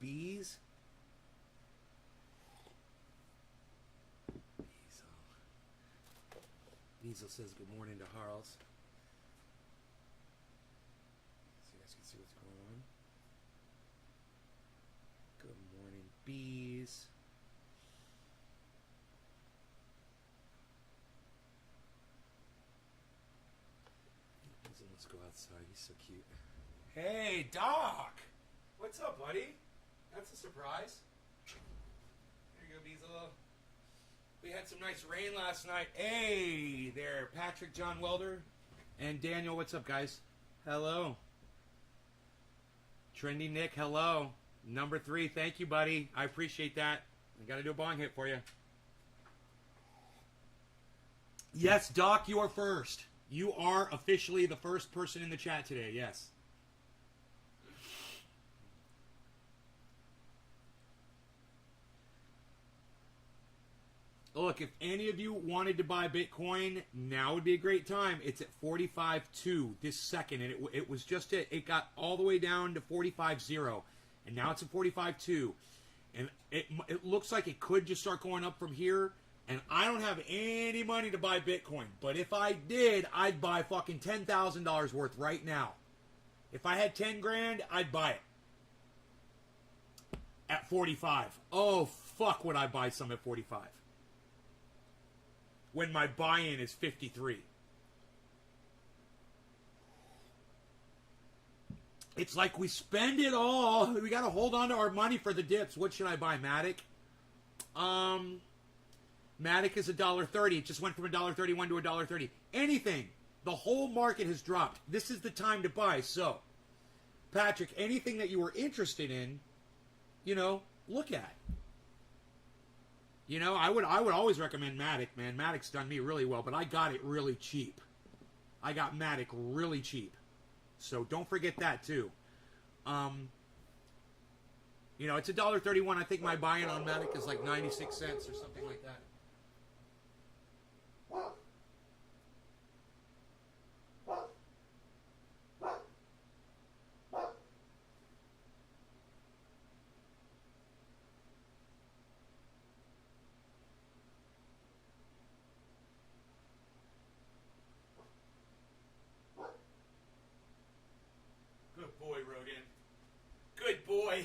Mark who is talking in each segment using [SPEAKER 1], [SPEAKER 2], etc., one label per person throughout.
[SPEAKER 1] bees. Diesel says good morning to Harles. So you guys can see what's going on. Good morning, bees. Diesel wants to go outside. He's so cute. Hey, Doc! What's up, buddy? That's a surprise. There you go, Diesel. We had some nice rain last night. Hey there, Patrick, John Welder, and Daniel. What's up, guys? Hello. Trendy Nick, hello. Number 3, thank you, buddy. I appreciate that. I got to do a bong hit for you. Yes, Doc, you are first. You are officially the first person in the chat today, yes. Look, if any of you wanted to buy Bitcoin, now would be a great time. It's at 45.2 this second, and it was just it got all the way down to 45.0, and now it's at 45.2, and it looks like it could just start going up from here. And I don't have any money to buy Bitcoin, but if I did, I'd buy fucking $10,000 worth right now. If I had 10 grand, I'd buy it at 45. Oh fuck, would I buy some at 45? When my buy-in is 53. It's like we spend it all. We got to hold on to our money for the dips. What should I buy? Matic? Matic is $1.30. It just went from $1.31 to $1.30. Anything. The whole market has dropped. This is the time to buy. So, Patrick, anything that you were interested in, you know, look at. You know, I would always recommend Matic, man. Matic's done me really well, but I got it really cheap. I got Matic really cheap. So don't forget that too. You know, it's $1.31. I think my buy-in on Matic is like 96 cents or something like that.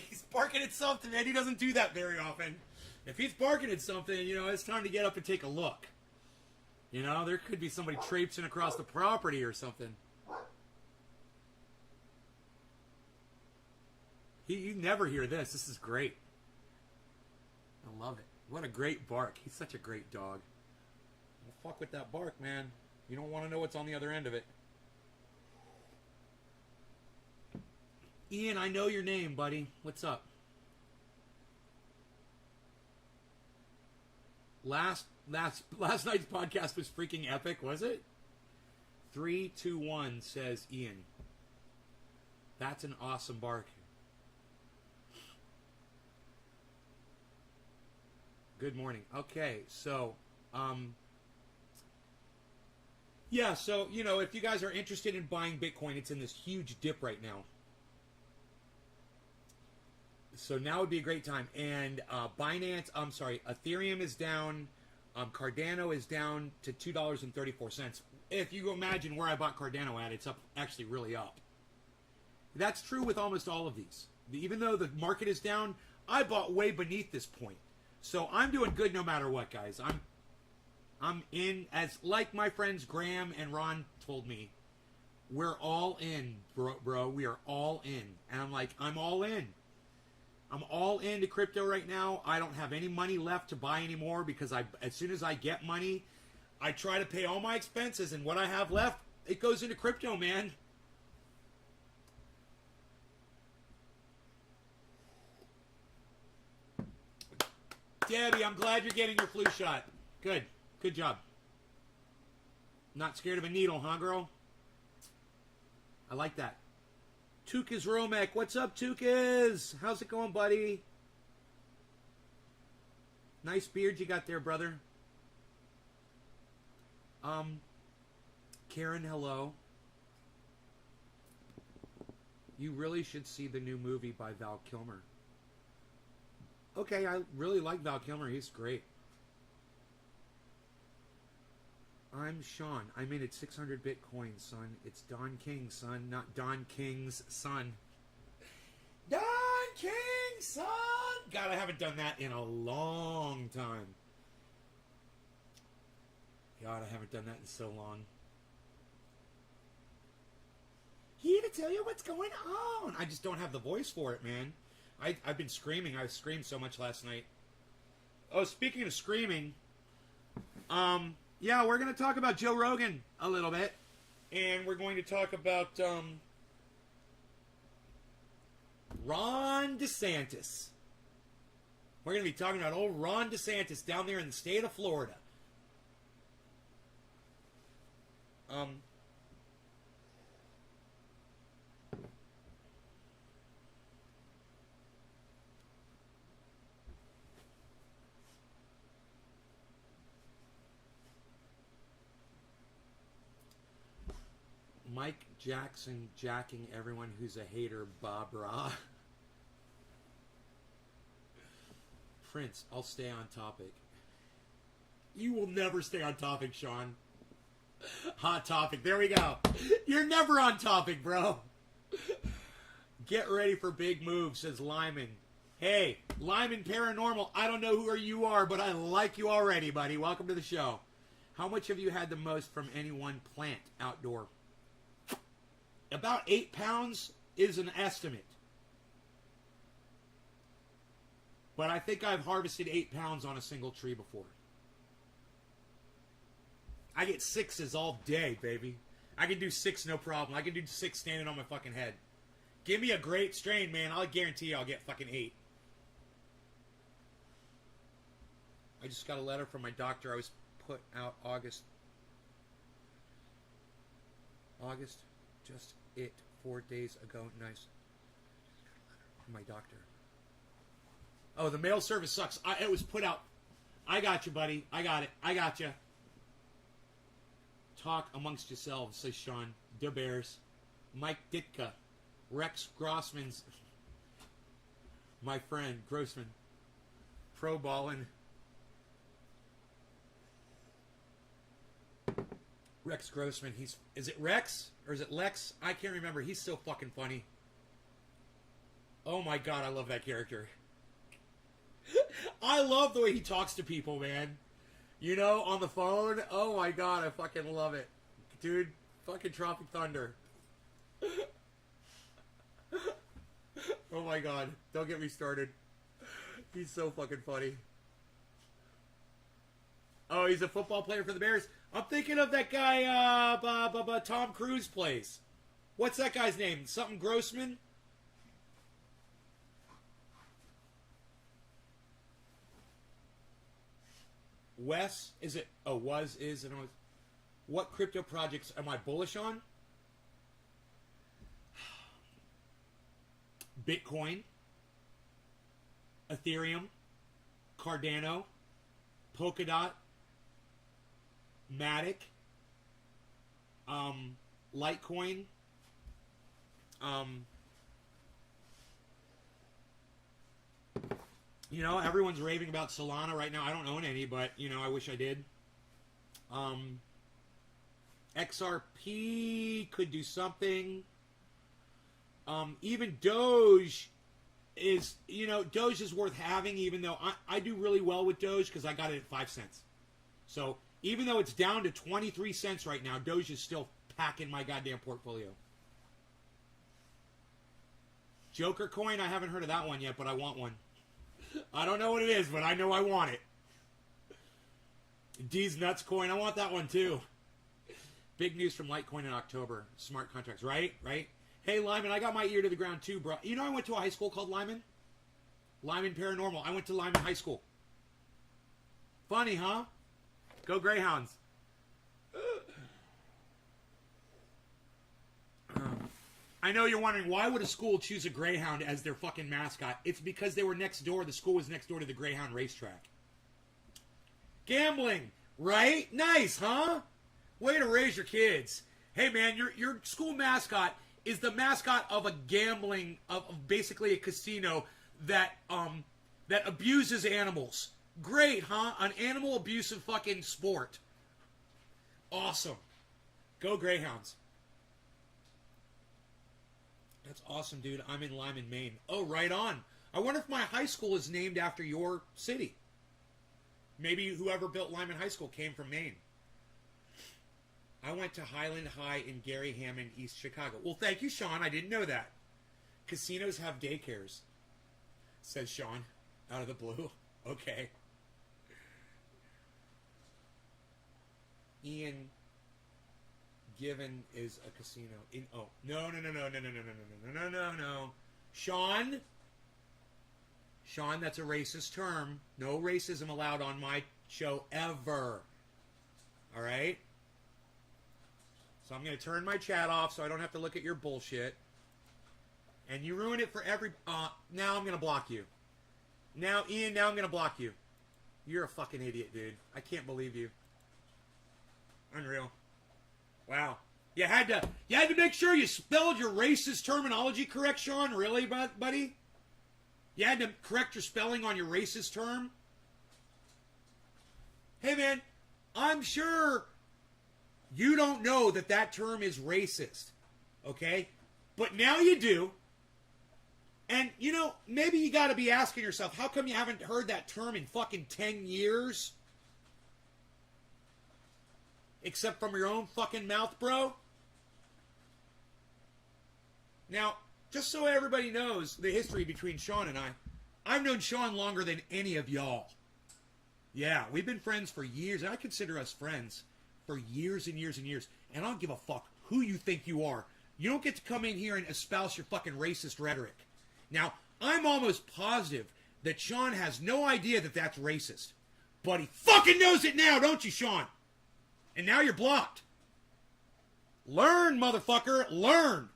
[SPEAKER 1] He's barking at something, man. He doesn't do that very often. If he's barking at something, you know, it's time to get up and take a look. You know, there could be somebody traipsing across the property or something. You never hear this. This is great. I love it. What a great bark. He's such a great dog. Don't fuck with that bark, man. You don't want to know what's on the other end of it. Ian, I know your name, buddy. What's up? Last night's podcast was freaking epic, was it? 321 says Ian. That's an awesome bark. Good morning. Okay, so yeah, so you know, if you guys are interested in buying Bitcoin, it's in this huge dip right now. So now would be a great time. And Ethereum is down. Cardano is down to $2.34. If you imagine where I bought Cardano at, it's up, actually really up. That's true with almost all of these. Even though the market is down, I bought way beneath this point. So I'm doing good no matter what, guys. I'm in, as like my friends Graham and Ron told me, we're all in, bro. We are all in. And I'm like, I'm all in. I'm all into crypto right now. I don't have any money left to buy anymore because as soon as I get money, I try to pay all my expenses, and what I have left, it goes into crypto, man. Debbie, I'm glad you're getting your flu shot. Good. Good job. Not scared of a needle, huh, girl? I like that. Tukas Romek. What's up, Tukas? How's it going, buddy? Nice beard you got there, brother. Karen, hello. You really should see the new movie by Val Kilmer. Okay, I really like Val Kilmer. He's great. I'm Sean. I made it 600 Bitcoin, son. It's Don King, son, not Don King's son. Don King's son! God, I haven't done that in a long time. God, I haven't done that in so long. Here to tell you what's going on. I just don't have the voice for it, man. I've been screaming. I screamed so much last night. Oh, speaking of screaming, yeah, we're going to talk about Joe Rogan a little bit. And we're going to talk about Ron DeSantis. We're going to be talking about old Ron DeSantis down there in the state of Florida. Mike Jackson jacking everyone who's a hater, Barbara. Prince, I'll stay on topic. You will never stay on topic, Sean. Hot topic. There we go. You're never on topic, bro. Get ready for big moves, says Lyman. Hey, Lyman Paranormal, I don't know who you are, but I like you already, buddy. Welcome to the show. How much have you had the most from any one plant outdoor? About 8 pounds is an estimate. But I think I've harvested 8 pounds on a single tree before. I get 6s all day, baby. I can do 6 no problem. I can do 6 standing on my fucking head. Give me a great strain, man. I'll guarantee you I'll get fucking 8. I just got a letter from my doctor. I was put out August. Just it 4 days ago. Nice. From my doctor. Oh, the mail service sucks. It was put out. I got you, buddy. I got it. I got you. Talk amongst yourselves, says Sean. The Bears. Mike Ditka. Rex Grossman's. My friend, Grossman. Pro ballin'. Rex Grossman. Is it Rex? Or is it Lex? I can't remember. He's so fucking funny. Oh my god, I love that character. I love the way he talks to people, man. You know, on the phone. Oh my god, I fucking love it. Dude, fucking Tropic Thunder. Oh my god, don't get me started. He's so fucking funny. Oh, he's a football player for the Bears. I'm thinking of that guy Tom Cruise plays. What's that guy's name? Something Grossman? Wes? Is it? Oh, was, is, and was. What crypto projects am I bullish on? Bitcoin, Ethereum, Cardano, Polkadot, Matic, Litecoin, you know, everyone's raving about Solana right now. I don't own any, but, you know, I wish I did. XRP could do something. Even Doge is, you know, Doge is worth having, even though I do really well with Doge because I got it at 5 cents. So, even though it's down to 23 cents right now, Doge is still packing my goddamn portfolio. Joker coin, I haven't heard of that one yet, but I want one. I don't know what it is, but I know I want it. D's Nuts coin, I want that one too. Big news from Litecoin in October. Smart contracts, right? Right? Hey, Lyman, I got my ear to the ground too, bro. You know I went to a high school called Lyman? Lyman Paranormal. I went to Lyman High School. Funny, huh? Go Greyhounds. I know you're wondering, why would a school choose a Greyhound as their fucking mascot? It's because they were next door. The school was next door to the Greyhound racetrack. Gambling, right? Nice, huh? Way to raise your kids. Hey, man, your school mascot is the mascot of a gambling, of basically a casino that that abuses animals. Great, huh? An animal abusive fucking sport. Awesome. Go Greyhounds. That's awesome, dude. I'm in Lyman, Maine. Oh, right on. I wonder if my high school is named after your city. Maybe whoever built Lyman High School came from Maine. I went to Highland High in Gary Hammond, East Chicago. Well, thank you, Sean. I didn't know that. Casinos have daycares, says Sean, out of the blue. Okay. Ian Given is a casino. No. Sean, that's a racist term. No racism allowed on my show ever. All right? So I'm going to turn my chat off so I don't have to look at your bullshit. And you ruin it for every... now I'm going to block you. Now, Ian, I'm going to block you. You're a fucking idiot, dude. I can't believe you. Unreal. Wow. You had to make sure you spelled your racist terminology correct, Sean? Really, buddy? You had to correct your spelling on your racist term? Hey, man, I'm sure you don't know that term is racist, okay? But now you do. And, you know, maybe you got to be asking yourself, how come you haven't heard that term in fucking 10 years? Except from your own fucking mouth, bro? Now, just so everybody knows the history between Sean and I've known Sean longer than any of y'all. Yeah, we've been friends for years, and I consider us friends for years and years and years. And I don't give a fuck who you think you are. You don't get to come in here and espouse your fucking racist rhetoric. Now, I'm almost positive that Sean has no idea that that's racist. But he fucking knows it now, don't you, Sean? And now you're blocked. Learn, motherfucker. Learn.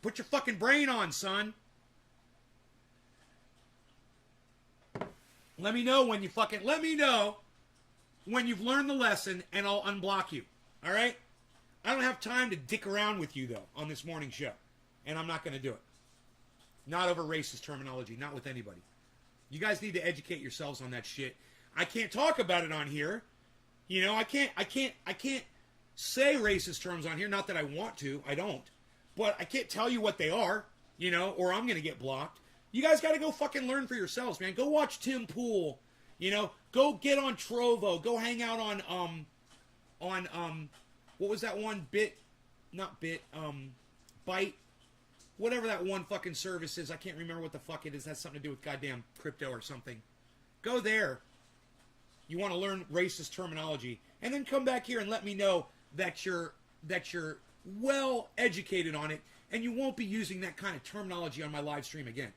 [SPEAKER 1] Put your fucking brain on, son. Let me know when you've learned the lesson, and I'll unblock you. All right? I don't have time to dick around with you, though, on this morning show. And I'm not going to do it. Not over racist terminology. Not with anybody. You guys need to educate yourselves on that shit. I can't talk about it on here. You know, I can't say racist terms on here. Not that I want to. I don't. But I can't tell you what they are, you know, or I'm going to get blocked. You guys got to go fucking learn for yourselves, man. Go watch Tim Pool. You know, go get on Trovo. Go hang out on what was that one? Byte. Whatever that one fucking service is. I can't remember what the fuck it is. That's something to do with goddamn crypto or something. Go there. You want to learn racist terminology. And then come back here and let me know that you're well educated on it, and you won't be using that kind of terminology on my live stream again.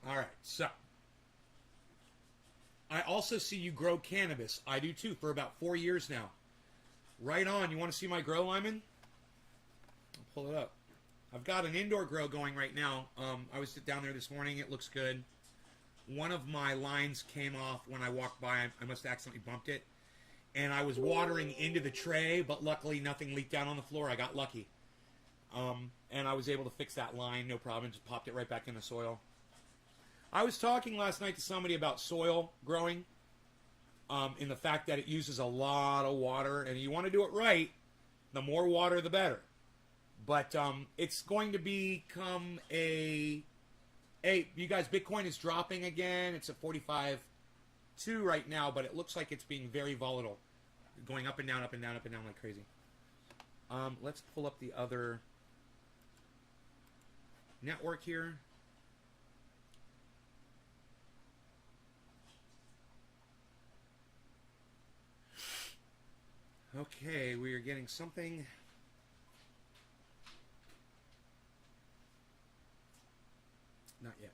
[SPEAKER 1] All right, so I also see you grow cannabis. I do too, for about 4 years now. Right on. You want to see my grow, Lyman? I'll pull it up. I've got an indoor grow going right now. I was down there this morning. It looks good. One of my lines came off when I walked by. I must have accidentally bumped it. And I was watering into the tray, but luckily nothing leaked down on the floor. I got lucky. And I was able to fix that line, no problem. Just popped it right back in the soil. I was talking last night to somebody about soil growing, in the fact that it uses a lot of water, and you want to do it right, the more water the better. But it's going to become you guys, Bitcoin is dropping again. It's at 45.2 right now, but it looks like it's being very volatile, going up and down, up and down, up and down like crazy. Let's pull up the other network here. Okay, we are getting something. Not yet.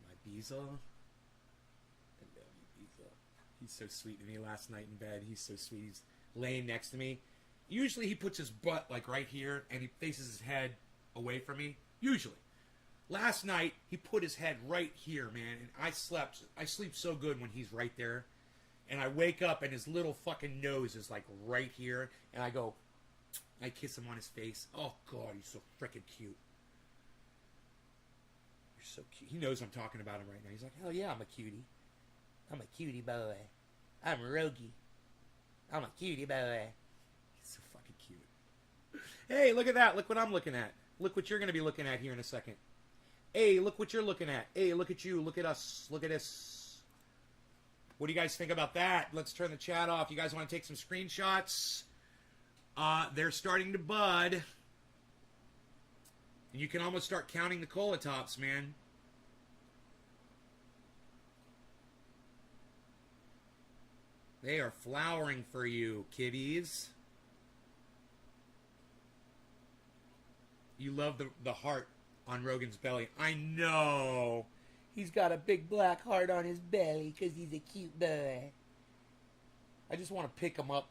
[SPEAKER 1] My Beezel. I love you, Beezel. He's so sweet to me last night in bed. He's so sweet. He's laying next to me. Usually he puts his butt like right here and he faces his head away from me. Usually. Last night, he put his head right here, man, and I sleep so good when he's right there. And I wake up and his little fucking nose is like right here. And I kiss him on his face. Oh, God, he's so freaking cute. You're so cute. He knows I'm talking about him right now. He's like, hell yeah, I'm a cutie. I'm a cutie boy. I'm Rogie. I'm a cutie boy. He's so fucking cute. Hey, look at that. Look what I'm looking at. Look what you're going to be looking at here in a second. Hey, look what you're looking at. Hey, look at you. Look at us. Look at us. What do you guys think about that? Let's turn the chat off. You guys want to take some screenshots? They're starting to bud. And you can almost start counting the cola tops, man. They are flowering for you, kiddies. You love the heart on Rogan's belly. I know. He's got a big black heart on his belly because he's a cute boy. I just want to pick him up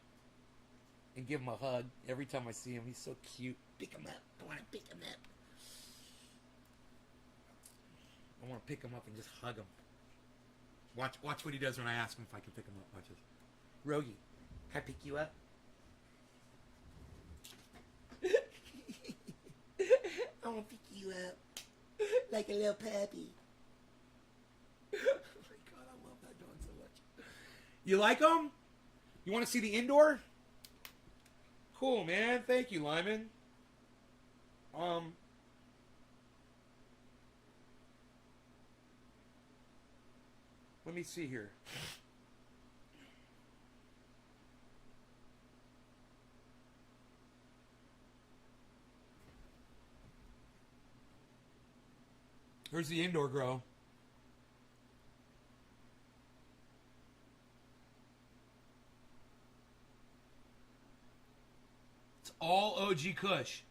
[SPEAKER 1] and give him a hug every time I see him. He's so cute. Pick him up. I want to pick him up. I want to pick him up and just hug him. Watch what he does when I ask him if I can pick him up. Watch this. Rogie, can I pick you up? I want to pick you up like a little puppy. Oh my God, I love that dog so much. You like him? You want to see the indoor? Cool, man. Thank you, Lyman. Let me see here. Here's the indoor grow. It's all OG Kush.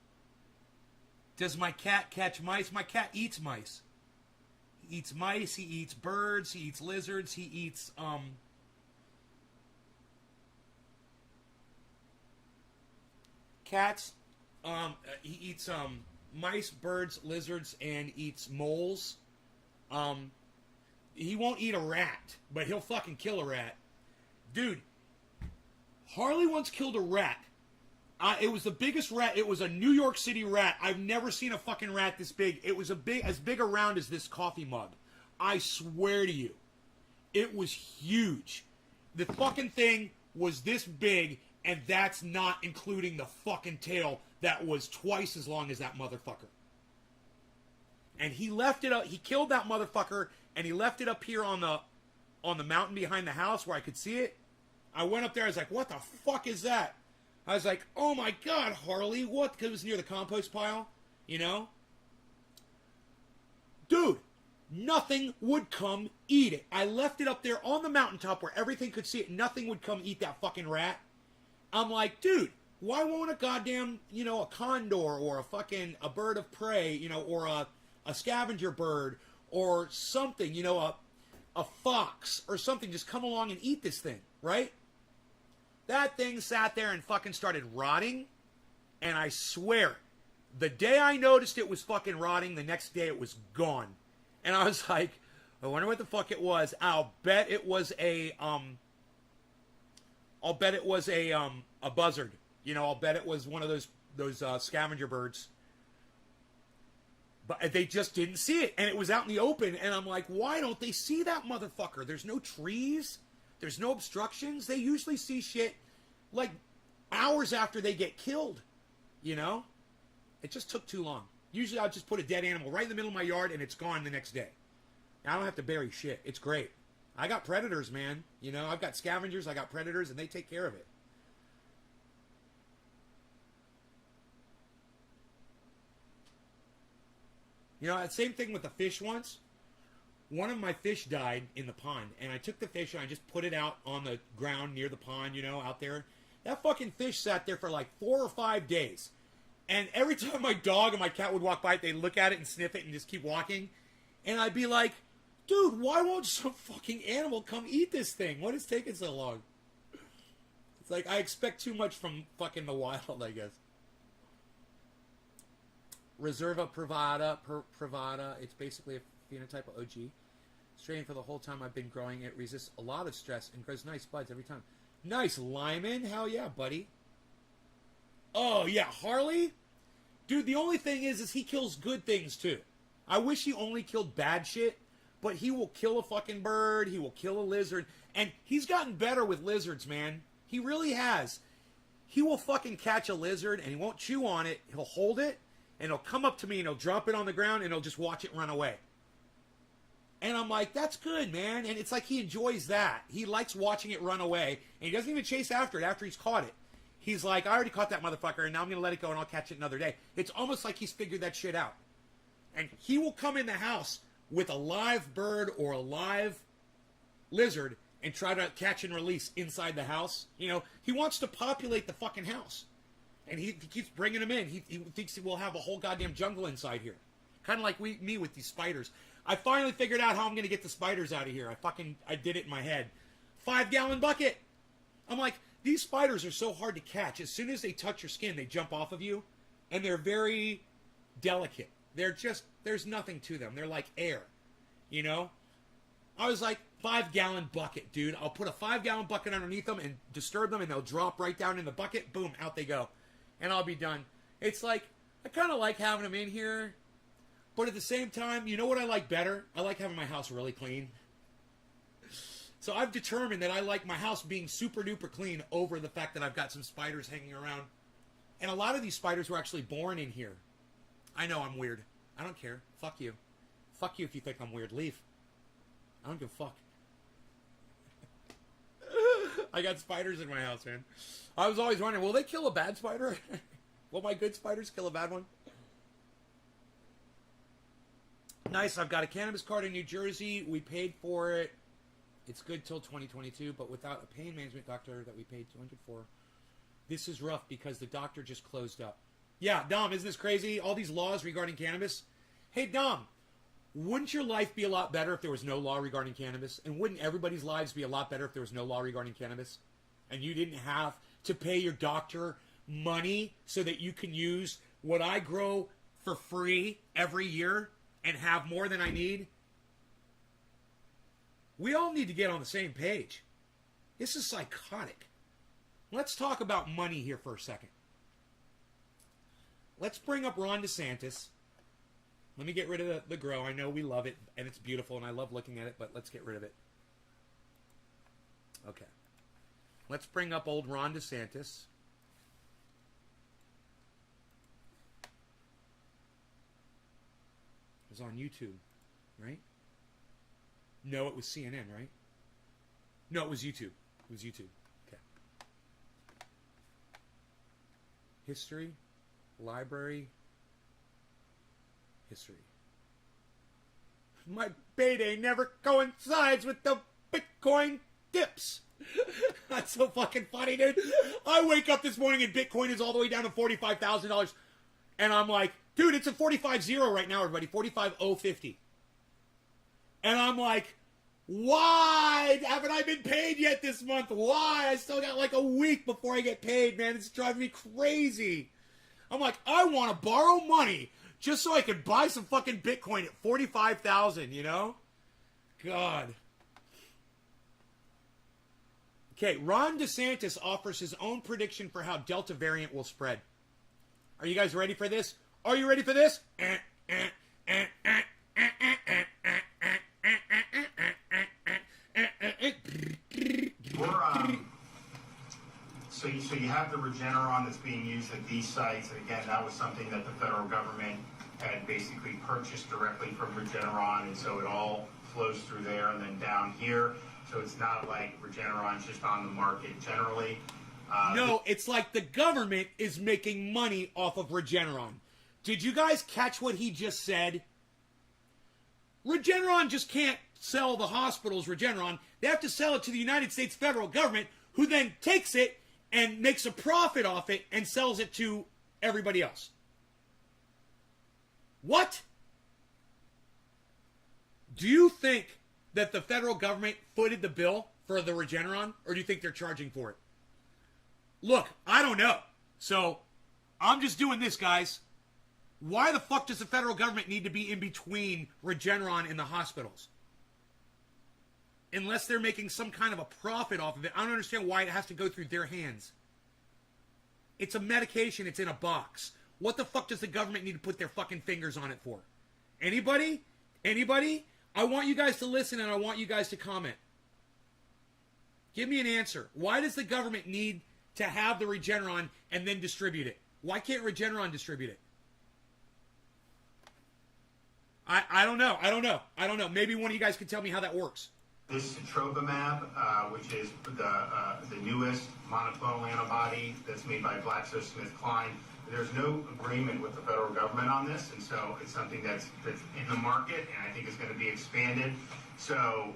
[SPEAKER 1] Does my cat catch mice? My cat eats mice. He eats mice, he eats birds, he eats lizards, he eats cats. He eats mice, birds, lizards, and eats moles. He won't eat a rat, but he'll fucking kill a rat. Dude, Harley once killed a rat. It was the biggest rat. It was a New York City rat. I've never seen a fucking rat this big. It was as big around as this coffee mug. I swear to you. It was huge. The fucking thing was this big, and that's not including the fucking tail that was twice as long as that motherfucker. And he left it up. He killed that motherfucker, and he left it up here on the mountain behind the house where I could see it. I went up there. I was like, what the fuck is that? I was like, oh my God, Harley, what? Because it was near the compost pile, you know? Dude, nothing would come eat it. I left it up there on the mountaintop where everything could see it. Nothing would come eat that fucking rat. I'm like, dude, why won't a goddamn, a condor or a bird of prey, or a scavenger bird or something, a fox or something just come along and eat this thing, right? That thing sat there and fucking started rotting, and I swear, the day I noticed it was fucking rotting, the next day it was gone. And I was like, I wonder what the fuck it was. I'll bet it was a buzzard. I'll bet it was one of those scavenger birds. But they just didn't see it, and it was out in the open, and I'm like, why don't they see that motherfucker? There's no trees. There's no obstructions. They usually see shit like hours after they get killed, It just took too long. Usually I'll just put a dead animal right in the middle of my yard and it's gone the next day. I don't have to bury shit. It's great. I got predators, man. I've got scavengers, I got predators, and they take care of it. Same thing with the fish once. One of my fish died in the pond, and I took the fish and I just put it out on the ground near the pond, out there. That fucking fish sat there for like 4 or 5 days. And every time my dog and my cat would walk by it, they'd look at it and sniff it and just keep walking. And I'd be like, dude, why won't some fucking animal come eat this thing? What is taking so long? It's like I expect too much from fucking the wild, I guess. Reserva privata. It's basically a phenotype of OG. Strain for the whole time I've been growing. It resists a lot of stress and grows nice buds every time. Nice, Lyman. Hell yeah, buddy. Oh, yeah, Harley? Dude, the only thing is he kills good things, too. I wish he only killed bad shit, but he will kill a fucking bird. He will kill a lizard. And he's gotten better with lizards, man. He really has. He will fucking catch a lizard, and he won't chew on it. He'll hold it, and he'll come up to me, and he'll drop it on the ground, and he'll just watch it run away. And I'm like, that's good, man. And it's like he enjoys that. He likes watching it run away, and he doesn't even chase after it after he's caught it. He's like, I already caught that motherfucker, and now I'm going to let it go, and I'll catch it another day. It's almost like he's figured that shit out. And he will come in the house with a live bird or a live lizard and try to catch and release inside the house. You know, he wants to populate the fucking house. And he keeps bringing them in. He thinks we'll have a whole goddamn jungle inside here. Kind of like me with these spiders. I finally figured out how I'm going to get the spiders out of here. I did it in my head. 5-gallon bucket. I'm like, these spiders are so hard to catch. As soon as they touch your skin, they jump off of you. And they're very delicate. They're just, there's nothing to them. They're like air. You know? I was like, 5-gallon bucket, dude. I'll put a 5-gallon bucket underneath them and disturb them, and they'll drop right down in the bucket. Boom, out they go. And I'll be done. It's like, I kind of like having them in here. But at the same time, you know what I like better? I like having my house really clean. So I've determined that I like my house being super duper clean over the fact that I've got some spiders hanging around. And a lot of these spiders were actually born in here. I know I'm weird. I don't care. Fuck you. Fuck you if you think I'm weird. Leave. I don't give a fuck. I got spiders in my house, man. I was always wondering, will they kill a bad spider? Will my good spiders kill a bad one? Nice. I've got a cannabis card in New Jersey. We paid for it. It's good till 2022, but without a pain management doctor that we paid $200 for. This is rough because the doctor just closed up. Yeah, Dom, isn't this crazy? All these laws regarding cannabis. Hey, Dom, wouldn't your life be a lot better if there was no law regarding cannabis? And wouldn't everybody's lives be a lot better if there was no law regarding cannabis? And you didn't have to pay your doctor money so that you can use what I grow for free every year and have more than I need? We all need to get on the same page. This is psychotic. Let's talk about money here for a second. Let's bring up Ron DeSantis. Let me get rid of the grow. I know we love it, and it's beautiful, and I love looking at it, but let's get rid of it. Okay. Let's bring up old Ron DeSantis. It was on YouTube, right? No, it was CNN, right? No, it was YouTube. It was YouTube. Okay. History, library, history. My payday never coincides with the Bitcoin dips. That's so fucking funny, dude. I wake up this morning and Bitcoin is all the way down to $45,000. And I'm like, dude, it's a 45.0 right now, everybody. 45.050. And I'm like, why haven't I been paid yet this month? Why? I still got like a week before I get paid, man. It's driving me crazy. I'm like, I want to borrow money just so I can buy some fucking Bitcoin at 45,000, you know? God. Okay, Ron DeSantis offers his own prediction for how Delta variant will spread. Are you guys ready for this? Are you ready for this?
[SPEAKER 2] So you have the Regeneron that's being used at these sites, and again, that was something that the federal government had basically purchased directly from Regeneron, and so it all flows through there and then down here. So it's not like Regeneron's just on the market generally.
[SPEAKER 1] No, it's like the government is making money off of Regeneron. Did you guys catch what he just said? Regeneron just can't sell the hospitals Regeneron. They have to sell it to the United States federal government, who then takes it and makes a profit off it and sells it to everybody else. What? Do you think that the federal government footed the bill for the Regeneron, or do you think they're charging for it? Look, I don't know. So, I'm just doing this, guys. Why the fuck does the federal government need to be in between Regeneron and the hospitals? Unless they're making some kind of a profit off of it. I don't understand why it has to go through their hands. It's a medication. It's in a box. What the fuck does the government need to put their fucking fingers on it for? Anybody? Anybody? I want you guys to listen and I want you guys to comment. Give me an answer. Why does the government need to have the Regeneron and then distribute it? Why can't Regeneron distribute it? I don't know. I don't know. Maybe one of you guys can tell me how that works.
[SPEAKER 2] This sotrovimab, which is the newest monoclonal antibody that's made by GlaxoSmithKline, there's no agreement with the federal government on this, and so it's something that's in the market, and I think it's going to be expanded. So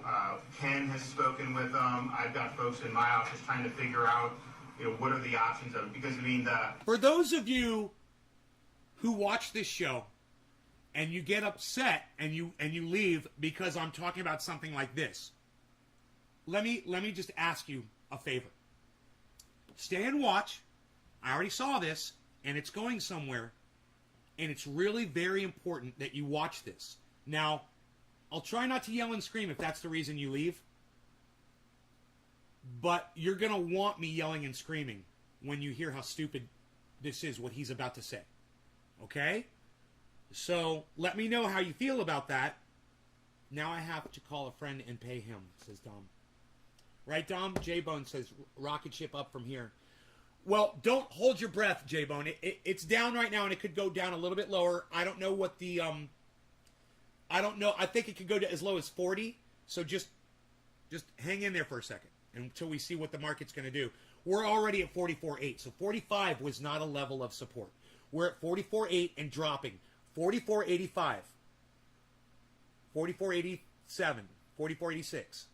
[SPEAKER 2] Ken has spoken with them. I've got folks in my office trying to figure out, what are the options of, because I mean,
[SPEAKER 1] for those of you who watch this show and you get upset and you leave because I'm talking about something like this, let me just ask you a favor. Stay and watch. I already saw this, and it's going somewhere, and it's really very important that you watch this. Now, I'll try not to yell and scream if that's the reason you leave, but you're going to want me yelling and screaming when you hear how stupid this is, what he's about to say. Okay? So, let me know how you feel about that. Now I have to call a friend and pay him, says Dom. Right, Dom? J-Bone says, rocket ship up from here. Well, don't hold your breath, J-Bone. It's down right now, and it could go down a little bit lower. I don't know what the, I don't know. I think it could go to as low as 40. So just hang in there for a second until we see what the market's going to do. We're already at 44.8. So 45 was not a level of support. We're at 44.8 and dropping. 44.85. 44.87. 44.86.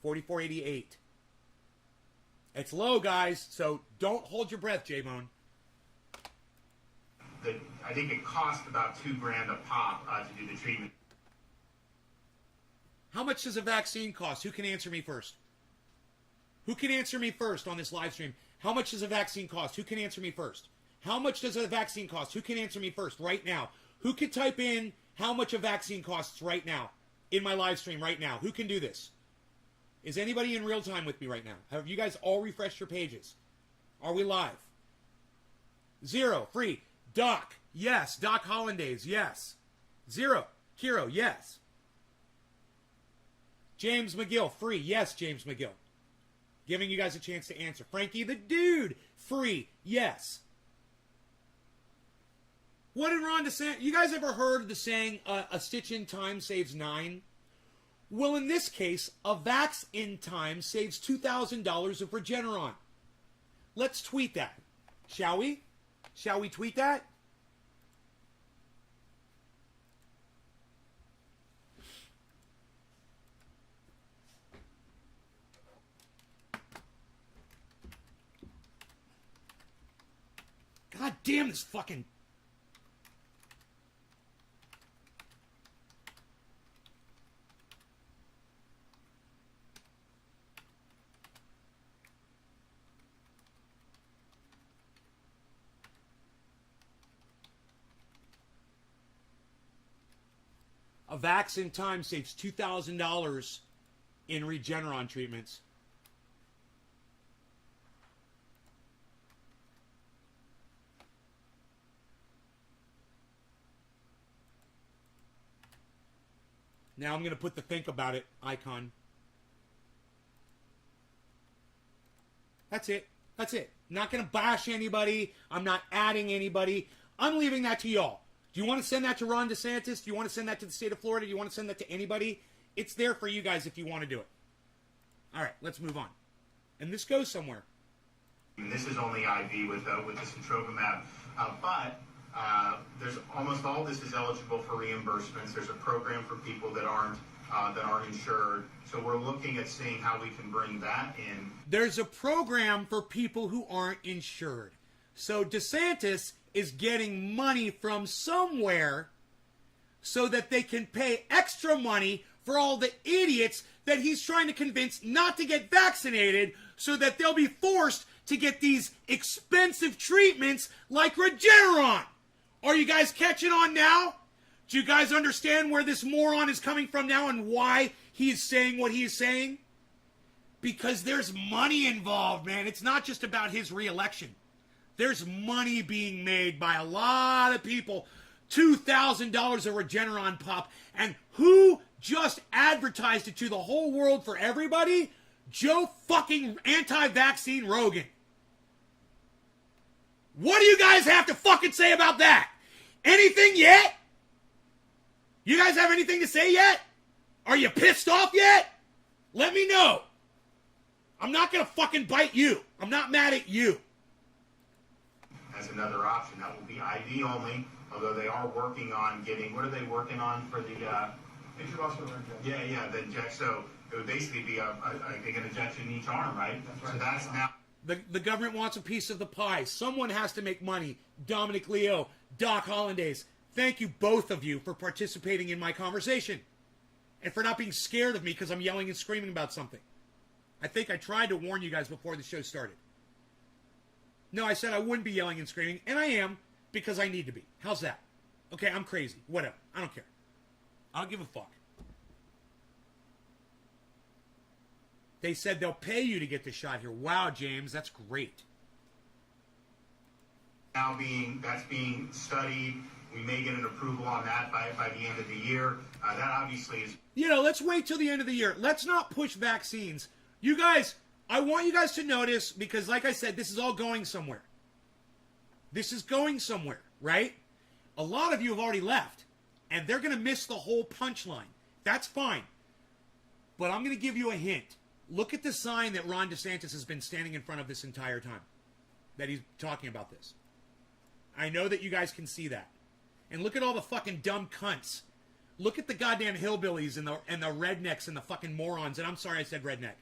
[SPEAKER 1] 44.88. It's low, guys, so don't hold your breath, J-Bone.
[SPEAKER 2] I think it cost about $2,000 a pop to do the treatment.
[SPEAKER 1] How much does a vaccine cost? Who can answer me first? Who can answer me first on this live stream? How much does a vaccine cost? Who can answer me first? How much does a vaccine cost? Who can answer me first right now? Who can type in how much a vaccine costs right now in my live stream right now? Who can do this? Is anybody in real time with me right now? Have you guys all refreshed your pages? Are we live? 0, free. Doc, yes. Doc Hollandaise, yes. 0, Kiro, yes. James McGill, free. Yes, James McGill. Giving you guys a chance to answer. Frankie the Dude, free. Yes. What did Ron DeSantis... You guys ever heard the saying, a stitch in time saves 9? Well, in this case, a vax in time saves $2,000 of Regeneron. Let's tweet that. Shall we? Shall we tweet that? God damn this fucking... A vax in time saves $2,000 in Regeneron treatments. Now I'm going to put the think about it icon. That's it. That's it. Not going to bash anybody. I'm not adding anybody. I'm leaving that to y'all. Do you want to send that to Ron DeSantis? Do you want to send that to the state of Florida? Do you want to send that to anybody? It's there for you guys if you want to do it. All right, let's move on. And this goes somewhere.
[SPEAKER 2] And this is only IV with the sotrovimab, but there's almost all this is eligible for reimbursements. There's a program for people that aren't insured. So we're looking at seeing how we can bring that in.
[SPEAKER 1] There's a program for people who aren't insured. So DeSantis is getting money from somewhere so that they can pay extra money for all the idiots that he's trying to convince not to get vaccinated so that they'll be forced to get these expensive treatments like Regeneron. Are you guys catching on now? Do you guys understand where this moron is coming from now and why he is saying what he is saying? Because there's money involved, man. It's not just about his re-election. There's money being made by a lot of people. $2,000 a Regeneron pop. And who just advertised it to the whole world for everybody? Joe fucking anti-vaccine Rogan. What do you guys have to fucking say about that? Anything yet? You guys have anything to say yet? Are you pissed off yet? Let me know. I'm not going to fucking bite you. I'm not mad at you.
[SPEAKER 2] As another option, that will be IV only, although they are working on getting, what are they working on for the...
[SPEAKER 3] Intravascular injection.
[SPEAKER 2] Yeah, the injection. So it would basically be I think an injection in each arm, right?
[SPEAKER 3] That's right.
[SPEAKER 2] So that's now...
[SPEAKER 1] The government wants a piece of the pie. Someone has to make money. Dominic Leo, Doc Hollandaise, thank you both of you for participating in my conversation. And for not being scared of me because I'm yelling and screaming about something. I think I tried to warn you guys before the show started. No, I said I wouldn't be yelling and screaming, and I am, because I need to be. How's that? Okay, I'm crazy. Whatever. I don't care. I don't give a fuck. They said they'll pay you to get the shot here. Wow, James, that's great.
[SPEAKER 2] Now that's being studied. We may get an approval on that by the end of the year. That obviously is...
[SPEAKER 1] You know, let's wait till the end of the year. Let's not push vaccines. You guys, I want you guys to notice, because like I said, this is all going somewhere. This is going somewhere, right? A lot of you have already left, and they're going to miss the whole punchline. That's fine. But I'm going to give you a hint. Look at the sign that Ron DeSantis has been standing in front of this entire time, that he's talking about this. I know that you guys can see that. And look at all the fucking dumb cunts. Look at the goddamn hillbillies and the rednecks and the fucking morons. And I'm sorry I said redneck.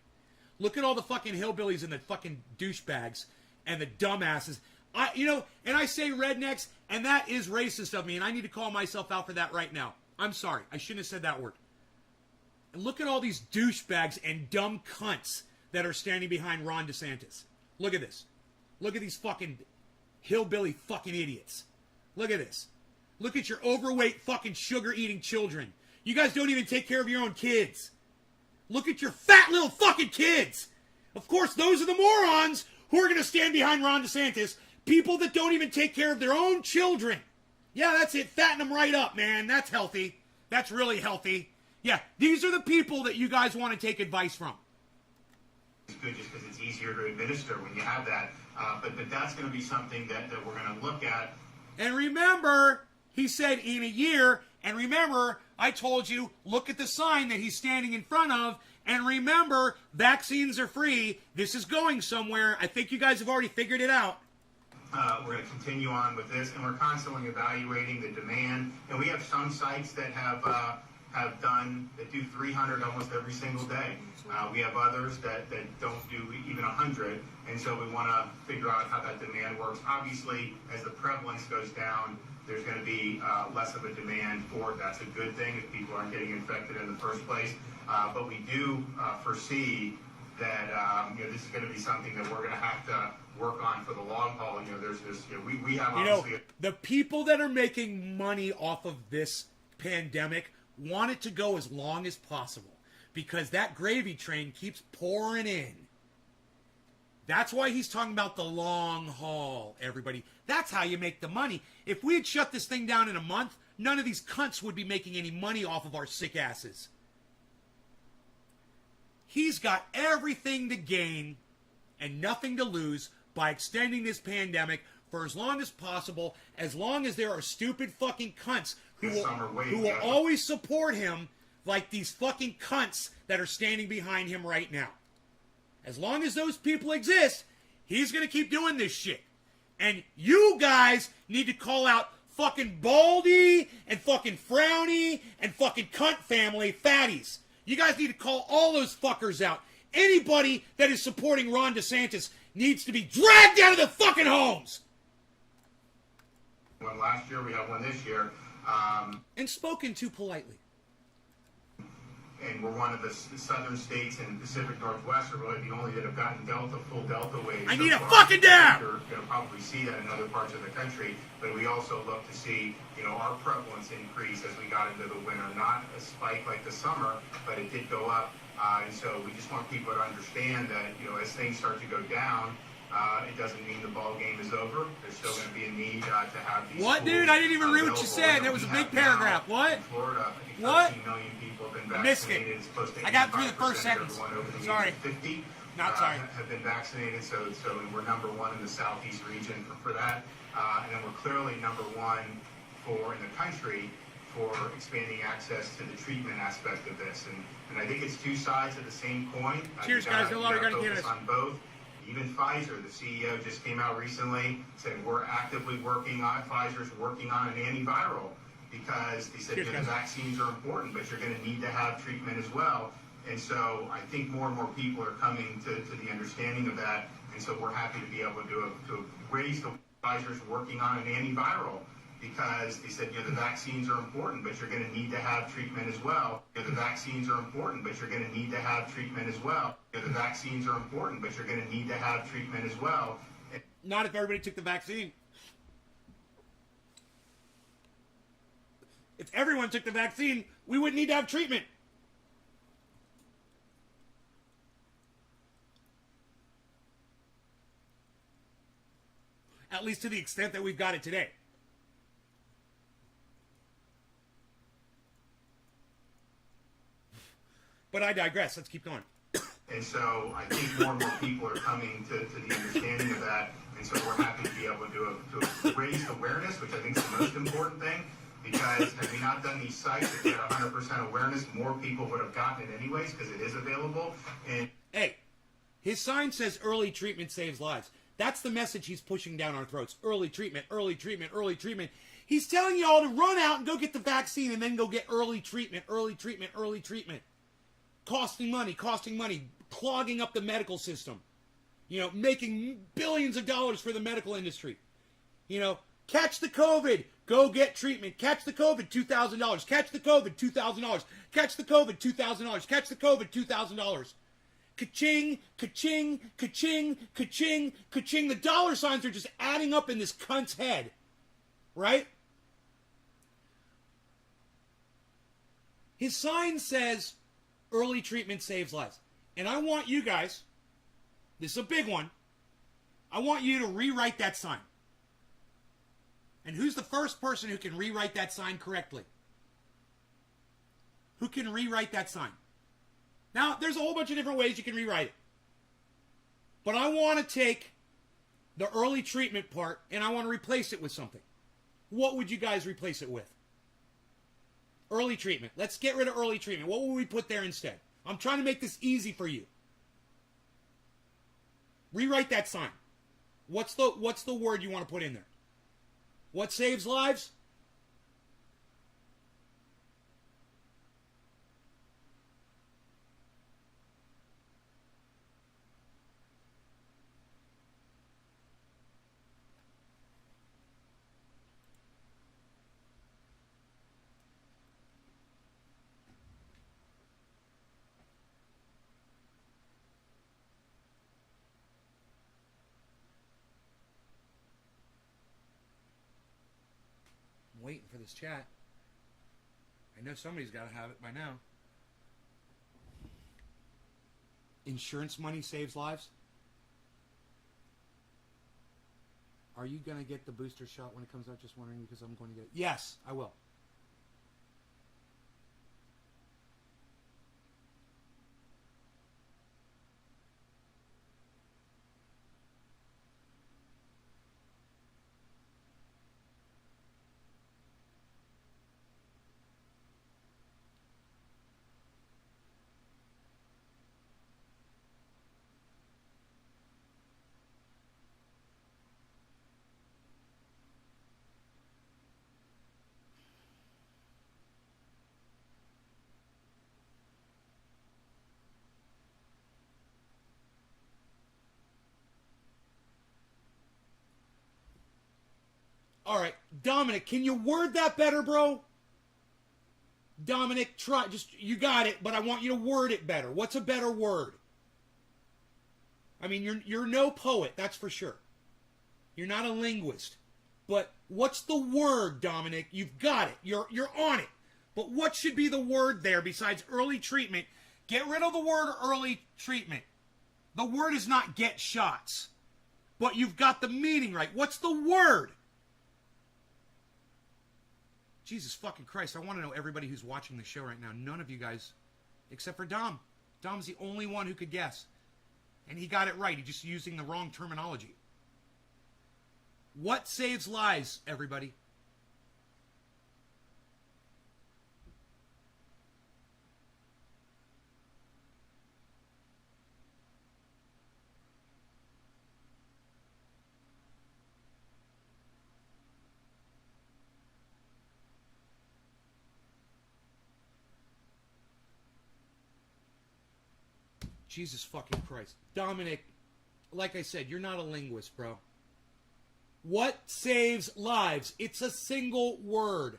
[SPEAKER 1] Look at all the fucking hillbillies and the fucking douchebags and the dumbasses. And I say rednecks, and that is racist of me, and I need to call myself out for that right now. I'm sorry. I shouldn't have said that word. And look at all these douchebags and dumb cunts that are standing behind Ron DeSantis. Look at this. Look at these fucking hillbilly fucking idiots. Look at this. Look at your overweight fucking sugar-eating children. You guys don't even take care of your own kids. Look at your fat little fucking kids. Of course, those are the morons who are going to stand behind Ron DeSantis. People that don't even take care of their own children. Yeah, that's it. Fatten them right up, man. That's healthy. That's really healthy. Yeah, these are the people that you guys want to take advice from.
[SPEAKER 2] It's good just because it's easier to administer when you have that. But that's going to be something that we're going to look at.
[SPEAKER 1] And remember, he said in a year. And remember, I told you, look at the sign that he's standing in front of. And remember, vaccines are free. This is going somewhere. I think you guys have already figured it out.
[SPEAKER 2] We're going to continue on with this, and we're constantly evaluating the demand. And we have some sites that do 300 almost every single day. We have others that don't do even 100, and so we want to figure out how that demand works. Obviously, as the prevalence goes down, there's going to be less of a demand for it. That's a good thing if people aren't getting infected in the first place. But we do foresee that this is going to be something that we're going to have to work on for the long haul. There's this. We have obviously
[SPEAKER 1] the people that are making money off of this pandemic want it to go as long as possible because that gravy train keeps pouring in. That's why he's talking about the long haul, everybody. That's how you make the money. If we had shut this thing down in a month, none of these cunts would be making any money off of our sick asses. He's got everything to gain and nothing to lose by extending this pandemic for as long as possible, as long as there are stupid fucking cunts who will always support him like these fucking cunts that are standing behind him right now. As long as those people exist, he's going to keep doing this shit. And you guys need to call out fucking Baldy and fucking Frowny and fucking cunt family fatties. You guys need to call all those fuckers out. Anybody that is supporting Ron DeSantis needs to be dragged out of the fucking homes.
[SPEAKER 2] One last year, we have one this year.
[SPEAKER 1] And spoken to politely.
[SPEAKER 2] And we're one of the southern states in the Pacific Northwest are really the only that have gotten full Delta waves.
[SPEAKER 1] I need a fucking dab!
[SPEAKER 2] They're probably see that in other parts of the country, but we also look to see, our prevalence increase as we got into the winter. Not a spike like the summer, but it did go up. And so we just want people to understand that, as things start to go down, it doesn't mean the ball game is over. There's still going to be a need to have these
[SPEAKER 1] What, dude? I didn't even read what you said. That was a big paragraph. What?
[SPEAKER 2] In Florida, I think
[SPEAKER 1] what?
[SPEAKER 2] 13 million people have been
[SPEAKER 1] Missed
[SPEAKER 2] vaccinated.
[SPEAKER 1] it.
[SPEAKER 2] It's close to
[SPEAKER 1] I got through the
[SPEAKER 2] 85%
[SPEAKER 1] first
[SPEAKER 2] of
[SPEAKER 1] sentence.
[SPEAKER 2] everyone over the age
[SPEAKER 1] Sorry.
[SPEAKER 2] of 50
[SPEAKER 1] Not sorry.
[SPEAKER 2] have been vaccinated. So we're number one in the southeast region for that. And then we're clearly number one in the country for expanding access to the treatment aspect of this. And I think it's two sides of the same coin.
[SPEAKER 1] Cheers, guys. No longer going to get us
[SPEAKER 2] on both. Even Pfizer, the CEO just came out recently, said we're actively working on, Pfizer's working on an antiviral because they said the vaccines are important, but you're going to need to have treatment as well. And so I think more and more people are coming to the understanding of that. And so we're happy to be able to raise the Pfizer's working on an antiviral because they said, the vaccines are important, but you're going to need to have treatment as well. The vaccines are important, but you're going to need to have treatment as well. The vaccines are important, but you're going to need to have treatment as well.
[SPEAKER 1] Not if everybody took the vaccine. If everyone took the vaccine, we wouldn't need to have treatment. At least to the extent that we've got it today. But I digress. Let's keep going.
[SPEAKER 2] And so I think more and more people are coming to the understanding of that. And so we're happy to be able to raise awareness, which I think is the most important thing. Because had we not done these sites, if we had 100% awareness, more people would have gotten it anyways because it is available. And
[SPEAKER 1] hey, his sign says early treatment saves lives. That's the message he's pushing down our throats. Early treatment, early treatment, early treatment. He's telling you all to run out and go get the vaccine and then go get early treatment, early treatment, early treatment. Costing money, clogging up the medical system. Making billions of dollars for the medical industry. Catch the COVID, go get treatment. Catch the COVID, $2,000. Catch the COVID, $2,000. Catch the COVID, $2,000. Catch the COVID, $2,000. Ka-ching, ka-ching, ka-ching, ka-ching, ka-ching. The dollar signs are just adding up in this cunt's head. Right? His sign says, early treatment saves lives. And I want you guys, this is a big one, I want you to rewrite that sign. And who's the first person who can rewrite that sign correctly? Who can rewrite that sign? Now, there's a whole bunch of different ways you can rewrite it. But I want to take the early treatment part and I want to replace it with something. What would you guys replace it with? Early treatment. Let's get rid of early treatment. What will we put there instead? I'm trying to make this easy for you. Rewrite that sign. What's the word you want to put in there? What saves lives? Waiting for this chat. I know somebody's got to have it by now. Insurance money saves lives. Are you going to get the booster shot when it comes out? Just wondering because I'm going to get it. Yes, I will. All right, Dominic, can you word that better, bro? Dominic, try. You got it, but I want you to word it better. What's a better word? I mean, you're no poet, that's for sure. You're not a linguist. But what's the word, Dominic? You've got it. You're on it. But what should be the word there besides early treatment? Get rid of the word early treatment. The word is not get shots. But you've got the meaning right. What's the word? Jesus fucking Christ. I want to know everybody who's watching the show right now. None of you guys, except for Dom. Dom's the only one who could guess. And he got it right. He's just using the wrong terminology. What saves lives, everybody? Jesus fucking Christ. Dominic, like I said, you're not a linguist, bro. What saves lives? It's a single word.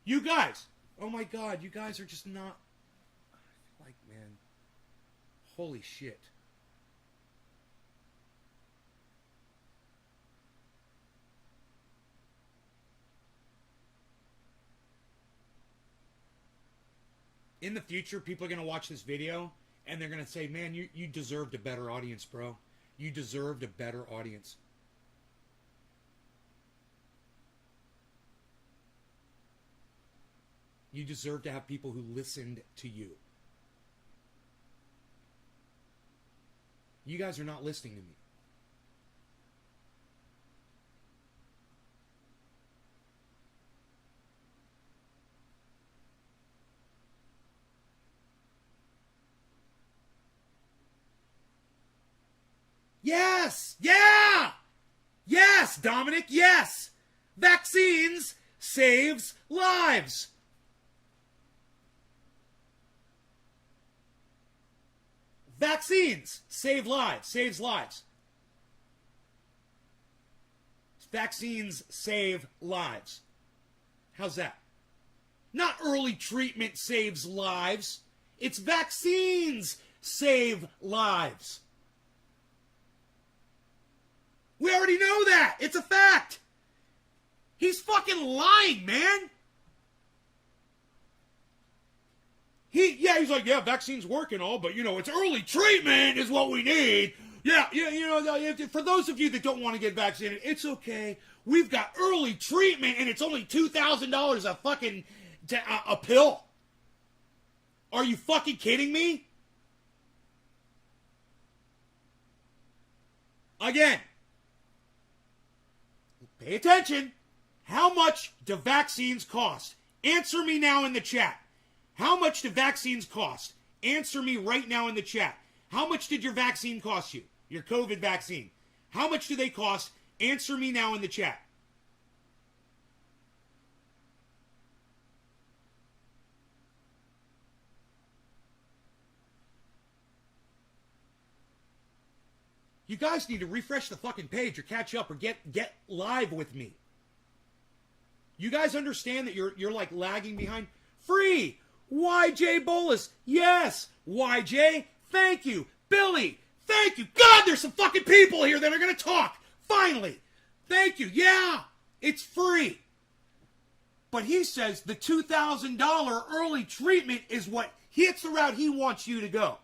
[SPEAKER 1] You guys. Oh my God, you guys are just not... Like, man. Holy shit. In the future, people are going to watch this video and they're going to say, man, you deserved a better audience, bro. You deserved a better audience. You deserve to have people who listened to you. You guys are not listening to me. Yes! Yeah! Yes, Dominic, yes! Vaccines saves lives. Vaccines save lives, saves lives. Vaccines save lives. How's that? Not early treatment saves lives. It's vaccines save lives. We already know that. It's a fact. He's fucking lying, man. He's like, yeah, vaccine's working all, but, it's early treatment is what we need. Yeah, for those of you that don't want to get vaccinated, it's okay. We've got early treatment, and it's only $2,000 a fucking a pill. Are you fucking kidding me? Again, pay attention. How much do vaccines cost? Answer me now in the chat. How much do vaccines cost? Answer me right now in the chat. How much did your vaccine cost you? Your COVID vaccine. How much do they cost? Answer me now in the chat. You guys need to refresh the fucking page or catch up or get live with me. You guys understand that you're like lagging behind? Free! YJ Bolus, yes! YJ, thank you! Billy, thank you! God, there's some fucking people here that are gonna talk! Finally! Thank you, yeah! It's free! But he says the $2,000 early treatment is it's the route he wants you to go.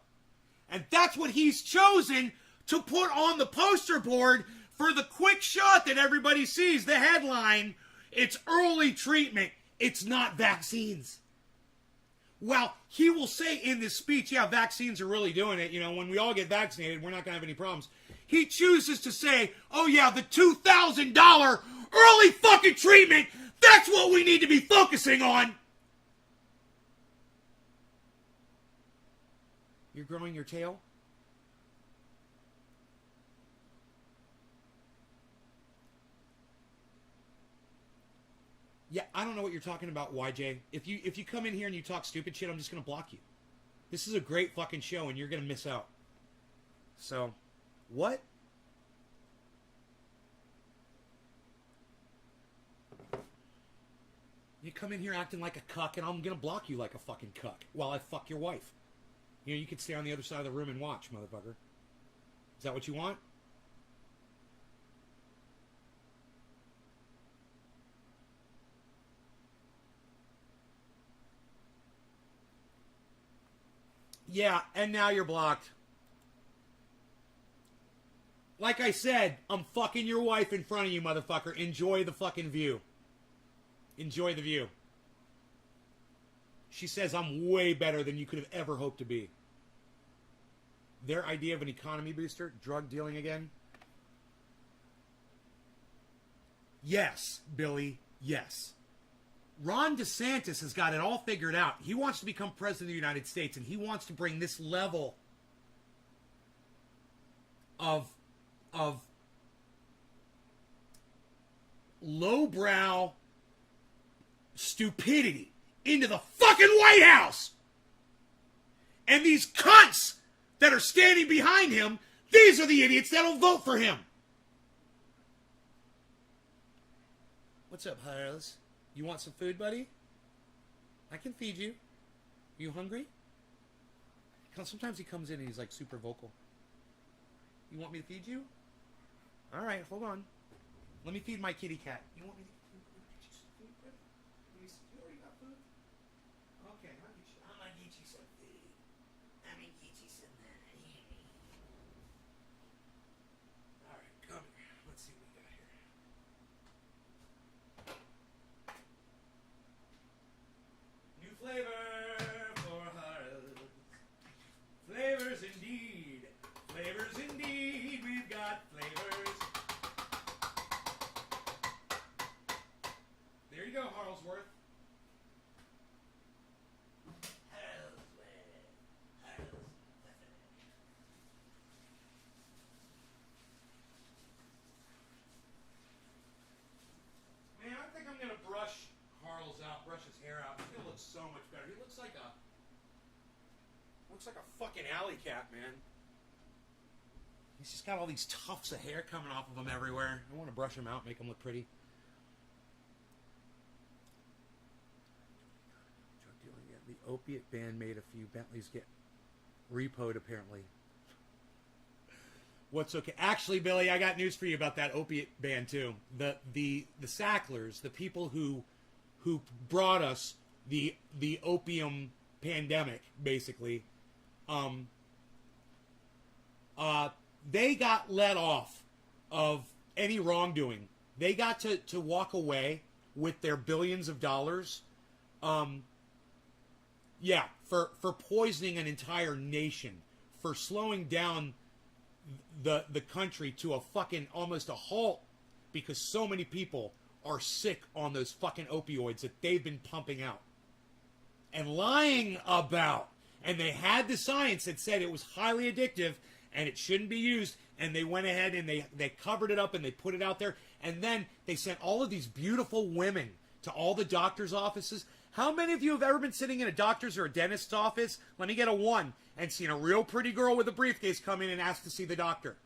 [SPEAKER 1] And that's what he's chosen to put on the poster board for the quick shot that everybody sees. The headline, it's early treatment, it's not vaccines. Well, he will say in this speech, yeah, vaccines are really doing it. When we all get vaccinated, we're not going to have any problems. He chooses to say, oh yeah, the $2,000 early fucking treatment, that's what we need to be focusing on. You're growing your tail? Yeah, I don't know what you're talking about, YJ. If you come in here and you talk stupid shit, I'm just going to block you. This is a great fucking show, and you're going to miss out. So, what? You come in here acting like a cuck, and I'm going to block you like a fucking cuck while I fuck your wife. You could stay on the other side of the room and watch, motherfucker. Is that what you want? Yeah, and now you're blocked. Like I said, I'm fucking your wife in front of you, motherfucker. Enjoy the fucking view. Enjoy the view. She says I'm way better than you could have ever hoped to be. Their idea of an economy booster, drug dealing again. Yes, Billy, yes. Ron DeSantis has got it all figured out. He wants to become president of the United States, and he wants to bring this level of lowbrow stupidity into the fucking White House. And these cunts that are standing behind him, these are the idiots that'll vote for him. What's up, Harles? You want some food, buddy? I can feed you. You hungry? Sometimes he comes in and he's like super vocal. You want me to feed you? All right, hold on. Let me feed my kitty cat. You want me to get you some food, buddy? You already got food? Okay, I'm gonna get you some food. I'm gonna get you some food. All right, come here. Let's see what we got here. New flavor for Harles. Flavors indeed. Flavors indeed. We've got flavors. There you go, Harlesworth. Man, I think I'm gonna brush Harles out, brush his hair out. He's gonna look so much better. He looks like a fucking alley cat, man. He's just got all these tufts of hair coming off of him everywhere. I want to brush him out, make him look pretty. Drug dealing again. The opiate ban made a few Bentleys get repoed, apparently. What's okay? Actually, Billy, I got news for you about that opiate ban too. The Sacklers, the people who brought us the opium pandemic, basically, they got let off of any wrongdoing. They got to walk away with their billions of dollars. Yeah, for poisoning an entire nation, for slowing down the country to a fucking almost a halt because so many people are sick on those fucking opioids that they've been pumping out and lying about. And they had the science that said it was highly addictive and it shouldn't be used. And they went ahead and they covered it up and they put it out there. And then they sent all of these beautiful women to all the doctor's offices. How many of you have ever been sitting in a doctor's or a dentist's office? Let me get a 1. And seen a real pretty girl with a briefcase come in and ask to see the doctor.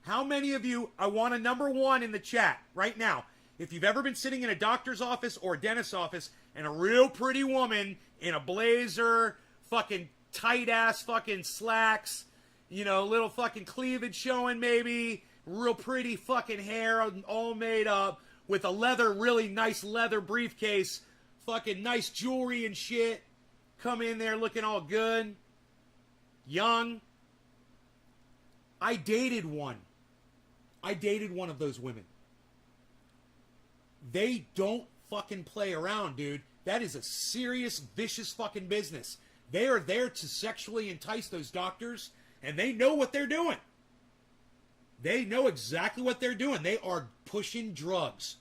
[SPEAKER 1] How many of you, I want a number 1 in the chat right now. If you've ever been sitting in a doctor's office or a dentist's office and a real pretty woman in a blazer, fucking tight ass fucking slacks, you know, little fucking cleavage showing maybe, real pretty fucking hair all made up with a really nice leather briefcase, fucking nice jewelry and shit, come in there looking all good, young. I dated one of those women. They don't fucking play around, dude. That is a serious, vicious fucking business. They are there to sexually entice those doctors, and they know what they're doing. They know exactly what they're doing. They are pushing drugs.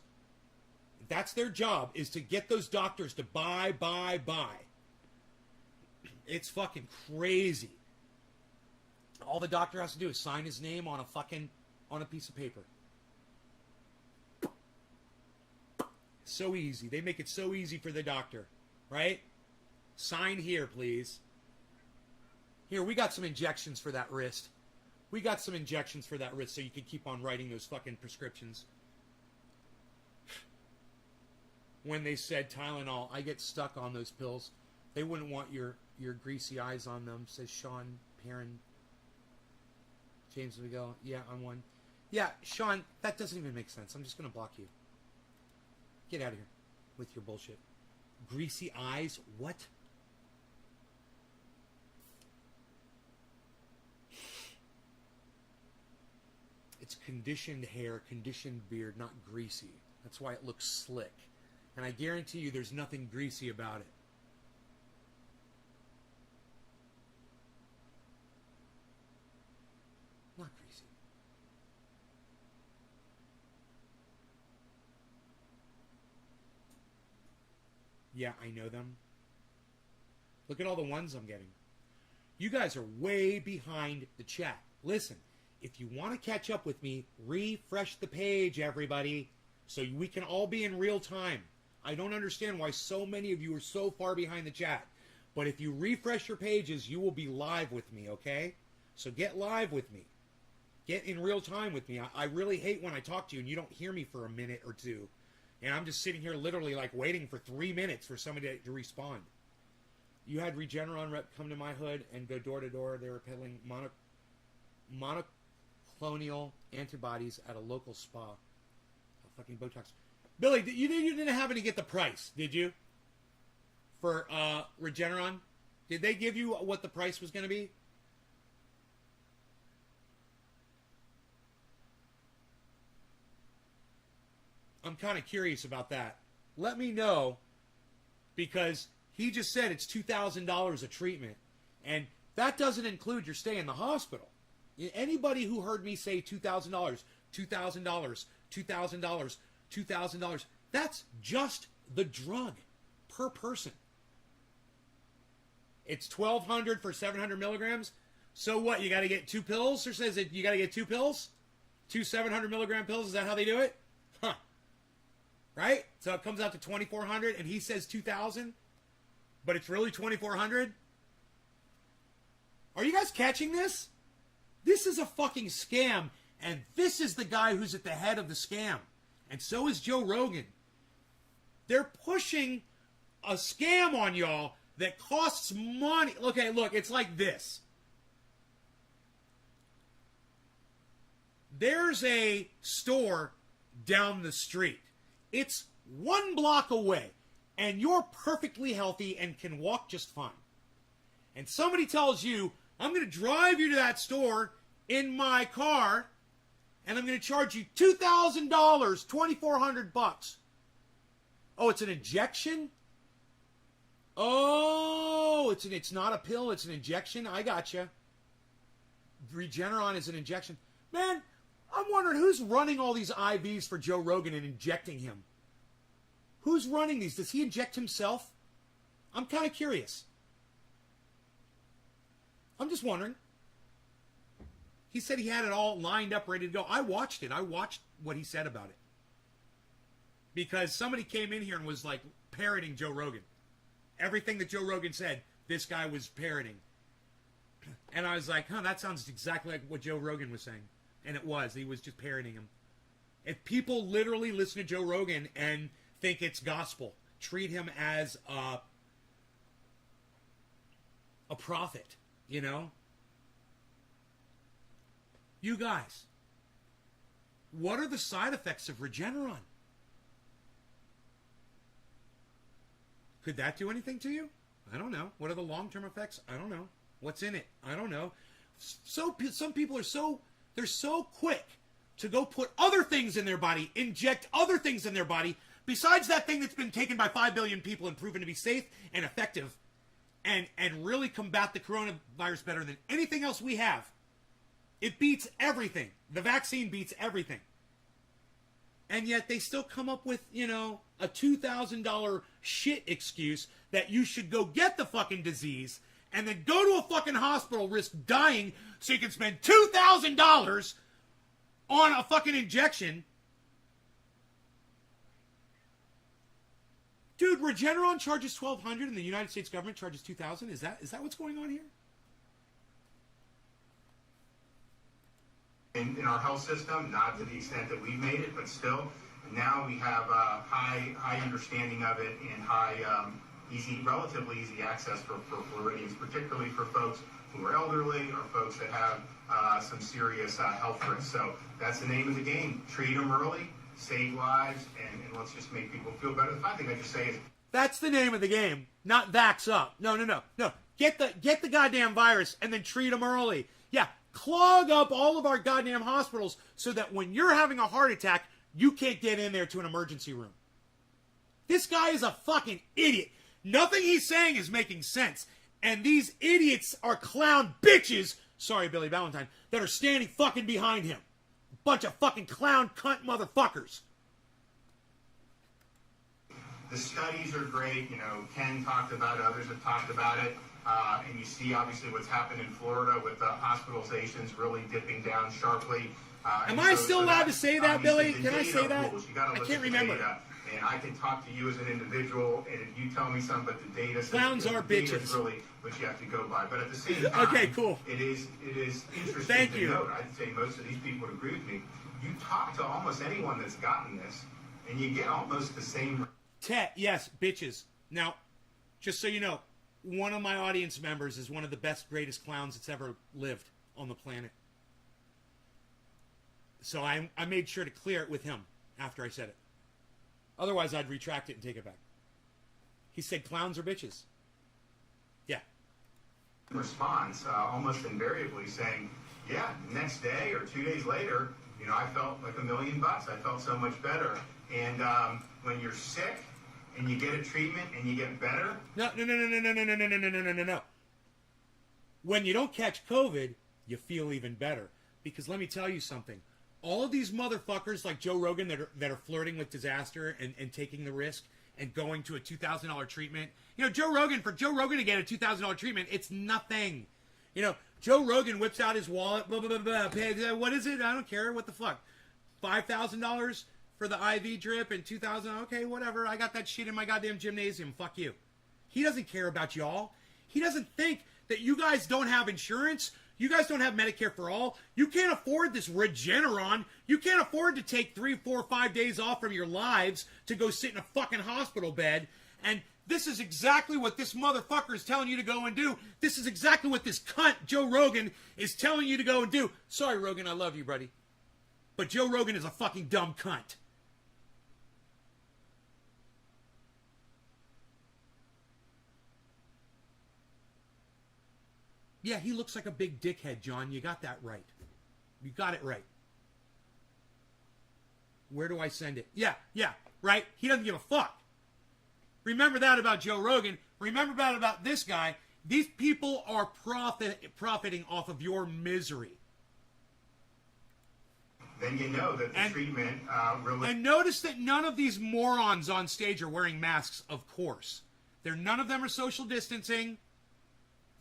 [SPEAKER 1] That's their job, is to get those doctors to buy. It's fucking crazy. All the doctor has to do is sign his name on a piece of paper. So easy. They make it so easy for the doctor, right? Sign here, please. Here, we got some injections for that wrist. We got some injections for that wrist so you can keep on writing those fucking prescriptions. When they said Tylenol, I get stuck on those pills. They wouldn't want your greasy eyes on them, says Sean Perrin. James Miguel, yeah, I'm one. Yeah, Sean, that doesn't even make sense. I'm just going to block you. Get out of here with your bullshit. Greasy eyes? What? It's conditioned hair, conditioned beard, not greasy. That's why it looks slick. And I guarantee you there's nothing greasy about it. Not greasy. Yeah, I know them. Look at all the ones I'm getting. You guys are way behind the chat. Listen, if you want to catch up with me, refresh the page, everybody, so we can all be in real time. I don't understand why so many of you are so far behind the chat. But if you refresh your pages, you will be live with me, okay? So get live with me. Get in real time with me. I really hate when I talk to you and you don't hear me for a minute or two. And I'm just sitting here literally like waiting for 3 minutes for somebody to respond. You had Regeneron rep come to my hood and go door to door. They were peddling monoclonal antibodies at a local spa. Fucking Botox. Billy, you didn't happen to get the price, did you? For Regeneron? Did they give you what the price was going to be? I'm kind of curious about that. Let me know, because he just said it's $2,000 a treatment, and that doesn't include your stay in the hospital. Anybody who heard me say $2,000, $2,000, $2,000, $2,000, that's just the drug per person. It's $1,200 for 700 milligrams. So what? You got to get 2 pills, or says it you got to get 2 pills? 2 700 milligram pills? Is that how they do it? Huh. Right? So it comes out to 2,400, and he says 2,000, but it's really 2,400. Are you guys catching this? This is a fucking scam, and this is the guy who's at the head of the scam, and so is Joe Rogan. They're pushing a scam on y'all that costs money. Okay, look, it's like this. There's a store down the street. It's 1 block away, and you're perfectly healthy and can walk just fine. And somebody tells you, I'm going to drive you to that store in my car, and I'm going to charge you $2,000, $2,400. Oh, it's an injection? Oh, it's not a pill, it's an injection? I gotcha. Regeneron is an injection. Man, I'm wondering who's running all these IVs for Joe Rogan and injecting him. Who's running these? Does he inject himself? I'm kind of curious. I'm just wondering. He said he had it all lined up, ready to go. I watched it. I watched what he said about it. Because somebody came in here and was like parroting Joe Rogan. Everything that Joe Rogan said, this guy was parroting. And I was like, that sounds exactly like what Joe Rogan was saying. And it was. He was just parroting him. If people literally listen to Joe Rogan and think it's gospel, treat him as a prophet, you know? You guys, what are the side effects of Regeneron? Could that do anything to you? I don't know. What are the long-term effects? I don't know. What's in it? I don't know. So some people are they're so quick to go put other things in their body, inject other things in their body, besides that thing that's been taken by 5 billion people and proven to be safe and effective, and really combat the coronavirus better than anything else we have. It beats everything. The vaccine beats everything. And yet they still come up with, a $2,000 shit excuse that you should go get the fucking disease and then go to a fucking hospital, risk dying, so you can spend $2,000 on a fucking injection. Dude, Regeneron charges $1,200 and the United States government charges $2,000. Is that what's going on here?
[SPEAKER 2] In our health system, not to the extent that we've made it, but still, now we have high understanding of it and high, relatively easy access for Floridians, particularly for folks who are elderly or folks that have some serious health risks. So that's the name of the game. Treat them early, save lives, and let's just make people feel better. The final thing I just say is,
[SPEAKER 1] that's the name of the game, not vax up. No. Get the goddamn virus and then treat them early. Yeah, clog up all of our goddamn hospitals so that when you're having a heart attack, you can't get in there to an emergency room. This guy is a fucking idiot. Nothing he's saying is making sense. And these idiots are clown bitches, sorry, Billy Valentine, that are standing fucking behind him. Bunch of fucking clown cunt motherfuckers.
[SPEAKER 2] The studies are great. You know, Ken talked about it. Others have talked about it. And you see, obviously, what's happened in Florida with the hospitalizations really dipping down sharply.
[SPEAKER 1] Am I still allowed to say that, Billy? Can I say that? I can't remember.
[SPEAKER 2] And I can talk to you as an individual, and if you tell me something, but the data...
[SPEAKER 1] Clowns are bitches.
[SPEAKER 2] Is really what you have to go by. But at the same time,
[SPEAKER 1] okay, cool.
[SPEAKER 2] It is interesting to note. I'd say most of these people would agree with me. You talk to almost anyone that's gotten this, and you get almost the same...
[SPEAKER 1] Yes, bitches. Now, just so you know, one of my audience members is one of the best, greatest clowns that's ever lived on the planet. So I made sure to clear it with him after I said it. Otherwise, I'd retract it and take it back. He said clowns are bitches. Yeah.
[SPEAKER 2] Response, almost invariably saying, yeah, next day or 2 days later, you know, I felt like $1 million. I felt so much better. And when you're sick and you get a treatment and you get better...
[SPEAKER 1] No. When you don't catch COVID, you feel even better. Because let me tell you something. All of these motherfuckers like Joe Rogan that are flirting with disaster and taking the risk and going to a $2,000 treatment. You know, for Joe Rogan to get a $2,000 treatment, it's nothing. You know, Joe Rogan whips out his wallet, blah, blah, blah, blah. What is it? I don't care. What the fuck? $5,000 for the IV drip and $2,000. Okay, whatever. I got that shit in my goddamn gymnasium. Fuck you. He doesn't care about y'all. He doesn't think that you guys don't have insurance. You guys don't have Medicare for all. You can't afford this Regeneron. You can't afford to take 3, 4, 5 days off from your lives to go sit in a fucking hospital bed. And this is exactly what this motherfucker is telling you to go and do. This is exactly what this cunt, Joe Rogan, is telling you to go and do. Sorry, Rogan, I love you, buddy. But Joe Rogan is a fucking dumb cunt. Yeah, he looks like a big dickhead, John. You got that right. You got it right. Where do I send it? Yeah, right? He doesn't give a fuck. Remember that about Joe Rogan. Remember that about this guy. These people are profiting off of your misery.
[SPEAKER 2] Then you know that the treatment really...
[SPEAKER 1] And notice that none of these morons on stage are wearing masks, of course. None of them are social distancing.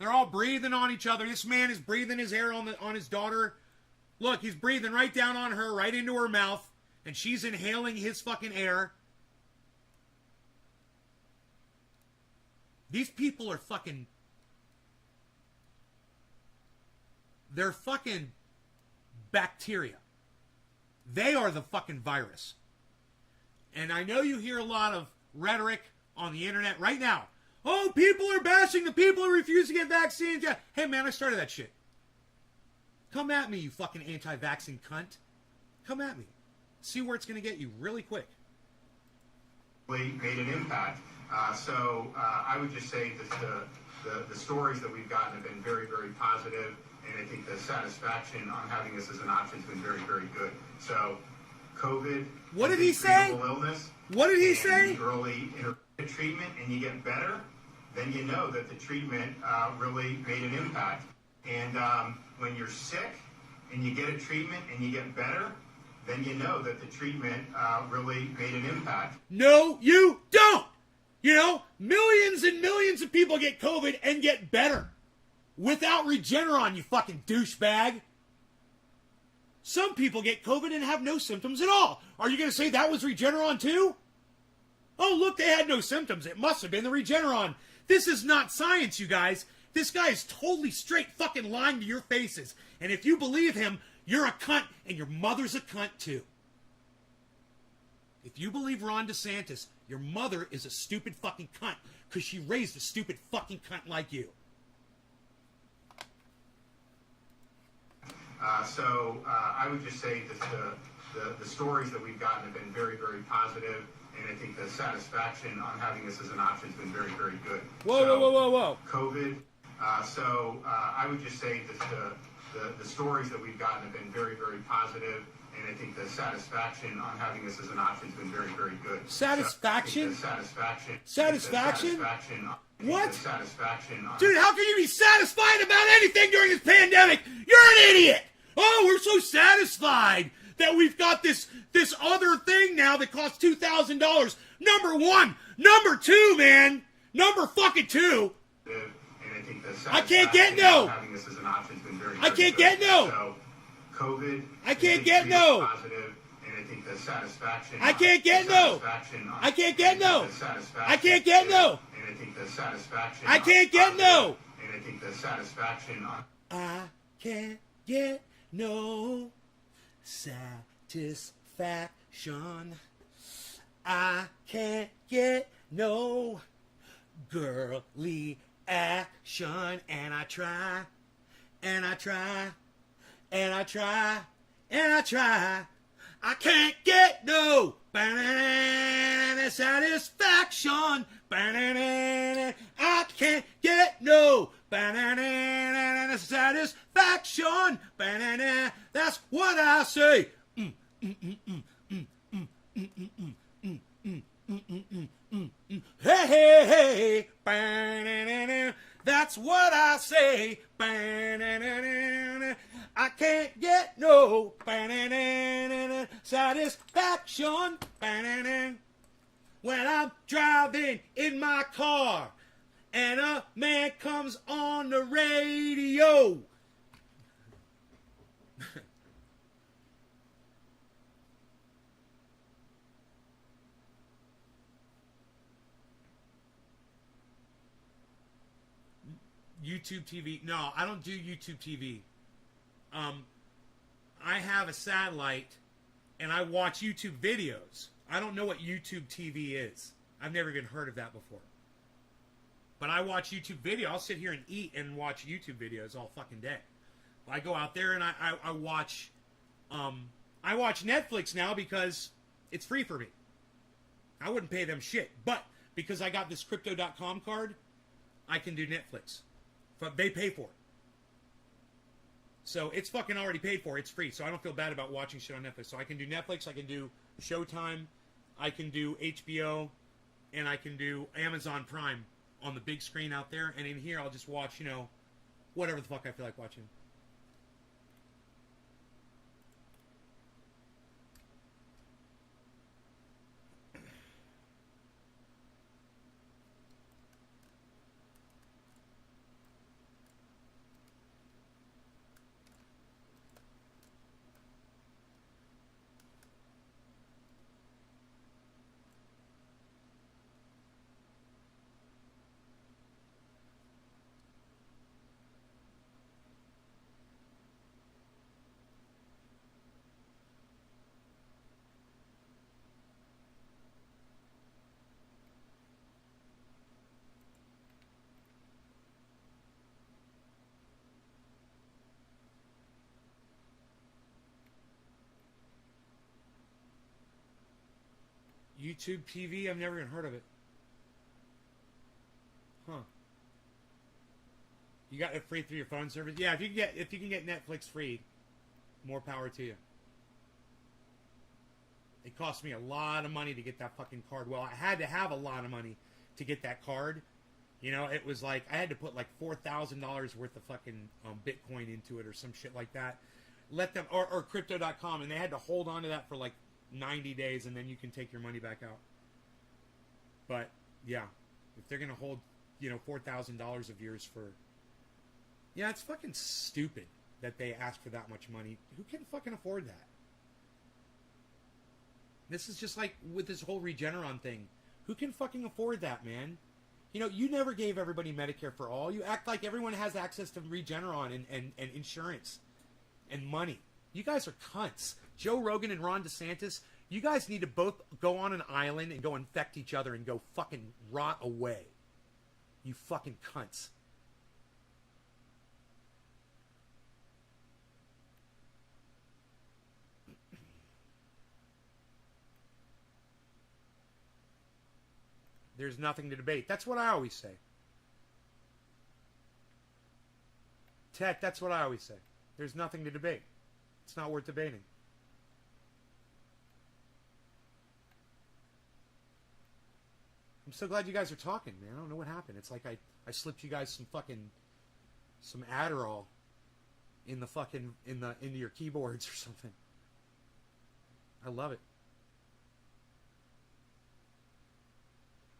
[SPEAKER 1] They're all breathing on each other. This man is breathing his air on his daughter. Look, he's breathing right down on her, right into her mouth. And she's inhaling his fucking air. These people are fucking... They're fucking bacteria. They are the fucking virus. And I know you hear a lot of rhetoric on the internet right now. Oh, people are bashing the people who refuse to get vaccines. Yeah. Hey, man, I started that shit. Come at me, you fucking anti-vaccine cunt. Come at me. See where it's going to get you really quick.
[SPEAKER 2] Made an impact. So I would just say that the stories that we've gotten have been very, very positive, and I think the satisfaction on having this as an option has been very, very good. So COVID...
[SPEAKER 1] What did he say?
[SPEAKER 2] Illness,
[SPEAKER 1] what did he say?
[SPEAKER 2] Early treatment, and you get better, then you know that the treatment really made an impact. And when you're sick and you get a treatment and you get better, then you know that the treatment really made an impact.
[SPEAKER 1] No, you don't! You know, millions and millions of people get COVID and get better. Without Regeneron, you fucking douchebag. Some people get COVID and have no symptoms at all. Are you going to say that was Regeneron too? Oh, look, they had no symptoms. It must have been the Regeneron. This is not science, you guys. This guy is totally straight fucking lying to your faces. And if you believe him, you're a cunt, and your mother's a cunt too. If you believe Ron DeSantis, your mother is a stupid fucking cunt because she raised a stupid fucking cunt like you.
[SPEAKER 2] So I would just say that the stories that we've gotten have been very, very positive, and I think the satisfaction on having this as an option has been very, very good.
[SPEAKER 1] Whoa.
[SPEAKER 2] COVID. So I would just say that the stories that we've gotten have been very, very positive, and I think the satisfaction on having this as an option has been very, very good.
[SPEAKER 1] Satisfaction?
[SPEAKER 2] So satisfaction.
[SPEAKER 1] Satisfaction? What?
[SPEAKER 2] Satisfaction.
[SPEAKER 1] Dude, how can you be satisfied about anything during this pandemic? You're an idiot! Oh, we're so satisfied that we've got this other thing now that costs $2,000. Number one. Number two, man. Number fucking two. I can't get no. I can't get no.
[SPEAKER 2] So, COVID.
[SPEAKER 1] I can't get no.
[SPEAKER 2] Positive, and I think the satisfaction.
[SPEAKER 1] I can't get no. I can't get no. I can't get no.
[SPEAKER 2] And I think the satisfaction.
[SPEAKER 1] I can't get no.
[SPEAKER 2] And I think the satisfaction.
[SPEAKER 1] I can't get no satisfaction. I can't get no girly action, and I try, and I try, and I try, and I try. I can't get no satisfaction. I can't get no satisfaction. That's what I say. Hey, hey, hey. That's what I say. I can't get no satisfaction when I'm driving in my car and a man comes on the radio. YouTube TV. No, I don't do YouTube TV. I have a satellite and I watch YouTube videos. I don't know what YouTube TV is. I've never even heard of that before. But I watch YouTube video. I'll sit here and eat and watch YouTube videos all fucking day. I go out there and I watch Netflix now because it's free for me. I wouldn't pay them shit. But because I got this crypto.com card, I can do Netflix. But they pay for it. So it's fucking already paid for. It's free. So I don't feel bad about watching shit on Netflix. So I can do Netflix, I can do Showtime, I can do HBO, and I can do Amazon Prime on the big screen out there. And in here I'll just watch, whatever the fuck I feel like watching. YouTube TV? I've never even heard of it. Huh. You got it free through your phone service? Yeah, if you can get Netflix free, more power to you. It cost me a lot of money to get that fucking card. Well, I had to have a lot of money to get that card. It was like I had to put like $4,000 worth of fucking Bitcoin into it or some shit like that. Let them or crypto.com, and they had to hold on to that for like 90 days, and then you can take your money back out. But yeah, if they're gonna hold $4,000 of yours for, it's fucking stupid that they ask for that much money. Who can fucking afford that? This is just like with this whole Regeneron thing. Who can fucking afford that, man? You never gave everybody Medicare for all. You act like everyone has access to Regeneron and insurance and money. You guys are cunts. Joe Rogan and Ron DeSantis, you guys need to both go on an island and go infect each other and go fucking rot away. You fucking cunts. There's nothing to debate. That's what I always say. Tech, that's what I always say. There's nothing to debate. It's not worth debating. I'm so glad you guys are talking, man. I don't know what happened. It's like I slipped you guys some Adderall in the fucking into your keyboards or something. I love it.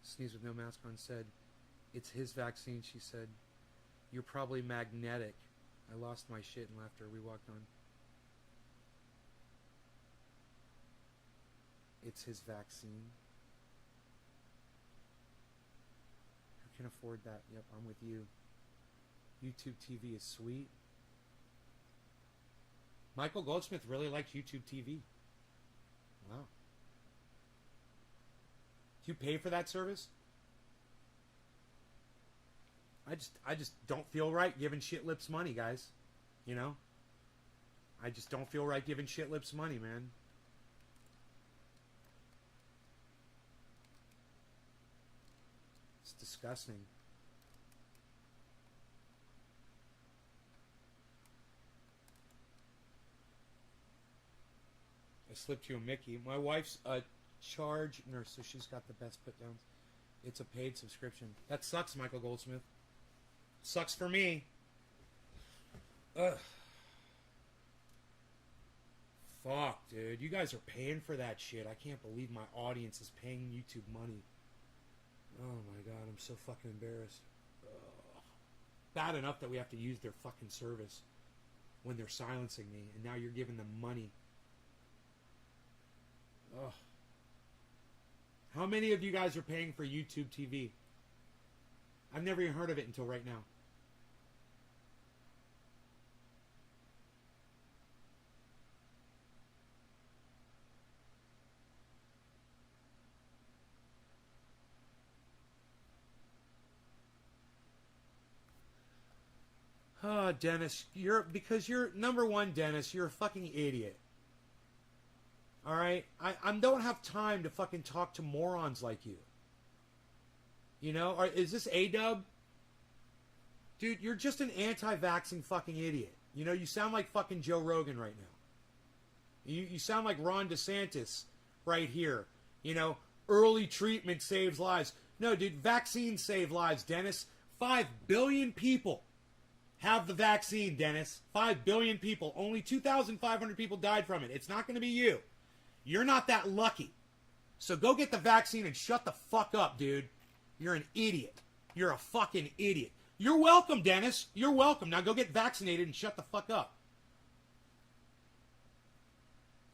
[SPEAKER 1] Sneeze with no mask on said, it's his vaccine. She said, you're probably magnetic. I lost my shit and laughter. We walked on. It's his vaccine. Who can afford that? Yep, I'm with you. YouTube TV is sweet. Michael Goldsmith really likes YouTube TV. Wow. Do you pay for that service? I just don't feel right giving shit lips money, guys. You know? I just don't feel right giving shit lips money, man. It's disgusting. I slipped you a Mickey. My wife's a charge nurse, so she's got the best put downs. It's a paid subscription. That sucks, Michael Goldsmith. Sucks for me. Ugh. Fuck, dude. You guys are paying for that shit. I can't believe my audience is paying YouTube money. Oh my god, I'm so fucking embarrassed. Ugh. Bad enough that we have to use their fucking service when they're silencing me, and now you're giving them money. Ugh. How many of you guys are paying for YouTube TV? I've never even heard of it until right now. Oh, Dennis, because you're number one, Dennis, you're a fucking idiot. All right? I don't have time to fucking talk to morons like you. You know? Or is this A-dub? Dude, you're just an anti-vaxxing fucking idiot. You know, you sound like fucking Joe Rogan right now. You sound like Ron DeSantis right here. You know, early treatment saves lives. No, dude, vaccines save lives, Dennis. 5 billion people have the vaccine, Dennis. 5 billion people. Only 2,500 people died from it. It's not going to be you. You're not that lucky. So go get the vaccine and shut the fuck up, dude. You're an idiot. You're a fucking idiot. You're welcome, Dennis. You're welcome. Now go get vaccinated and shut the fuck up.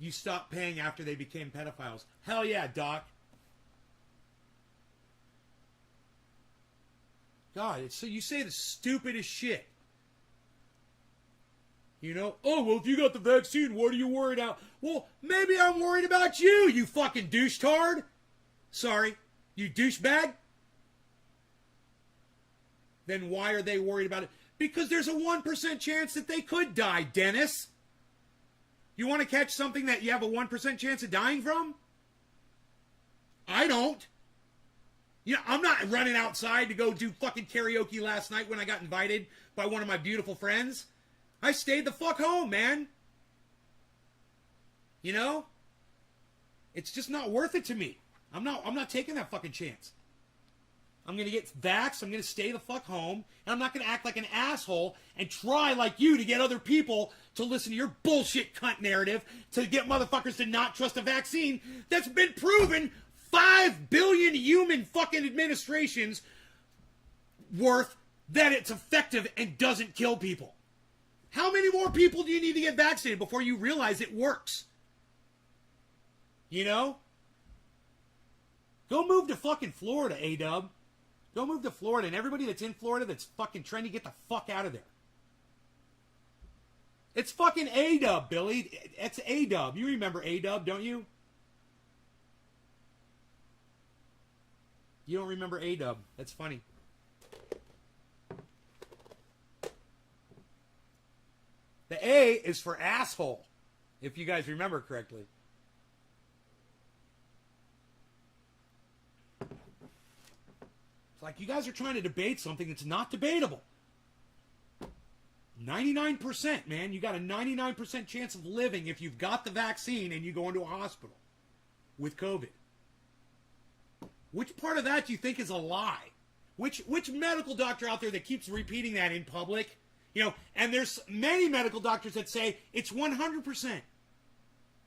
[SPEAKER 1] You stopped paying after they became pedophiles. Hell yeah, Doc. God, so you say the stupidest shit. You know, oh, well, if you got the vaccine, what are you worried about? Well, maybe I'm worried about you, you fucking douche-tard. Sorry, you douchebag. Then why are they worried about it? Because there's a 1% chance that they could die, Dennis. You want to catch something that you have a 1% chance of dying from? I don't. You know, I'm not running outside to go do fucking karaoke last night when I got invited by one of my beautiful friends. I stayed the fuck home, man. You know? It's just not worth it to me. I'm not taking that fucking chance. I'm going to get vaxxed, I'm going to stay the fuck home, and I'm not going to act like an asshole and try like you to get other people to listen to your bullshit cunt narrative to get motherfuckers to not trust a vaccine that's been proven 5 billion human fucking administrations worth that it's effective and doesn't kill people. How many more people do you need to get vaccinated before you realize it works? You know? Go move to fucking Florida, A-dub. Go move to Florida, and everybody that's in Florida that's fucking trying to get the fuck out of there. It's fucking A-dub, Billy. It's A-dub. You remember A-dub, don't you? You don't remember A-dub. That's funny. The A is for asshole, if you guys remember correctly. It's like you guys are trying to debate something that's not debatable. 99%, man. You got a 99% chance of living if you've got the vaccine and you go into a hospital with COVID. Which part of that do you think is a lie? Which medical doctor out there that keeps repeating that in public? You know, and there's many medical doctors that say it's 100%.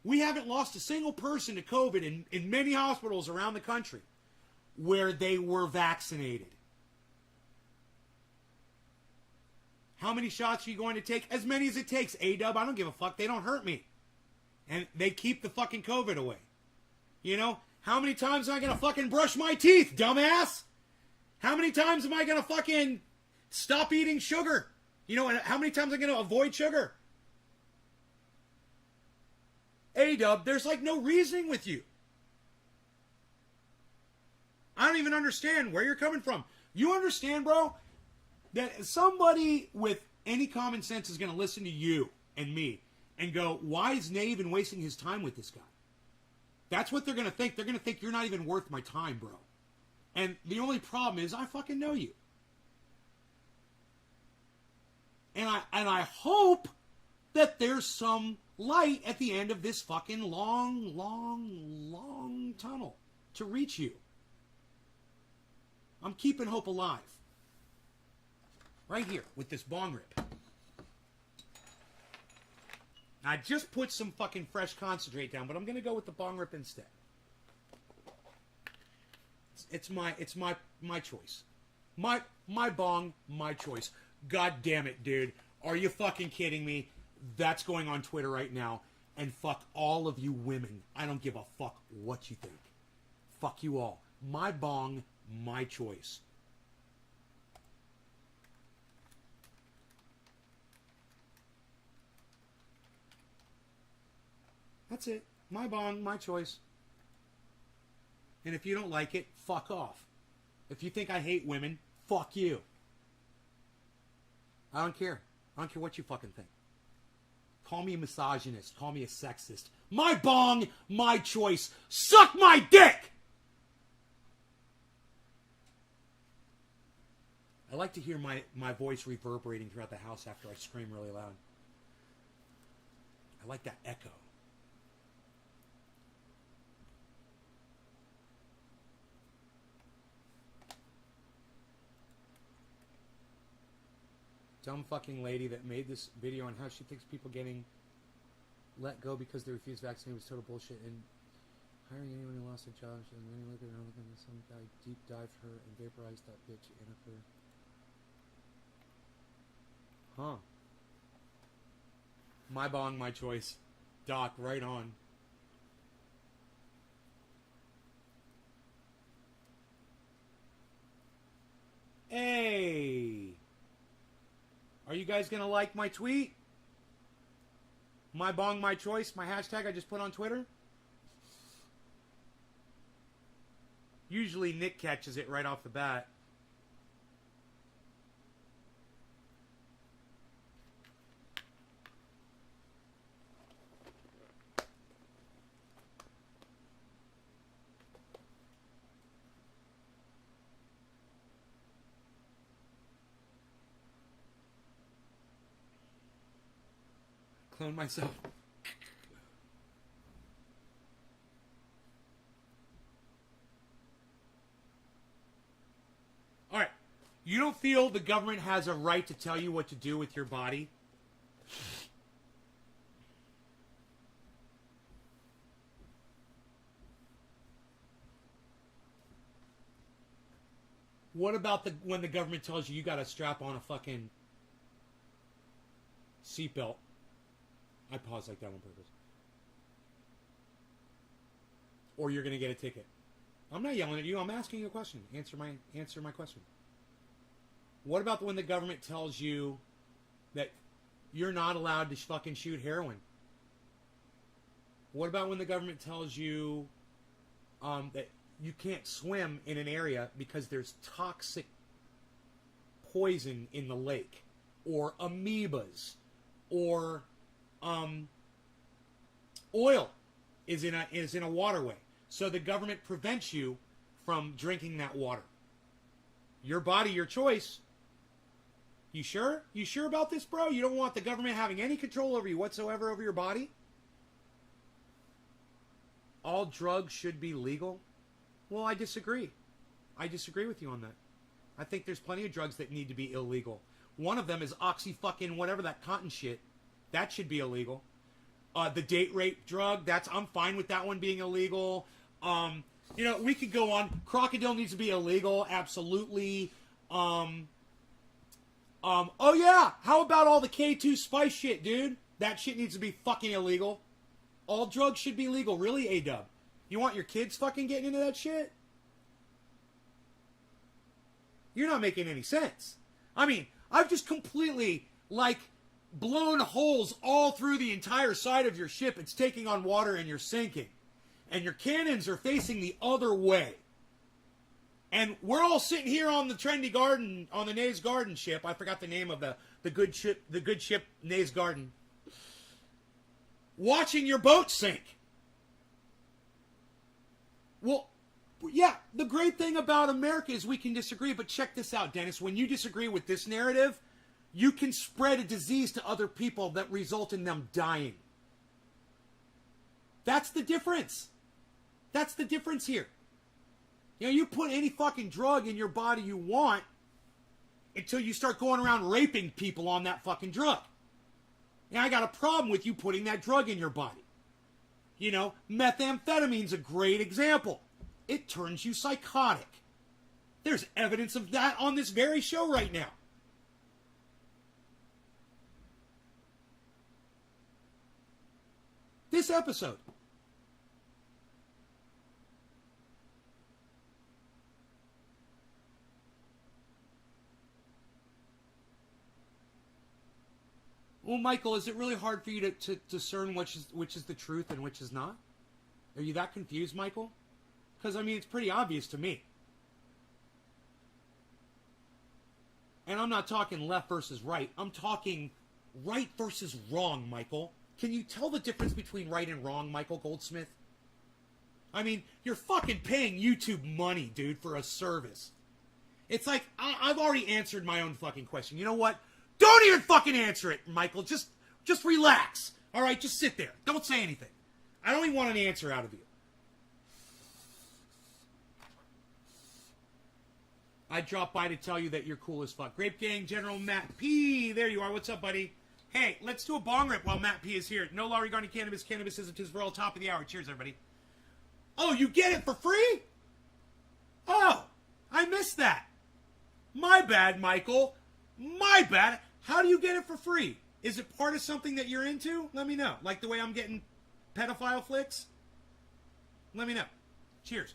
[SPEAKER 1] We haven't lost a single person to COVID in many hospitals around the country where they were vaccinated. How many shots are you going to take? As many as it takes. A-dub, I don't give a fuck. They don't hurt me. And they keep the fucking COVID away. You know? How many times am I going to fucking brush my teeth, dumbass? How many times am I going to fucking stop eating sugar? You know, how many times am I going to avoid sugar? A-dub, there's like no reasoning with you. I don't even understand where you're coming from. You understand, bro, that somebody with any common sense is going to listen to you and me and go, why is Nate even wasting his time with this guy? That's what they're going to think. They're going to think you're not even worth my time, bro. And the only problem is I fucking know you. And I hope that there's some light at the end of this fucking long, long, long tunnel to reach you. I'm keeping hope alive. Right here with this bong rip. I just put some fucking fresh concentrate down, but I'm going to go with the bong rip instead. It's my choice. My bong, my choice. God damn it, dude. Are you fucking kidding me? That's going on Twitter right now. And fuck all of you women. I don't give a fuck what you think. Fuck you all. My bong, my choice. That's it. My bong, my choice. And if you don't like it, fuck off. If you think I hate women, fuck you. I don't care. I don't care what you fucking think. Call me a misogynist. Call me a sexist. My bong, my choice. Suck my dick! I like to hear my voice reverberating throughout the house after I scream really loud. I like that echo. Dumb fucking lady that made this video on how she thinks people getting let go because they refused vaccine was total bullshit, and hiring anyone who lost their job and then look at her looking at some guy deep dived her and vaporized that bitch in her. Huh. My bong, my choice. Doc, right on. Hey! Are you guys going to like my tweet? My bong, my choice, my hashtag I just put on Twitter? Usually Nick catches it right off the bat. Clone myself. All right. You don't feel the government has a right to tell you what to do with your body? What about when the government tells you got to strap on a fucking seatbelt? I paused like that on purpose. Or you're going to get a ticket. I'm not yelling at you. I'm asking you a question. Answer my question. What about when the government tells you that you're not allowed to fucking shoot heroin? What about when the government tells you that you can't swim in an area because there's toxic poison in the lake, or amoebas, or oil is in a waterway, so the government prevents you from drinking that water? Your body, your choice. You sure? You sure about this, bro? You don't want the government having any control over you whatsoever, over your body? All drugs should be legal? Well, I disagree. I disagree with you on that. I think there's plenty of drugs that need to be illegal. One of them is oxy fucking whatever, that cotton shit. That should be illegal. The date rape drug, I'm fine with that one being illegal. You know, we could go on. Crocodile needs to be illegal, absolutely. Oh yeah, how about all the K2 spice shit, dude? That shit needs to be fucking illegal. All drugs should be legal. Really, A-Dub? You want your kids fucking getting into that shit? You're not making any sense. I mean, I've just completely, like, blown holes all through the entire side of your ship. It's taking on water and you're sinking. And your cannons are facing the other way. And we're all sitting here on the Trendy Garden, on the Nays Garden ship. I forgot the name of the good ship Nays Garden. Watching your boat sink. Well, yeah, the great thing about America is we can disagree, but check this out, Dennis. When you disagree with this narrative, you can spread a disease to other people that result in them dying. That's the difference. That's the difference here. You know, you put any fucking drug in your body you want until you start going around raping people on that fucking drug. And I got a problem with you putting that drug in your body. You know, methamphetamine's a great example. It turns you psychotic. There's evidence of that on this very show right now. This episode. Well, Michael, is it really hard for you to discern which is the truth and which is not? Are you that confused, Michael? Because, I mean, it's pretty obvious to me. And I'm not talking left versus right. I'm talking right versus wrong, Michael. Can you tell the difference between right and wrong, Michael Goldsmith? I mean, you're fucking paying YouTube money, dude, for a service. It's like, I've already answered my own fucking question. You know what? Don't even fucking answer it, Michael. Just relax. All right, just sit there. Don't say anything. I don't even want an answer out of you. I dropped by to tell you that you're cool as fuck. Grape Gang, General Matt P. There you are. What's up, buddy? Hey, let's do a bong rip while Matt P is here. No law regarding cannabis. Cannabis is for all. Top of the hour. Cheers, everybody. Oh, you get it for free? Oh, I missed that. My bad, Michael. My bad. How do you get it for free? Is it part of something that you're into? Let me know. Like the way I'm getting pedophile flicks? Let me know. Cheers.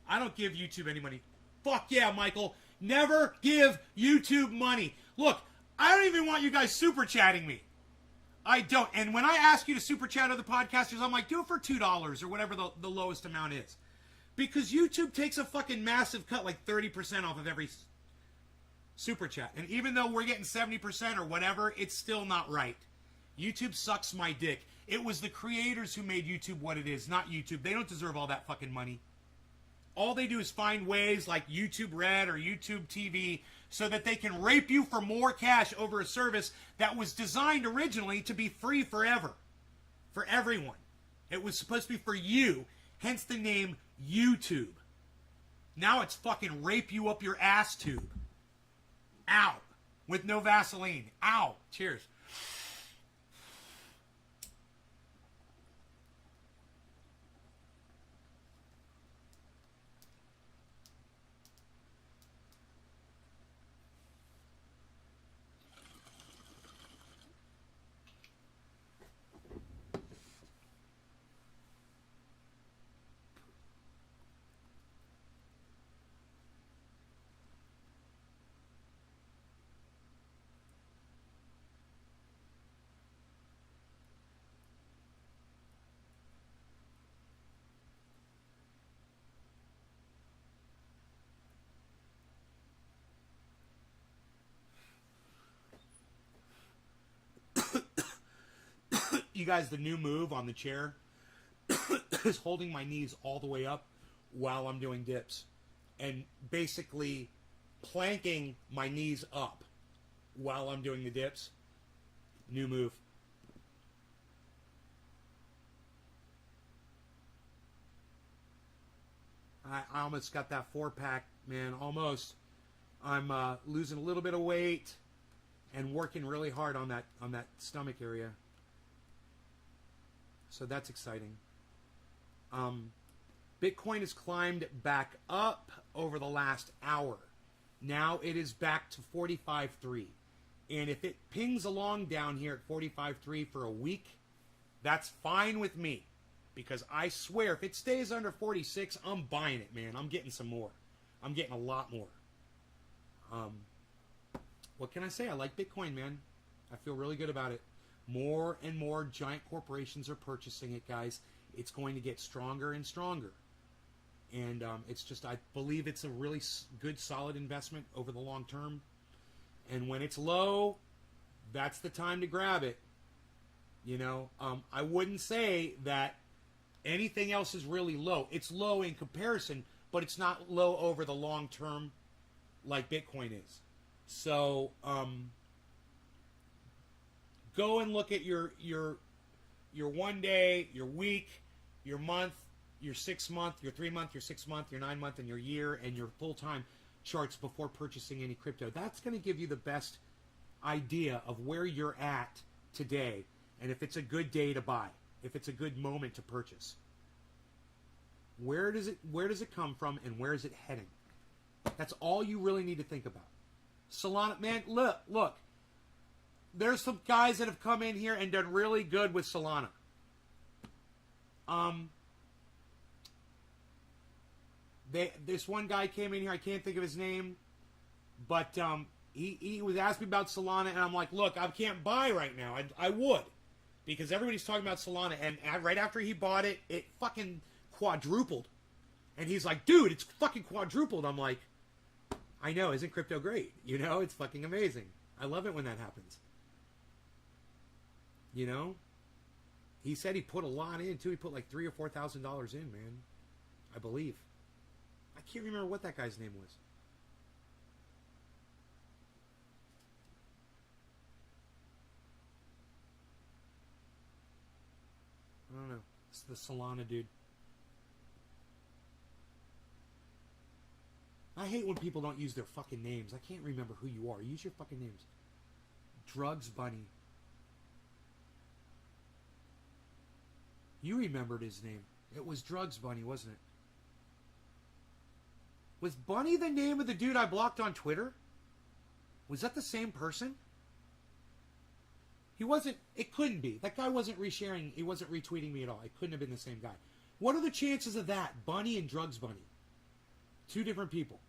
[SPEAKER 1] I don't give YouTube any money. Fuck yeah, Michael. Never give YouTube money. Look, I don't even want you guys super chatting me. I don't. And when I ask you to super chat other podcasters, I'm like, do it for $2 or whatever the lowest amount is. Because YouTube takes a fucking massive cut, like 30% off of every super chat. And even though we're getting 70% or whatever, it's still not right. YouTube sucks my dick. It was the creators who made YouTube what it is, not YouTube. They don't deserve all that fucking money. All they do is find ways like YouTube Red or YouTube TV so that they can rape you for more cash over a service that was designed originally to be free forever. For everyone. It was supposed to be for you, hence the name YouTube. Now it's fucking rape you up your ass tube. Ow. With no Vaseline. Ow. Cheers. You guys, the new move on the chair is holding my knees all the way up while I'm doing dips. and basically planking my knees up while I'm doing the dips. New move. I almost got that 4-pack, man, almost. I'm losing a little bit of weight and working really hard on that stomach area. So that's exciting. Bitcoin has climbed back up over the last hour. Now it is back to 45.3. And if it pings along down here at 45.3 for a week, that's fine with me. Because I swear, if it stays under 46, I'm buying it, man. I'm getting some more. I'm getting a lot more. What can I say? I like Bitcoin, man. I feel really good about it. More and more giant corporations are purchasing it, guys. It's going to get stronger and stronger. And it's just, I believe it's a really good, solid investment over the long term. And when it's low, that's the time to grab it. You know, I wouldn't say that anything else is really low. It's low in comparison, but it's not low over the long term like Bitcoin is. So go and look at your 1 day, your week, your month, your 6 month, your 3 month, your 6 month, your 9 month, and your year, and your full time charts before purchasing any crypto. That's going to give you the best idea of where you're at today, and if it's a good day to buy, if it's a good moment to purchase. Where does it come from, and where is it heading? That's all you really need to think about. Solana, man, look. There's some guys that have come in here and done really good with Solana. This one guy came in here, I can't think of his name, but he was asking me about Solana, and I'm like, look, I can't buy right now. I would, because everybody's talking about Solana, and right after he bought it, it fucking quadrupled. And he's like, dude, it's fucking quadrupled. I'm like, I know, isn't crypto great? You know, it's fucking amazing. I love it when that happens. You know? He said he put a lot in, too. He put like $3,000 or $4,000 in, man. I believe. I can't remember what that guy's name was. I don't know. It's the Solana dude. I hate when people don't use their fucking names. I can't remember who you are. Use your fucking names. Drugs Bunny. You remembered his name. It was Drugs Bunny, wasn't it? Was Bunny the name of the dude I blocked on Twitter? Was that the same person? He wasn't. It couldn't be. That guy wasn't resharing. He wasn't retweeting me at all. It couldn't have been the same guy. What are the chances of that? Bunny and Drugs Bunny. Two different people.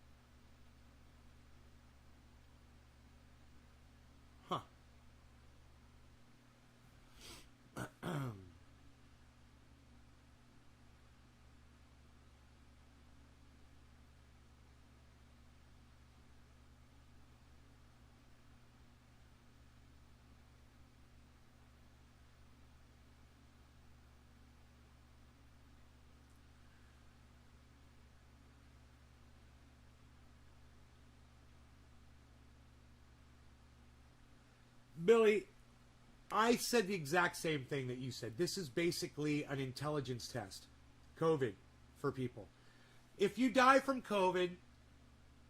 [SPEAKER 1] Huh. Billy, I said the exact same thing that you said. This is basically an intelligence test. COVID for people. If you die from COVID,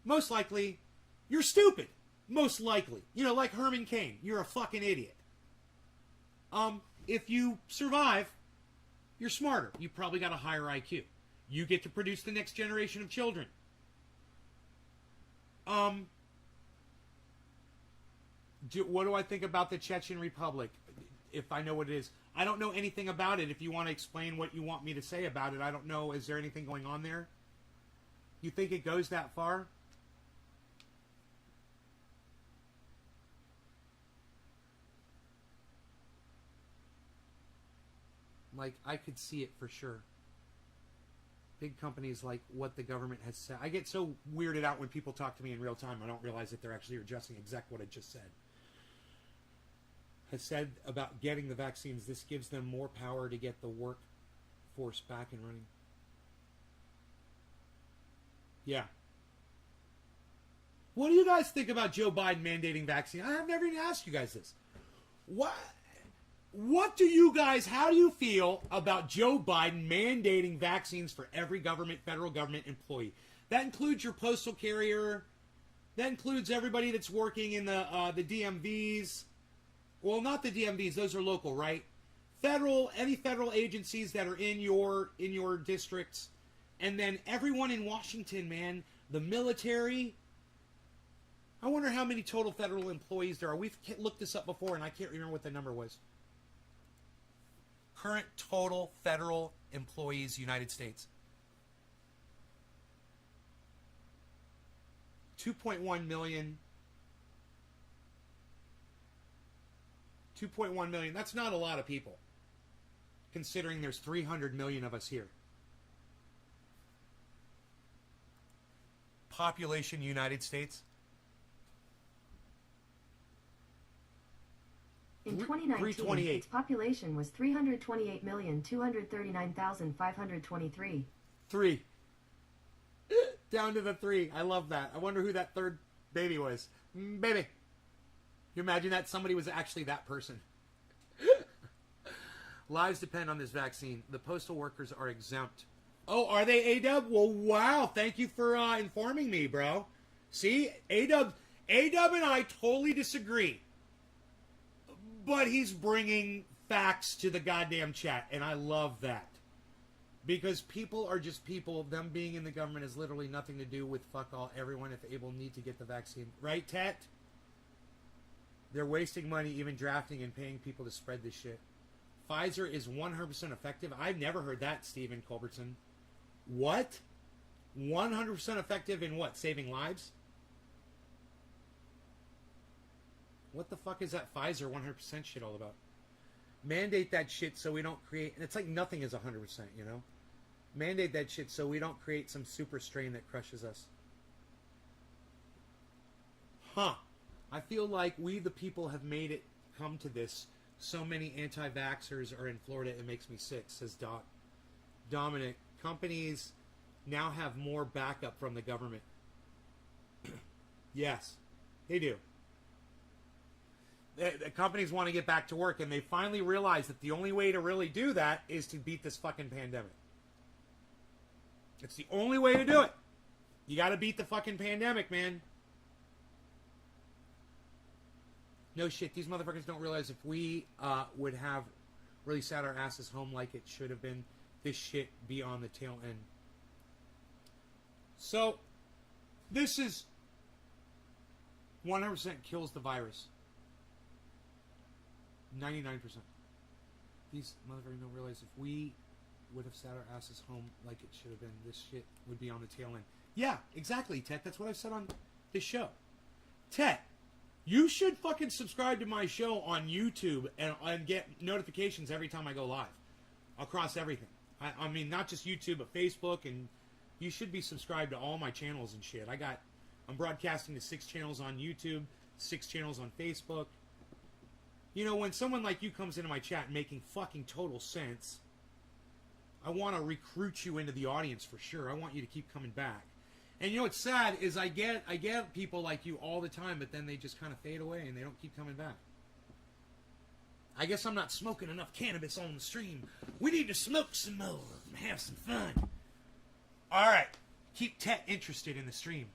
[SPEAKER 1] most likely, you're stupid. Most likely. You know, like Herman Cain. You're a fucking idiot. If you survive, you're smarter. You probably got a higher IQ. You get to produce the next generation of children. What do I think about the Chechen Republic? If I know what it is. I don't know anything about it. If you want to explain what you want me to say about it, I don't know. Is there anything going on there? You think it goes that far? Like, I could see it for sure. Big companies like what the government has said. I get so weirded out when people talk to me in real time. I don't realize that they're actually addressing exactly what I just said. Has said about getting the vaccines, this gives them more power to get the workforce back and running. Yeah, What do you guys think about Joe Biden mandating vaccine? I've never even asked you guys this. What do you guys, how do you feel about Joe Biden mandating vaccines for every federal government employee? That includes your postal carrier. That includes everybody that's working in the DMVs. Well, not the DMVs; those are local, right? Any federal agencies that are in your districts, and then everyone in Washington, man, the military. I wonder how many total federal employees there are. We've looked this up before, and I can't remember what the number was. Current total federal employees, United States. 2.1 million. 2.1 million. That's not a lot of people, considering there's 300 million of us here. Population, United States.
[SPEAKER 4] In 2019, its population was 328,239,523.
[SPEAKER 1] 3. Down to the 3. I love that. I wonder who that third baby was. Baby. You imagine that somebody was actually that person. Lives depend on this vaccine. The postal workers are exempt. Oh, are they, ADub? Well, wow. Thank you for informing me, bro. See, ADub and I totally disagree. But he's bringing facts to the goddamn chat, and I love that. Because people are just people. Them being in the government has literally nothing to do with fuck all. Everyone, if able, need to get the vaccine. Right, Tet? They're wasting money even drafting and paying people to spread this shit. Pfizer is 100% effective. I've never heard that, Stephen Culbertson. What? 100% effective in what? Saving lives? What the fuck is that Pfizer 100% shit all about? Mandate that shit so we don't create... And it's like nothing is 100%, you know? Mandate that shit so we don't create some super strain that crushes us. Huh. I feel like we, the people, have made it come to this. So many anti-vaxxers are in Florida, it makes me sick, says Dominic. Companies now have more backup from the government. Yes, they do. The companies want to get back to work, and they finally realize that the only way to really do that is to beat this fucking pandemic. It's the only way to do it. You got to beat the fucking pandemic, man. No shit, these motherfuckers don't realize if we would have really sat our asses home like it should have been, this shit be on the tail end. So, this is 100% kills the virus. 99%. These motherfuckers don't realize if we would have sat our asses home like it should have been, this shit would be on the tail end. Yeah, exactly, Tet. That's what I've said on this show. Tet, you should fucking subscribe to my show on YouTube and get notifications every time I go live. Across everything. I mean, not just YouTube, but Facebook, and you should be subscribed to all my channels and shit. I'm broadcasting to 6 channels on YouTube, 6 channels on Facebook. You know, when someone like you comes into my chat making fucking total sense, I want to recruit you into the audience for sure. I want you to keep coming back. And you know what's sad is I get people like you all the time, but then they just kind of fade away and they don't keep coming back. I guess I'm not smoking enough cannabis on the stream. We need to smoke some more and have some fun. All right. Keep Tet interested in the stream.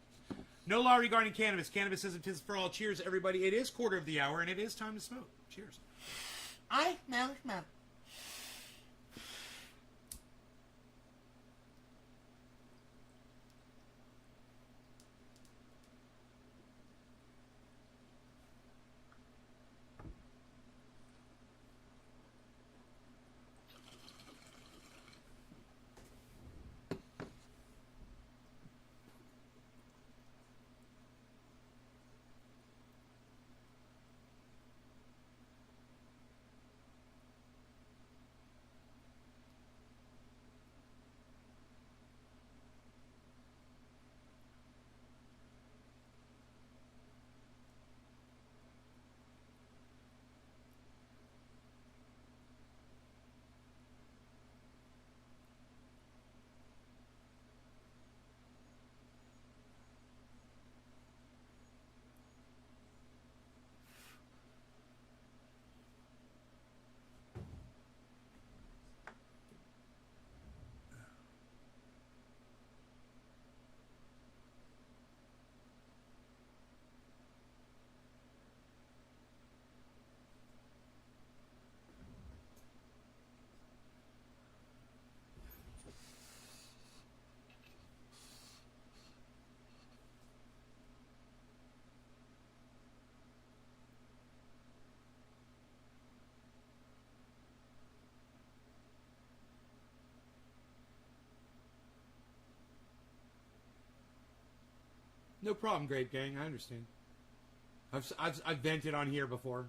[SPEAKER 1] No law regarding cannabis. Cannabis isn't for all. Cheers, everybody. It is 1:15, and it is time to smoke. Cheers. I smell smoke. No problem, Grape Gang. I understand. I've vented on here before.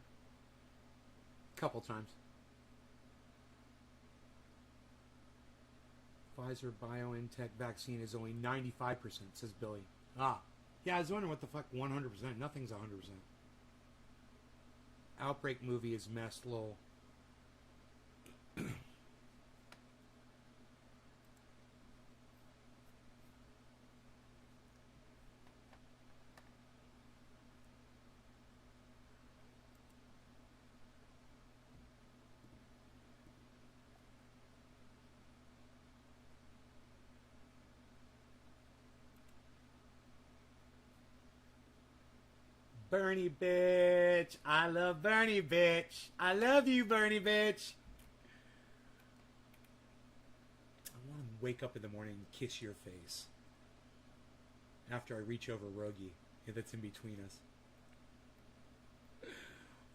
[SPEAKER 1] A couple times. Pfizer BioNTech vaccine is only 95%, says Billy. Ah. Yeah, I was wondering what the fuck 100%. Nothing's 100%. Outbreak movie is messed, lol. Bernie, bitch. I love Bernie, bitch. I love you, Bernie, bitch. I want to wake up in the morning and kiss your face. After I reach over Rogie. Yeah, that's in between us.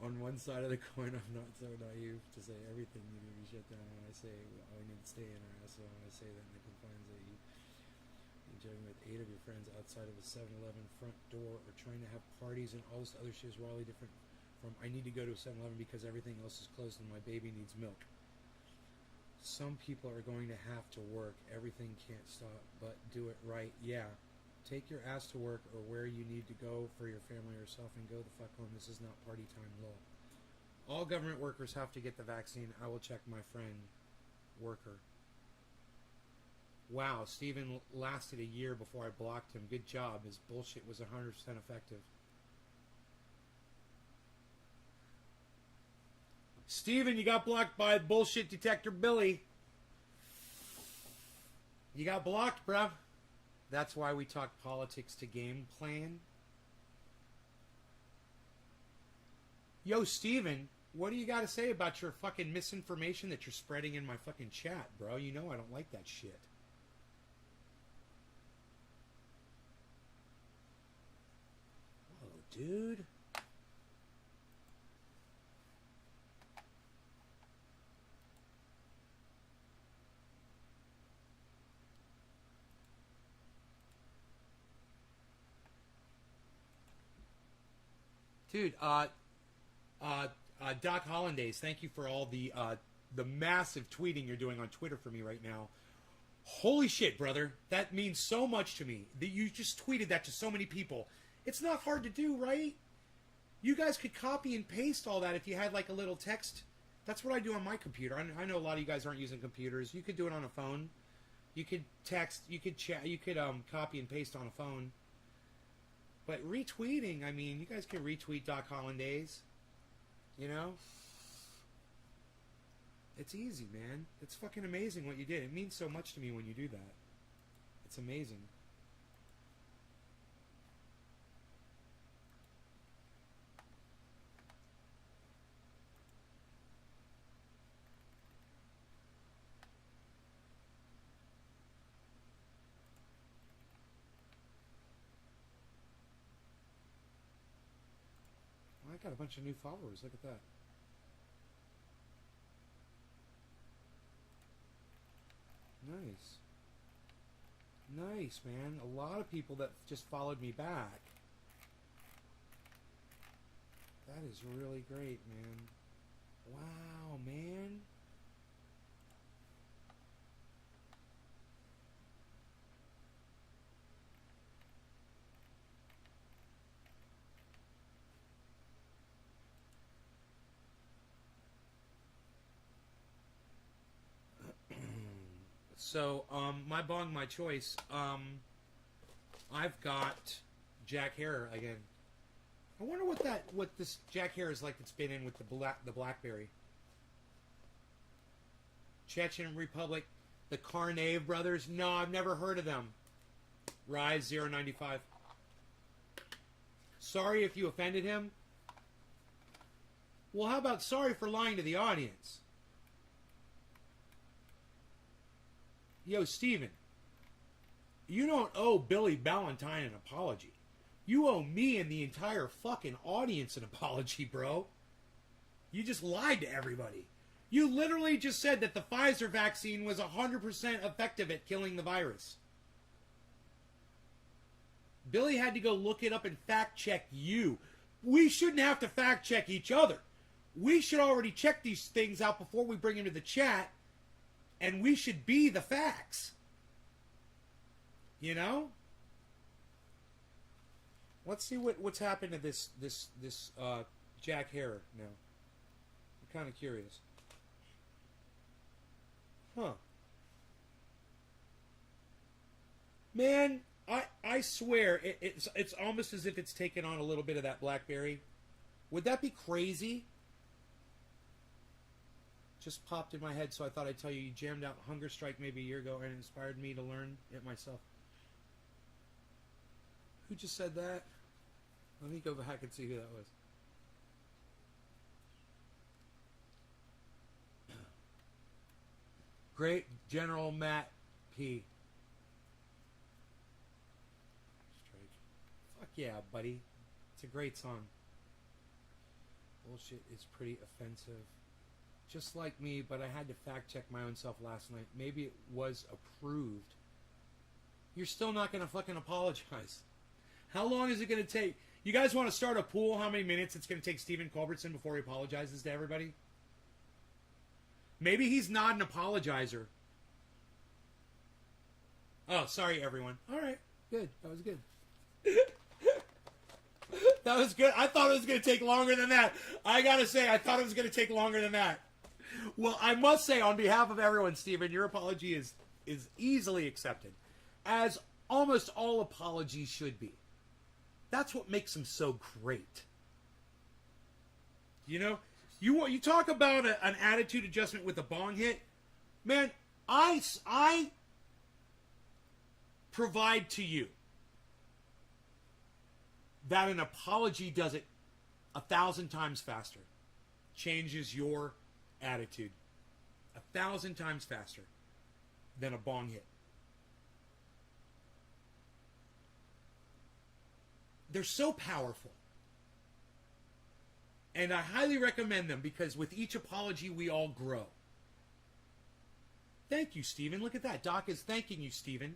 [SPEAKER 1] On one side of the coin, I'm not so naive to say everything needs to be shut down. When I say all we need to stay in our ass, so when I say that, Nick finds that you joking with 8 of your friends outside of a 7-Eleven front door or trying to have parties and all this other shit is wildly different from I need to go to a 7-Eleven because everything else is closed and my baby needs milk. Some people are going to have to work. Everything can't stop, but do it right. Yeah. Take your ass to work or where you need to go for your family or yourself and go the fuck home. This is not party time, lol. All government workers have to get the vaccine. I will check my friend. Worker. Wow, Steven lasted a year before I blocked him. Good job. His bullshit was 100% effective. Steven, you got blocked by bullshit detector Billy. You got blocked, bruh. That's why we talk politics to game plan. Yo, Steven, what do you got to say about your fucking misinformation that you're spreading in my fucking chat, bro? You know I don't like that shit. Dude. Dude, Doc Hollandaise, thank you for all the massive tweeting you're doing on Twitter for me right now. Holy shit, brother. That means so much to me. That you just tweeted that to so many people. It's not hard to do, right? You guys could copy and paste all that if you had like a little text. That's what I do on my computer. I know a lot of you guys aren't using computers. You could do it on a phone. You could text. You could chat. You could copy and paste on a phone. But retweeting, I mean, you guys can retweet Doc Hollandaise. You know? It's easy, man. It's fucking amazing what you did. It means so much to me when you do that. It's amazing. I got a bunch of new followers. Look at that. Nice. Nice, man. A lot of people that just followed me back. That is really great, man. Wow, man. So, my bong, my choice. I've got Jack Hare again. I wonder what this Jack Hare is like that's been in with the Blackberry. Chechen Republic, the Karnav brothers. No, I've never heard of them. Rise 095. Sorry if you offended him. Well, how about sorry for lying to the audience? Yo, Steven, you don't owe Billy Ballantyne an apology. You owe me and the entire fucking audience an apology, bro. You just lied to everybody. You literally just said that the Pfizer vaccine was 100% effective at killing the virus. Billy had to go look it up and fact check you. We shouldn't have to fact check each other. We should already check these things out before we bring them to the chat, and we should be the facts. You know? Let's see what's happened to this Jack Harrer now. I'm kind of curious. Huh. Man, I swear it's almost as if it's taken on a little bit of that BlackBerry. Would that be crazy? Just popped in my head, so I thought I'd tell you. You jammed out Hunger Strike maybe a year ago and inspired me to learn it myself. Who just said that? Let me go back and see who that was. Great General Matt P. Fuck yeah, buddy. It's a great song. Bullshit is pretty offensive. Just like me, but I had to fact check my own self last night. Maybe it was approved. You're still not going to fucking apologize. How long is it going to take? You guys want to start a pool? How many minutes it's going to take Stephen Culbertson before he apologizes to everybody? Maybe he's not an apologizer. Oh, sorry, everyone. All right. Good. That was good. That was good. I thought it was going to take longer than that. I got to say, I thought it was going to take longer than that. Well, I must say, on behalf of everyone, Stephen, your apology is easily accepted. As almost all apologies should be. That's what makes them so great. You know? You talk about an attitude adjustment with a bong hit. Man, I provide to you that an apology does it 1,000 times faster. Changes your attitude 1,000 times faster than a bong hit. They're so powerful. And I highly recommend them because with each apology, we all grow. Thank you, Stephen. Look at that. Doc is thanking you, Stephen.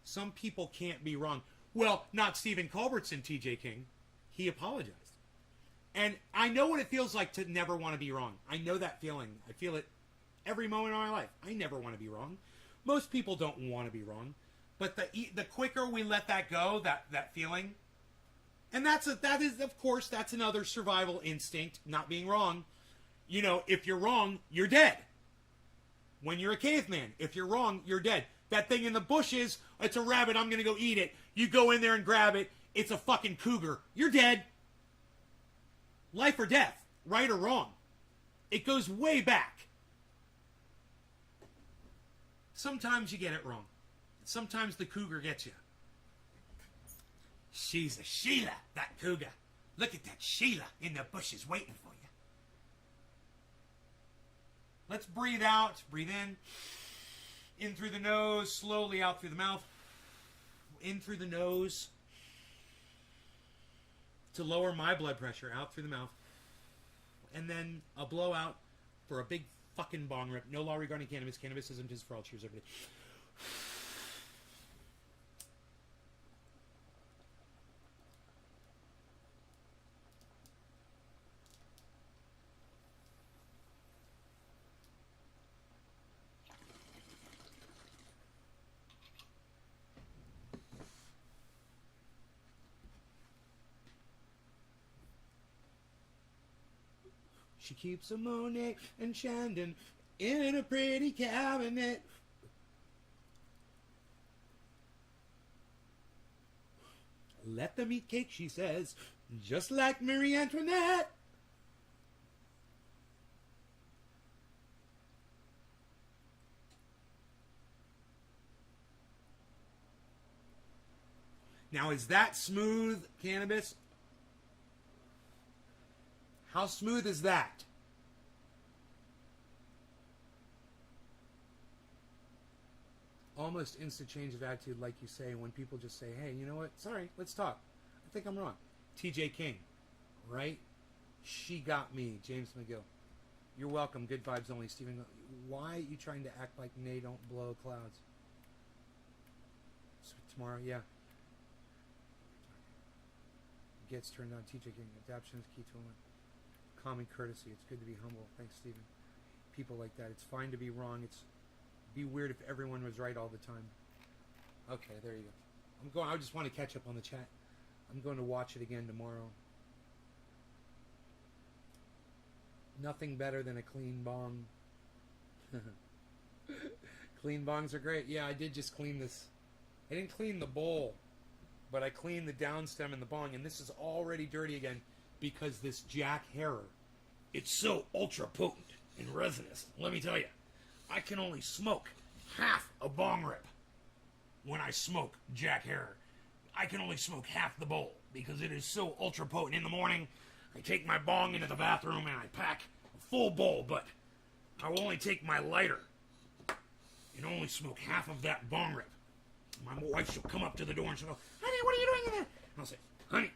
[SPEAKER 1] Some people can't be wrong. Well, not Stephen Culbertson, TJ King. He apologized. And I know what it feels like to never want to be wrong. I know that feeling. I feel it every moment of my life. I never want to be wrong. Most people don't want to be wrong. But the quicker we let that go, that feeling, and that is, of course, that's another survival instinct, not being wrong. You know, if you're wrong, you're dead. When you're a caveman, if you're wrong, you're dead. That thing in the bushes, it's a rabbit, I'm going to go eat it. You go in there and grab it, it's a fucking cougar. You're dead. Life or death, right or wrong. It goes way back. Sometimes you get it wrong. Sometimes the cougar gets you. She's a Sheila, that cougar. Look at that Sheila in the bushes waiting for you. Let's breathe out. Breathe in through the nose, slowly out through the mouth. In through the nose to lower my blood pressure, out through the mouth. And then a blowout for a big fucking bong rip. No law regarding cannabis. Cannabis isn't just for all. Cheers, everybody. She keeps a Monet and Chandon in a pretty cabinet. Let them eat cake, she says, just like Marie Antoinette. Now, is that smooth cannabis? How smooth is that? Almost instant change of attitude, like you say, when people just say, hey, you know what? Sorry, let's talk. I think I'm wrong. TJ King, right? She got me. James McGill. You're welcome. Good vibes only. Stephen, why are you trying to act like Nay don't blow clouds? So tomorrow, yeah. gets turned on. Teacher King. Adaption is key to learn. Common courtesy. It's good to be humble. Thanks, Stephen. People like that. It's fine to be wrong. It's be weird if everyone was right all the time. Okay, there you go. I just want to catch up on the chat. I'm going to watch it again tomorrow. Nothing better than a clean bong. Clean bongs are great. Yeah, I did just clean this. I didn't clean the bowl, but I cleaned the downstem and the bong, and this is already dirty again because this Jack Herer, it's so ultra potent and resinous. Let me tell you, I can only smoke half a bong rip when I smoke Jack Herer. I can only smoke half the bowl because it is so ultra potent. In the morning, I take my bong into the bathroom and I pack a full bowl, but I will only take my lighter and only smoke half of that bong rip. My wife, she'll come up to the door and she'll go, "Honey, what are you doing in there?" And I'll say, "Honey,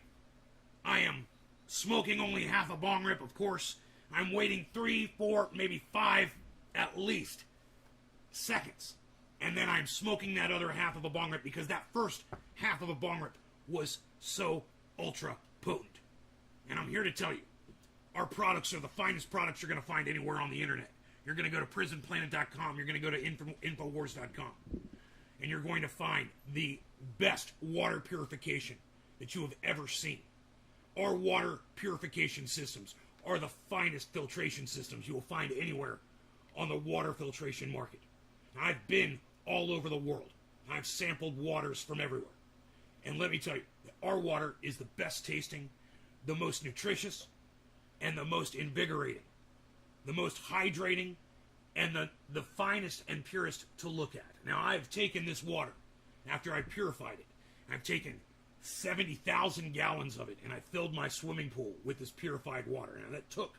[SPEAKER 1] I am smoking only half a bong rip, of course. I'm waiting 3, 4, maybe 5 at least seconds. And then I'm smoking that other half of a bong rip because that first half of a bong rip was so ultra potent." And I'm here to tell you, our products are the finest products you're going to find anywhere on the internet. You're going to go to prisonplanet.com. You're going to go to infowars.com. And you're going to find the best water purification that you have ever seen. Our water purification systems are the finest filtration systems you will find anywhere on the water filtration market. I've been all over the world. I've sampled waters from everywhere. And let me tell you, our water is the best tasting, the most nutritious, and the most invigorating, the most hydrating, and the finest and purest to look at. Now, I've taken this water, after I purified it, I've taken 70,000 gallons of it, and I filled my swimming pool with this purified water. Now, that took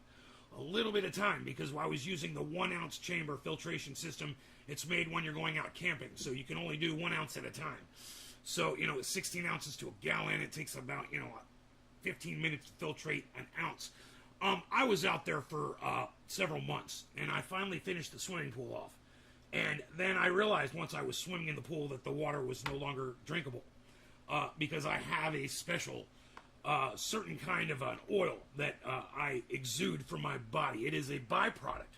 [SPEAKER 1] a little bit of time because I was using the 1-ounce chamber filtration system. It's made when you're going out camping, so you can only do 1 ounce at a time. So, 16 ounces to a gallon, it takes about, 15 minutes to filtrate an ounce. I was out there for several months, and I finally finished the swimming pool off. And then I realized once I was swimming in the pool that the water was no longer drinkable because I have a special certain kind of an oil that I exude from my body. It is a byproduct.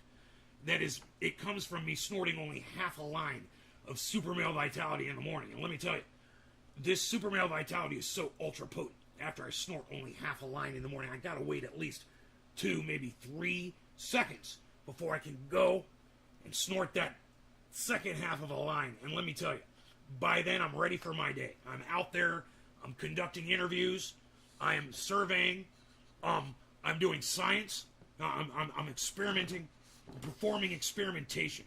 [SPEAKER 1] It comes from me snorting only half a line of Super Male Vitality in the morning. And let me tell you, this Super Male Vitality is so ultra potent. After I snort only half a line in the morning, I gotta wait at least 2, maybe 3 seconds before I can go and snort that second half of a line. And let me tell you, by then I'm ready for my day. I'm out there, I'm conducting interviews, I am surveying, I'm doing science, I'm experimenting, performing experimentation.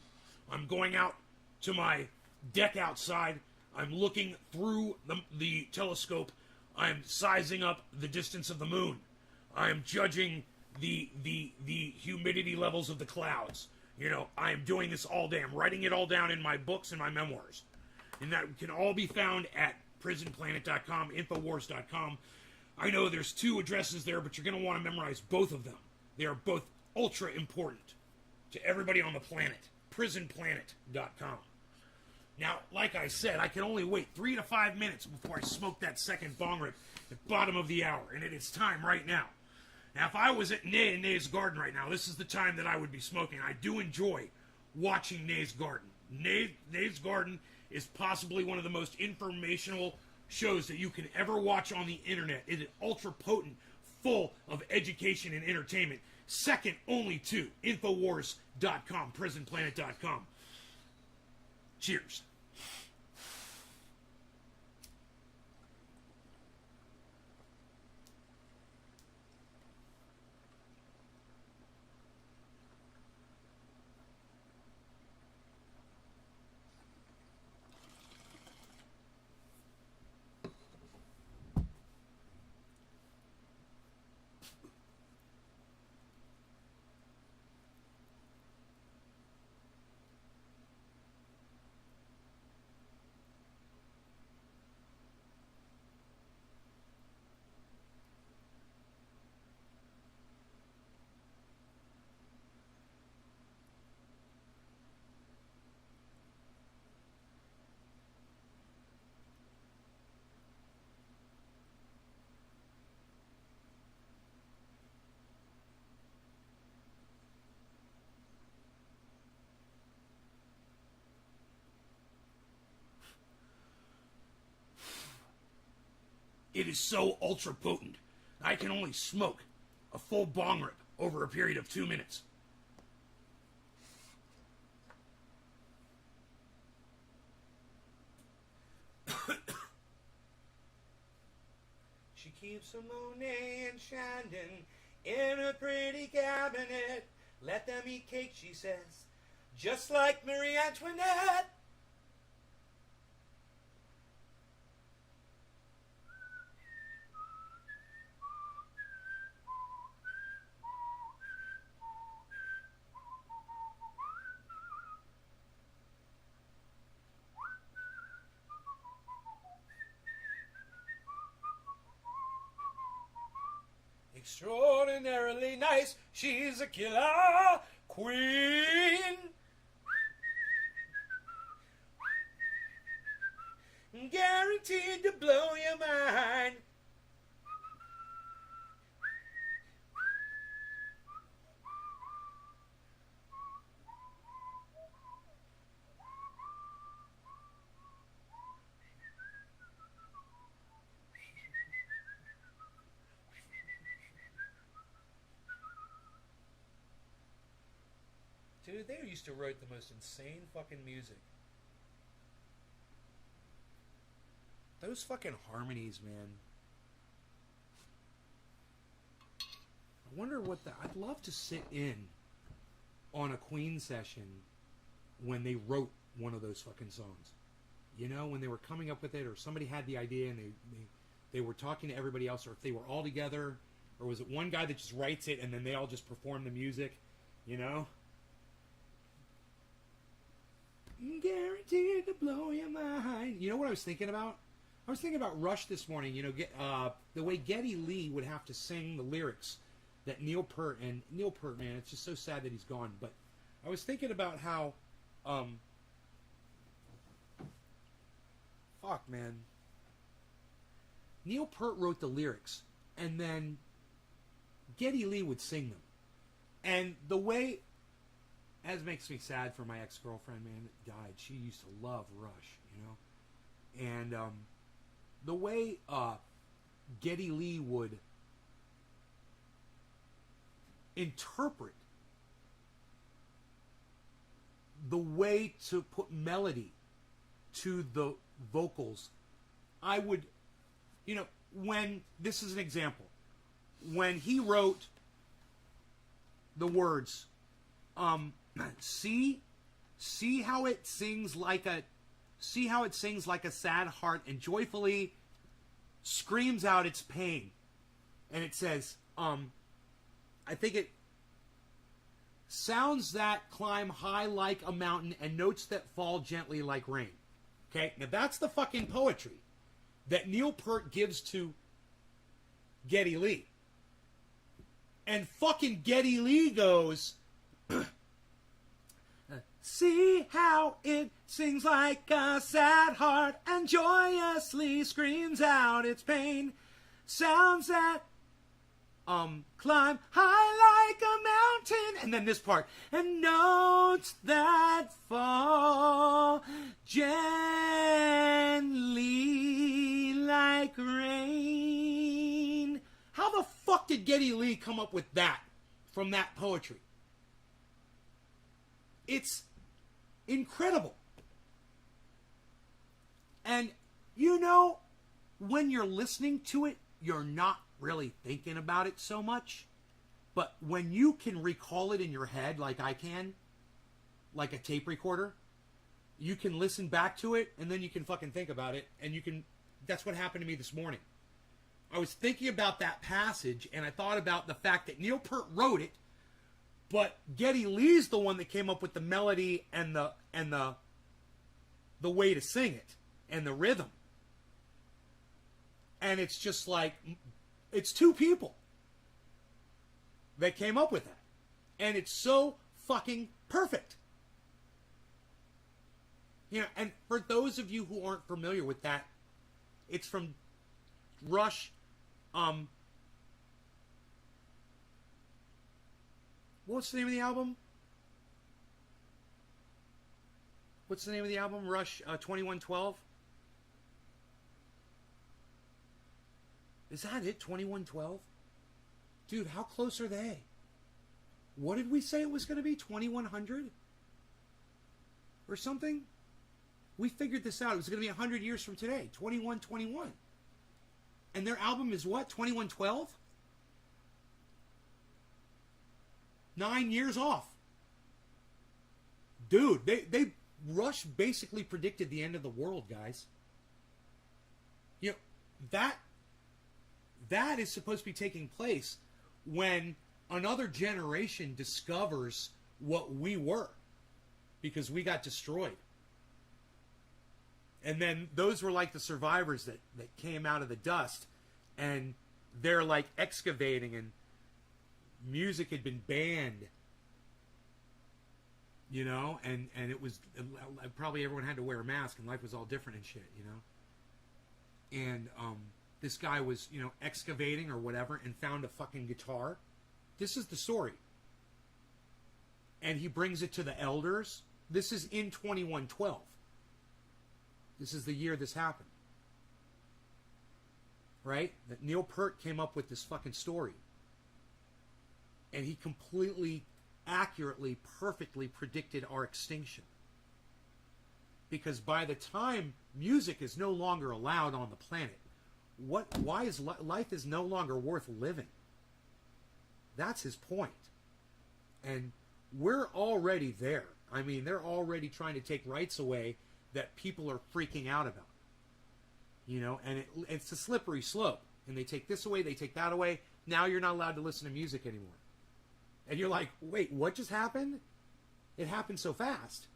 [SPEAKER 1] I'm going out to my deck outside, I'm looking through the telescope, I'm sizing up the distance of the moon, I'm judging the humidity levels of the clouds. I am doing this all day. I'm writing it all down in my books and my memoirs. And that can all be found at prisonplanet.com, infowars.com. I know there's 2 addresses there, but you're going to want to memorize both of them. They are both ultra important to everybody on the planet. prisonplanet.com. Now, like I said, I can only wait 3 to 5 minutes before I smoke that second bong rip at the bottom of the hour, and it is time right now. Now, if I was at Nay's garden right now, this is the time that I would be smoking. I do enjoy watching Nay's garden. Nay's garden is possibly one of the most informational shows that you can ever watch on the internet. It is ultra potent, full of education and entertainment. Second only to Infowars.com, prisonplanet.com. Cheers. It is so ultra potent, I can only smoke a full bong rip over a period of 2 minutes. She keeps a Monet and Chandon in a pretty cabinet. Let them eat cake, she says, just like Marie Antoinette. Extraordinarily nice, she's a killer queen. Guaranteed to blow your mind. Dude, they used to write the most insane fucking music. Those fucking harmonies, man. I wonder what the... I'd love to sit in on a Queen session when they wrote one of those fucking songs. You know, when they were coming up with it, or somebody had the idea and they were talking to everybody else, or if they were all together, or was it one guy that just writes it and then they all just perform the music, you know? Guaranteed to blow your mind. You know what I was thinking about? I was thinking about Rush this morning. You know, the way Geddy Lee would have to sing the lyrics that Neil Peart, man, it's just so sad that he's gone. But I was thinking about how, fuck, man. Neil Peart wrote the lyrics, and then Geddy Lee would sing them. And the way... As makes me sad for my ex-girlfriend, man, that died. She used to love Rush, you know? And the way Geddy Lee would interpret the way to put melody to the vocals, I would, you know, when, this is an example, when he wrote the words, see how it sings like a sad heart and joyfully screams out its pain. And it says, I think it sounds that climb high like a mountain and notes that fall gently like rain. Okay, now that's the fucking poetry that Neil Peart gives to Geddy Lee. And fucking Geddy Lee goes, see how it sings like a sad heart and joyously screams out its pain. Sounds that climb high like a mountain. And then this part. And notes that fall gently like rain. How the fuck did Geddy Lee come up with that from that poetry? It's incredible. And, you know, when you're listening to it, you're not really thinking about it so much. But when you can recall it in your head, like I can, like a tape recorder, you can listen back to it, and then you can fucking think about it, and you can... That's what happened to me this morning. I was thinking about that passage, and I thought about the fact that Neil Peart wrote it, but Geddy Lee's the one that came up with the melody and the way to sing it and the rhythm. And it's just like, it's two people that came up with that. And it's so fucking perfect. You know, and for those of you who aren't familiar with that, it's from Rush. What's the name of the album? What's the name of the album? Rush 2112? Is that it? 2112? Dude, how close are they? What did we say it was going to be? 2100? Or something? We figured this out. It was going to be 100 years from today. 2121. And their album is what? 2112? 9 years off. Dude, they Rush basically predicted the end of the world, guys. You know, that is supposed to be taking place when another generation discovers what we were, because we got destroyed. And then those were like the survivors that came out of the dust, and they're like excavating, and music had been banned, you know, and it was probably everyone had to wear a mask, and life was all different and shit, you know. And this guy was, you know, excavating or whatever and found a fucking guitar. This is the story. And he brings it to the elders. This is in 2112. This is the year this happened. Right? That Neil Peart came up with this fucking story. And he completely, accurately, perfectly predicted our extinction. Because by the time music is no longer allowed on the planet, why is life is no longer worth living? That's his point. And we're already there. I mean, they're already trying to take rights away that people are freaking out about. You know, and it's a slippery slope. And they take this away, they take that away. Now you're not allowed to listen to music anymore. And you're like, wait, what just happened? It happened so fast.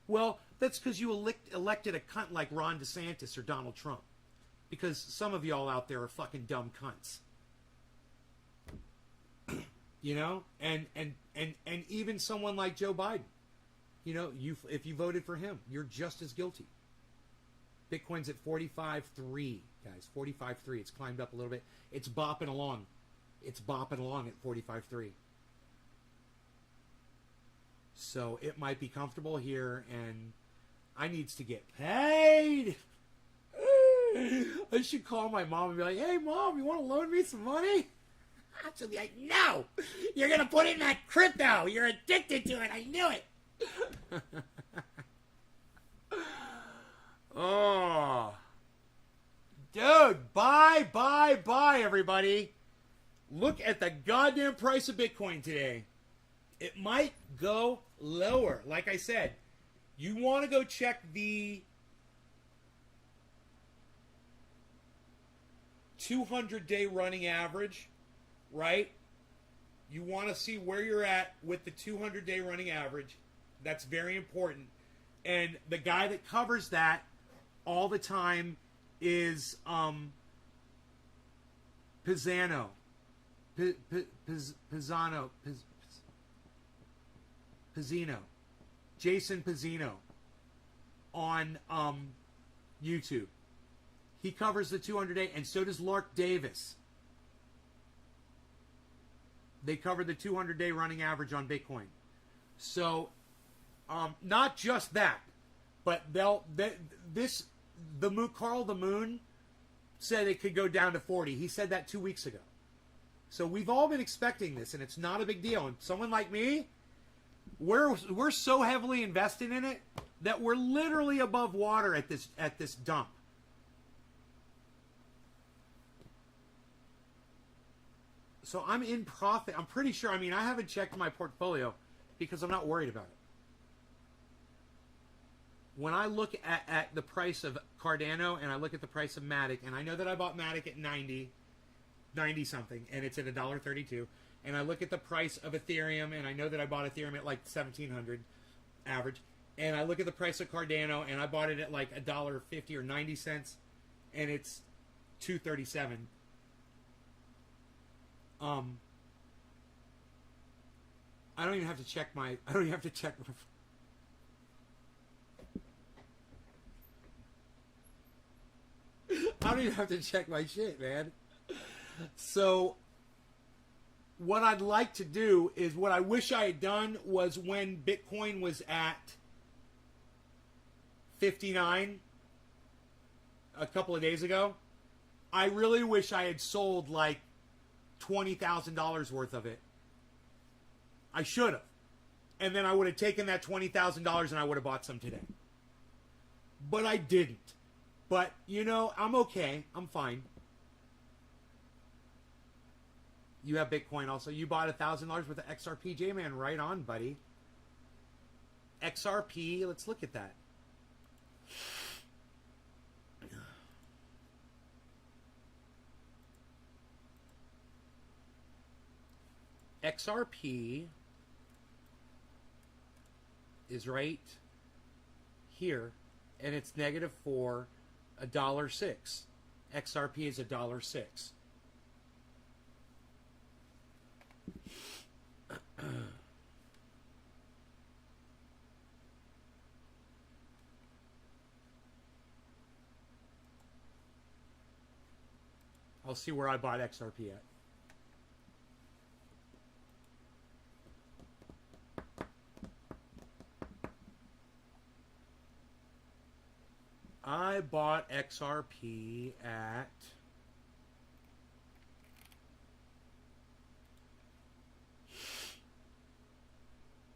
[SPEAKER 1] Well, that's because you elected a cunt like Ron DeSantis or Donald Trump. Because some of y'all out there are fucking dumb cunts. You know? And even someone like Joe Biden. You know, if you voted for him, you're just as guilty. Bitcoin's at 45.3, guys. 45.3. It's climbed up a little bit. It's bopping along. It's bopping along at 45.3. So it might be comfortable here, and I needs to get paid. I should call my mom and be like, hey, Mom, you want to loan me some money? She'll be like, no, you're going to put it in that crypto. You're addicted to it. I knew it. Oh. Dude, buy, everybody. Look at the goddamn price of Bitcoin today. It might go lower. Like I said, you want to go check the 200-day running average, right? You want to see where you're at with the 200-day running average. That's very important. And the guy that covers that all the time is Pizzano. Pizzino. Jason Pizzino on YouTube. He covers the 200-day, and so does Lark Davis. They cover the 200-day running average on Bitcoin. So, not just that, but Carl the Moon said it could go down to 40. He said that 2 weeks ago. So we've all been expecting this, and it's not a big deal. And someone like me, we're so heavily invested in it that we're literally above water at this dump. So I'm in profit. I'm pretty sure. I mean, I haven't checked my portfolio because I'm not worried about it. When I look at the price of Cardano and I look at the price of Matic, and I know that I bought Matic at 90 something, and it's at $1.32, and I look at the price of Ethereum, and I know that I bought Ethereum at like 1,700 average, and I look at the price of Cardano, and I bought it at like $1.50 or 90 cents, and it's $2.37. I don't even have to check my. I don't even have to check my. I don't even have to check my shit, man. So, what I'd like to do is what I wish I had done was when Bitcoin was at 59 a couple of days ago, I really wish I had sold like $20,000 worth of it. I should have. And then I would have taken that $20,000 and I would have bought some today. But I didn't. But, you know, I'm okay. I'm fine. You have Bitcoin also. You bought $1,000 worth of XRP, J-Man. Right on, buddy. XRP, let's look at that. XRP is right here, and it's -4, $1.06. XRP is $1.06. I'll see where I bought XRP at. I bought XRP at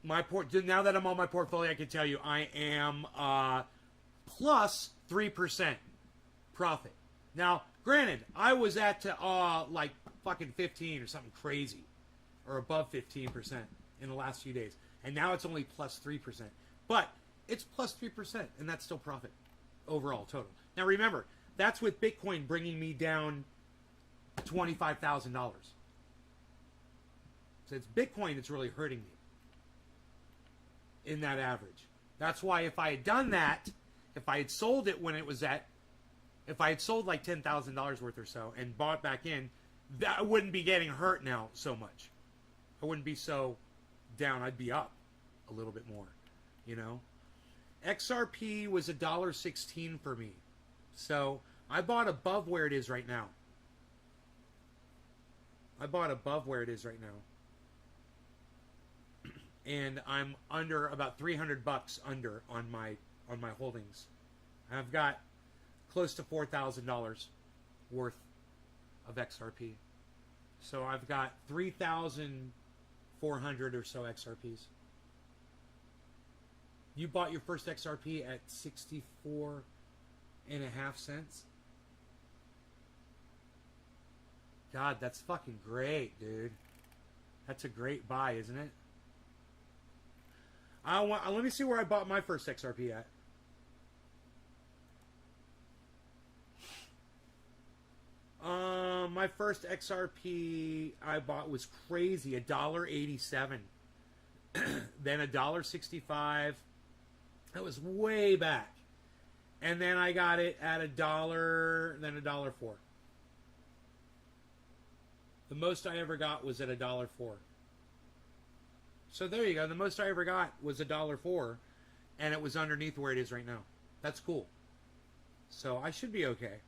[SPEAKER 1] my now that I'm on my portfolio, I can tell you I am plus 3% profit. Now, granted, I was at like fucking 15 or something crazy, or above 15% in the last few days, and now it's only plus 3%. But it's plus 3%, and that's still profit overall total. Now remember, that's with Bitcoin bringing me down $25,000. So it's Bitcoin that's really hurting me in that average. That's why if I had done that, if I had sold it when it was at, if I had sold like $10,000 worth or so and bought back in, that I wouldn't be getting hurt now so much. I wouldn't be so down. I'd be up a little bit more, you know. XRP was $1.16 for me. So I bought above where it is right now. I bought above where it is right now. And I'm under about $300 under on my holdings. I've got close to $4,000 worth of XRP. So I've got 3,400 or so XRPs. You bought your first XRP at 64.5 cents? God, that's fucking great, dude. That's a great buy, isn't it? Let me see where I bought my first XRP at. My first XRP I bought was crazy, $1.87. Then $1.65. That was way back. And then I got it at $1, then $1.04. The most I ever got was at $1.04. So there you go. The most I ever got was $1.04, and it was underneath where it is right now. That's cool. So I should be okay.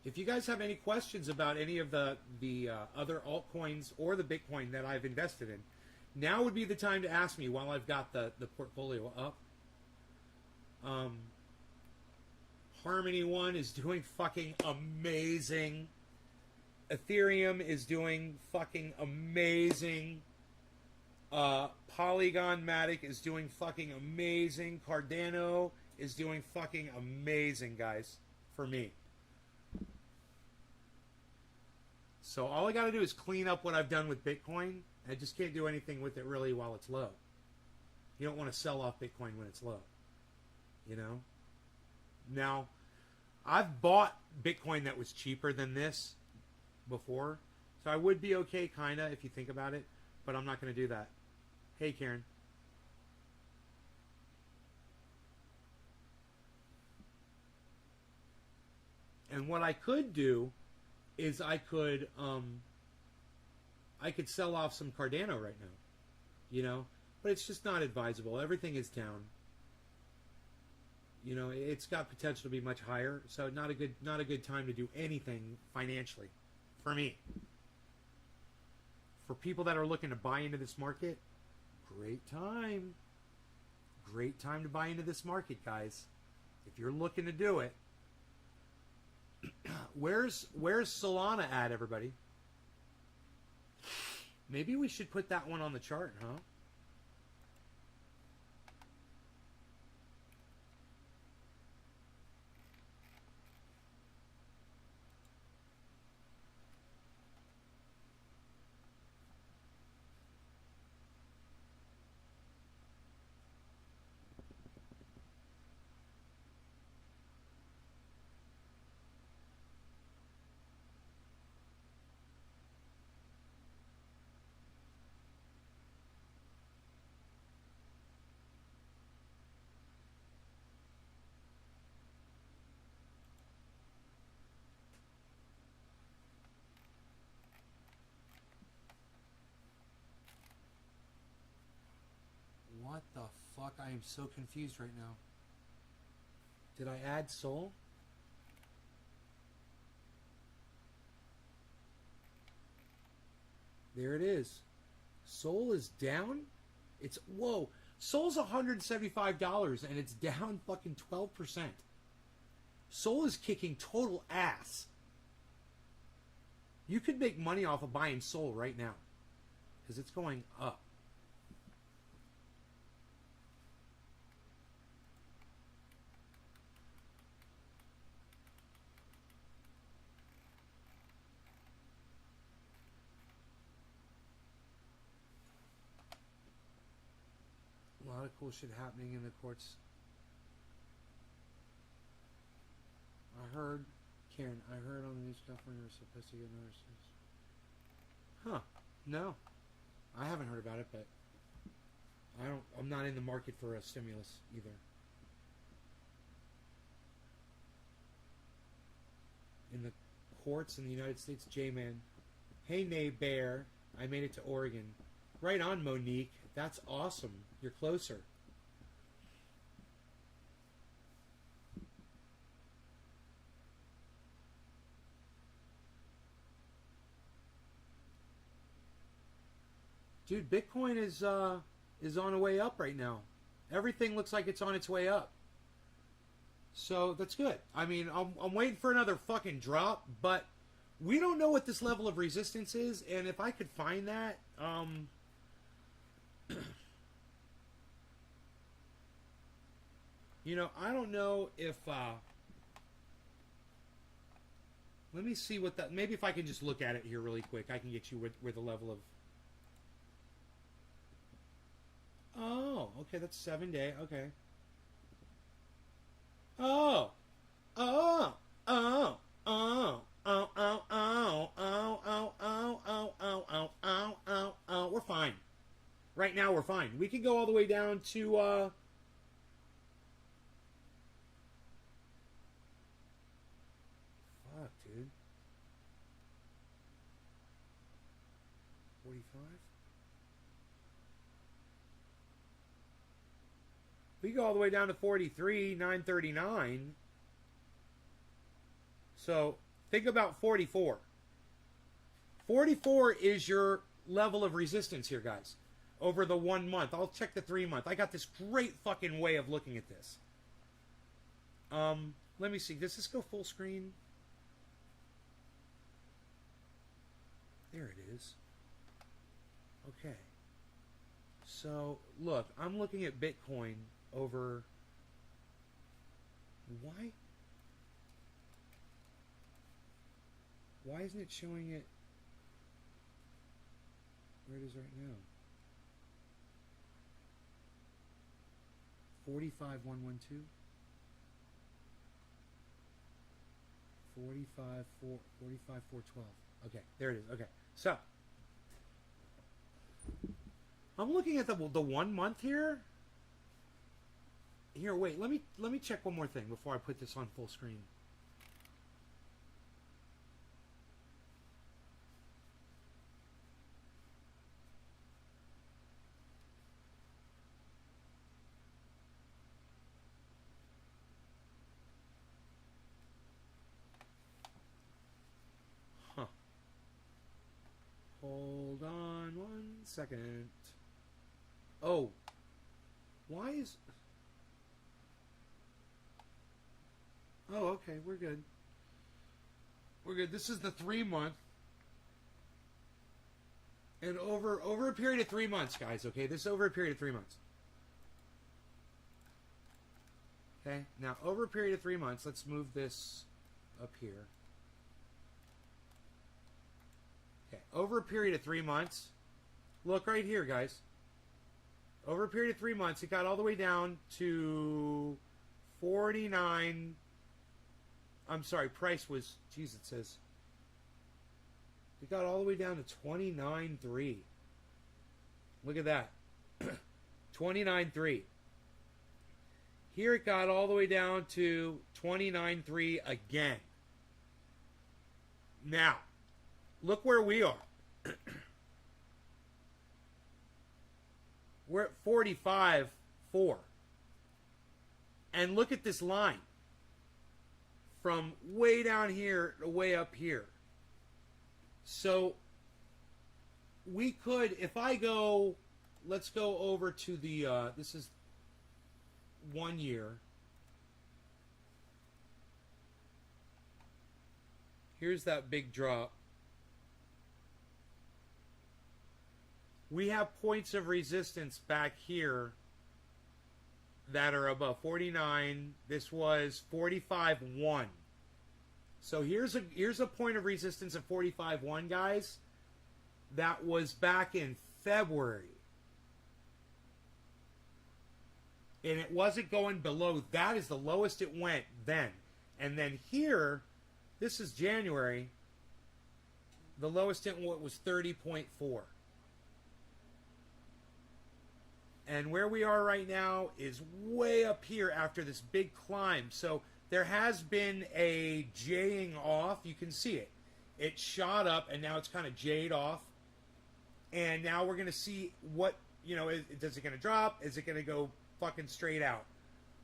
[SPEAKER 1] If you guys have any questions about any of the other altcoins or the Bitcoin that I've invested in, now would be the time to ask me while I've got the portfolio up. Harmony One is doing fucking amazing. Ethereum is doing fucking amazing. Polygon Matic is doing fucking amazing. Cardano is doing fucking amazing, guys, for me. So all I got to do is clean up what I've done with Bitcoin. I just can't do anything with it really while it's low. You don't want to sell off Bitcoin when it's low. You know? Now, I've bought Bitcoin that was cheaper than this before. So I would be okay, kind of, if you think about it. But I'm not going to do that. Hey, Karen. And what I could do is I could sell off some Cardano right now, you know, but it's just not advisable. Everything is down. You know, it's got potential to be much higher, so not a good time to do anything financially, for me. For people that are looking to buy into this market, Great time. Great time to buy into this market, guys. If you're looking to do it. Where's Solana at, everybody? Maybe we should put that one on the chart, huh? What the fuck? I am so confused right now. Did I add Sol? There it is. Sol is down? It's, whoa. Sol's $175 and it's down fucking 12%. Sol is kicking total ass. You could make money off of buying Sol right now. Because it's going up. A lot of cool shit happening in the courts. I heard, Karen, I heard on the news California are supposed to get nurses. Huh. No. I haven't heard about it, but I'm not in the market for a stimulus either. In the courts in the United States, J-Man. Hey, Nay Bear. I made it to Oregon. Right on, Monique. That's awesome. You're closer. Dude, Bitcoin is on the way up right now. Everything looks like it's on its way up. So that's good. I mean, I'm waiting for another fucking drop, but we don't know what this level of resistance is, and if I could find that, you know, I don't know if, let me see what that, maybe if I can just look at it here really quick, I can get you where the level of, oh, okay, that's 7 day, okay. Oh, oh, oh, oh, oh, oh, oh, oh, oh, oh, oh, oh, oh, oh, oh, oh, we're fine. Right now we're fine. We can go all the way down to, fuck, dude. 45? We go all the way down to 43, 939. So think about 44. 44 is your level of resistance here, guys. Over the 1 month. I'll check the 3 month. I got this great fucking way of looking at this. Let me see. Does this go full screen? There it is. Okay. So, look. I'm looking at Bitcoin over... Why? Why isn't it showing it where it is right now? 45,112. 45,412. Okay, there it is. Okay, so I'm looking at the 1 month here. Here, wait. Let me check one more thing before I put this on full screen. Hold on 1 second. Oh. Why is... Oh, okay. We're good. We're good. This is the 3-month. And over a period of 3 months, guys, okay? This is over a period of 3 months. Okay? Now, over a period of 3 months, let's move this up here. Okay. Over a period of 3 months, look right here, guys. Over a period of 3 months, it got all the way down to 49... I'm sorry, price was... Geez, it says... It got all the way down to 29.3. Look at that. 29.3. Here it got all the way down to 29.3 again. Now, look where we are. We're at 45.4. And look at this line. From way down here to way up here. So, we could, if I go, let's go over to the, this is 1 year. Here's that big drop. We have points of resistance back here that are above 49. This was 45.1. So here's a point of resistance of 45.1, guys. That was back in February. And it wasn't going below. That is the lowest it went then. And then here, this is January. The lowest it went was 30.4. And where we are right now is way up here after this big climb. So there has been a J-ing off. You can see it. It shot up, and now it's kind of J'd off. And now we're going to see what, you know, is it going to drop? Is it going to go fucking straight out?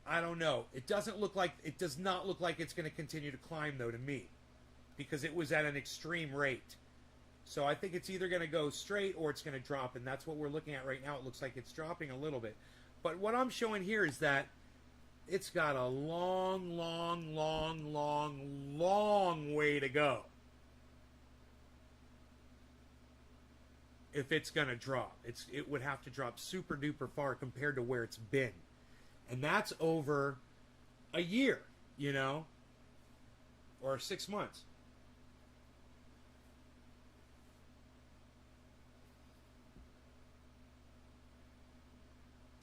[SPEAKER 1] I don't know. It does not look like it's going to continue to climb, though, to me. Because it was at an extreme rate. So I think it's either going to go straight or it's going to drop. And that's what we're looking at right now. It looks like it's dropping a little bit. But what I'm showing here is that it's got a long, long, long, long, long way to go. If it's going to drop. It would have to drop super duper far compared to where it's been. And that's over a year, you know, or 6 months.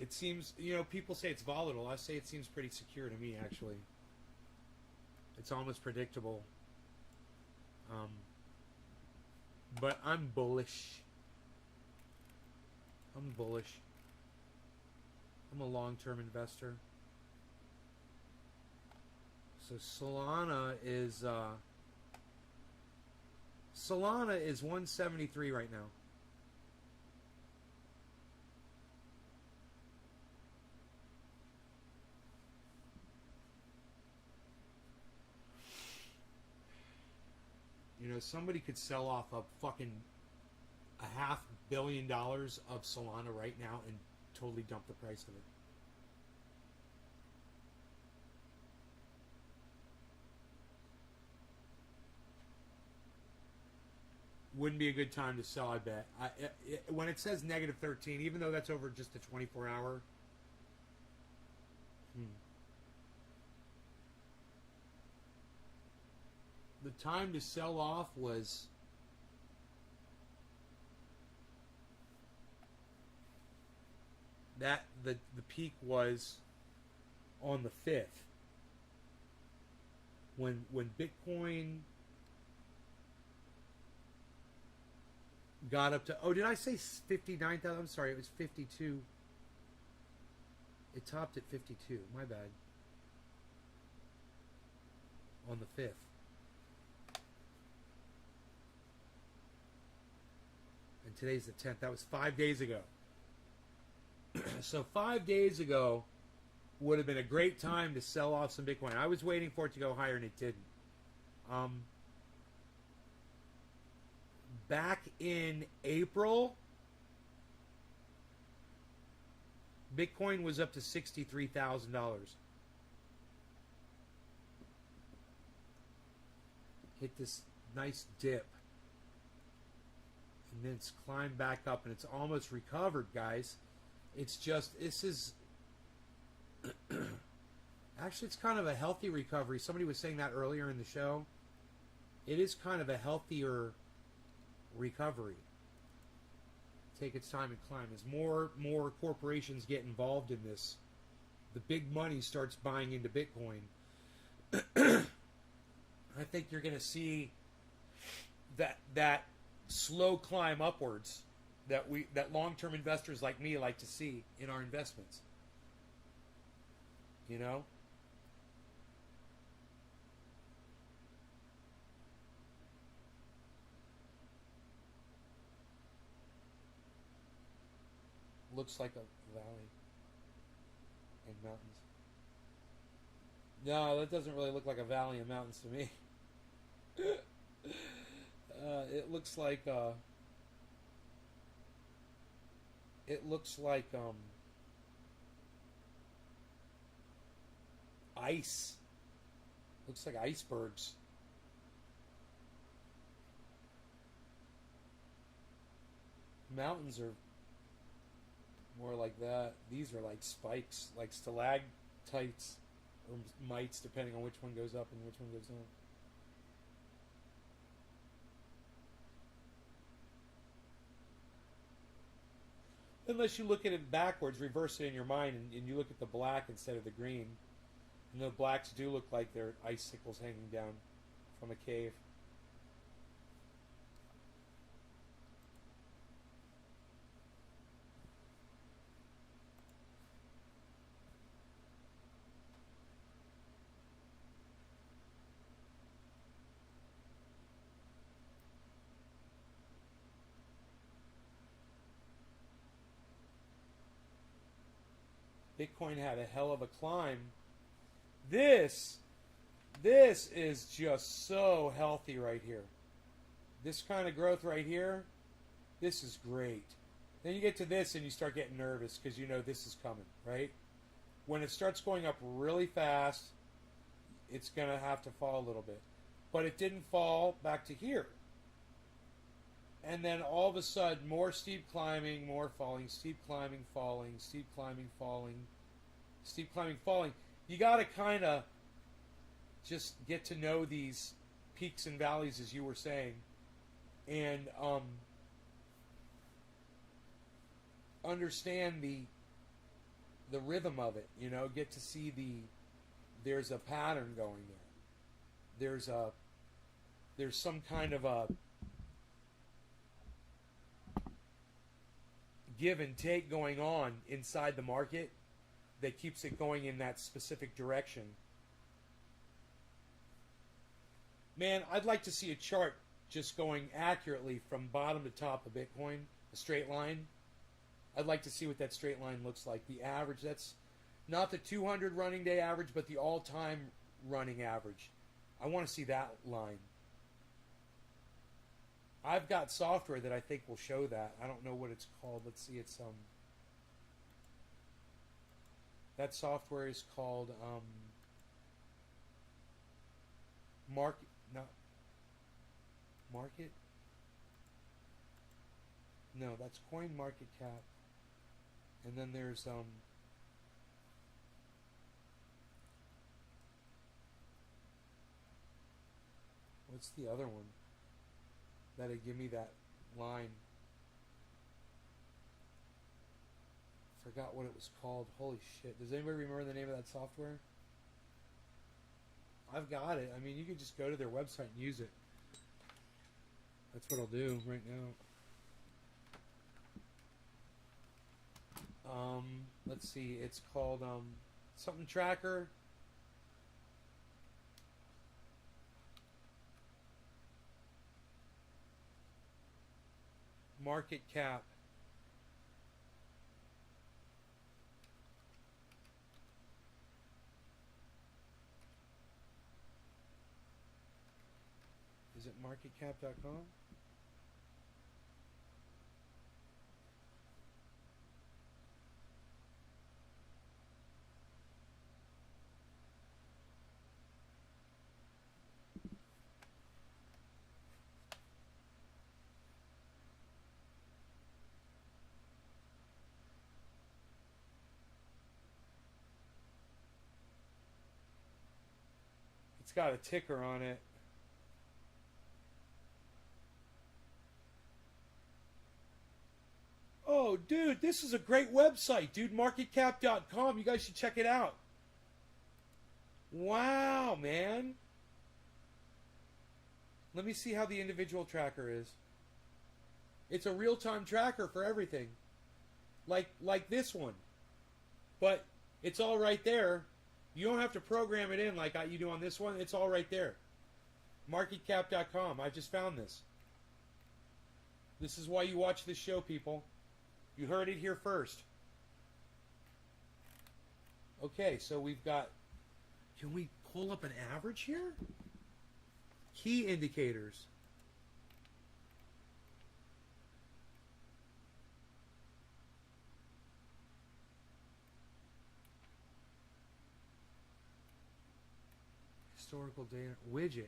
[SPEAKER 1] It seems, you know, people say it's volatile. I say it seems pretty secure to me, actually. It's almost predictable. But I'm bullish. I'm bullish. I'm a long-term investor. So Solana is 173 right now. You know, somebody could sell off a fucking $500 million of Solana right now and totally dump the price of it. Wouldn't be a good time to sell, I bet. When it says negative 13, even though that's over just a 24-hour... The time to sell off was... the peak was on the 5th. When Bitcoin got up to... Oh, did I say 59,000? I'm sorry, it was 52. It topped at 52. My bad. On the 5th. And today's the 10th. That was 5 days ago. So 5 days ago would have been a great time to sell off some Bitcoin. I was waiting for it to go higher, and it didn't. Back in April, Bitcoin was up to $63,000. Hit this nice dip. And then it's climbed back up and it's almost recovered, guys. It's just, this is... Actually, it's kind of a healthy recovery. Somebody was saying that earlier in the show. It is kind of a healthier recovery. Take its time and climb. As more corporations get involved in this, the big money starts buying into Bitcoin. I think you're going to see that slow climb upwards that long-term investors like me like to see in our investments. You know? Looks like a valley and mountains. No, that doesn't really look like a valley and mountains to me. It looks like ice. Looks like icebergs. Mountains are more like that. These are like spikes, like stalactites or mites, depending on which one goes up and which one goes down. Unless you look at it backwards, reverse it in your mind, and you look at the black instead of the green. And the blacks do look like they're icicles hanging down from a cave. Bitcoin had a hell of a climb. This is just so healthy right here. This kind of growth right here, this is great. Then you get to this and you start getting nervous because you know this is coming, right? When it starts going up really fast, it's going to have to fall a little bit. But it didn't fall back to here. And then all of a sudden, more steep climbing, more falling, steep climbing, falling, steep climbing, falling, steep climbing, falling. You got to kind of just get to know these peaks and valleys, as you were saying, and understand the rhythm of it. You know, get to see there's a pattern going there. There's some kind of a give and take going on inside the market that keeps it going in that specific direction. Man, I'd like to see a chart just going accurately from bottom to top of Bitcoin, a straight line. I'd like to see what that straight line looks like. The average, that's not the 200 running day average, but the all-time running average. I want to see that line. I've got software that I think will show that. I don't know what it's called. Let's see. It's that software is called Market. No, that's Coin Market Cap. And then there's what's the other one? That'll give me that line. Forgot what it was called. Holy shit. Does anybody remember the name of that software? I've got it. I mean, you can just go to their website and use it. That's what I'll do right now. Let's see. It's called something tracker. Market cap. Is it marketcap.com? got a ticker on it. Oh, dude, this is a great website, dude. Marketcap.com. You guys should check it out. Wow, man. Let me see how the individual tracker is. It's a real-time tracker for everything. Like this one. But it's all right there. You don't have to program it in like you do on this one. It's all right there. Marketcap.com. I just found this. This is why you watch this show, people. You heard it here first. Okay, so we've got... Can we pull up an average here? Key indicators. Historical data widget.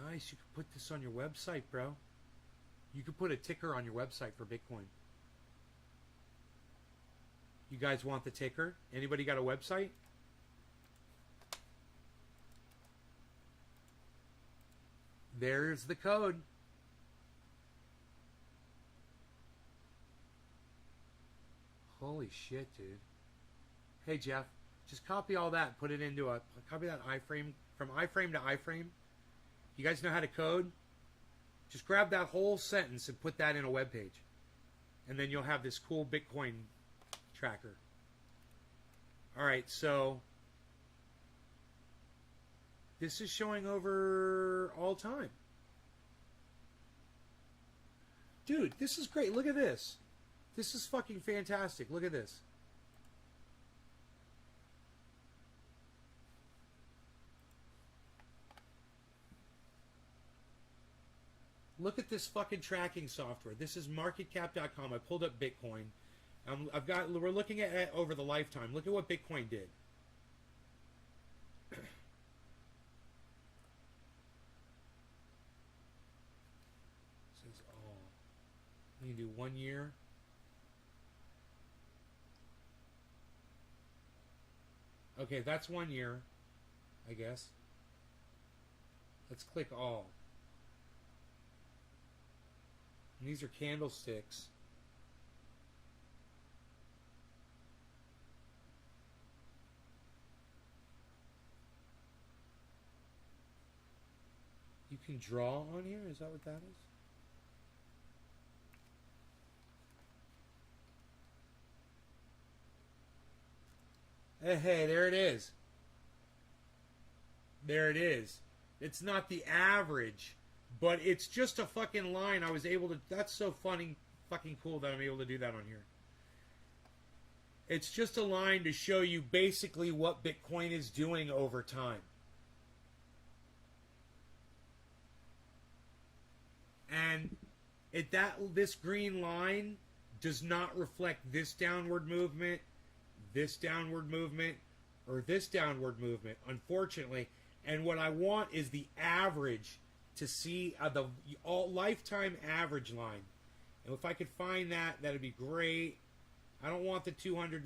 [SPEAKER 1] Nice. You could put this on your website, bro. You could put a ticker on your website for Bitcoin. You guys want the ticker? Anybody got a website? There's the code. Holy shit, dude. Hey, Jeff, just copy all that and put it into copy that iframe, from iframe to iframe. You guys know how to code? Just grab that whole sentence and put that in a web page. And then you'll have this cool Bitcoin tracker. All right, so this is showing over all time. Dude, this is great. Look at this. This is fucking fantastic. Look at this. Look at this fucking tracking software. This is marketcap.com. I pulled up Bitcoin. We're looking at it over the lifetime. Look at what Bitcoin did. Says all. You can do 1 year. Okay, that's 1 year, I guess. Let's click all. And these are candlesticks. You can draw on here? Is that what that is? Hey, there it is. There it is. It's not the average, but it's just a fucking line. I was able to... That's so funny, fucking cool that I'm able to do that on here. It's just a line to show you basically what Bitcoin is doing over time. And this green line does not reflect this downward movement, this downward movement, or this downward movement, unfortunately. And what I want is the average to see the all lifetime average line. And if I could find that, that'd be great. I don't want the 200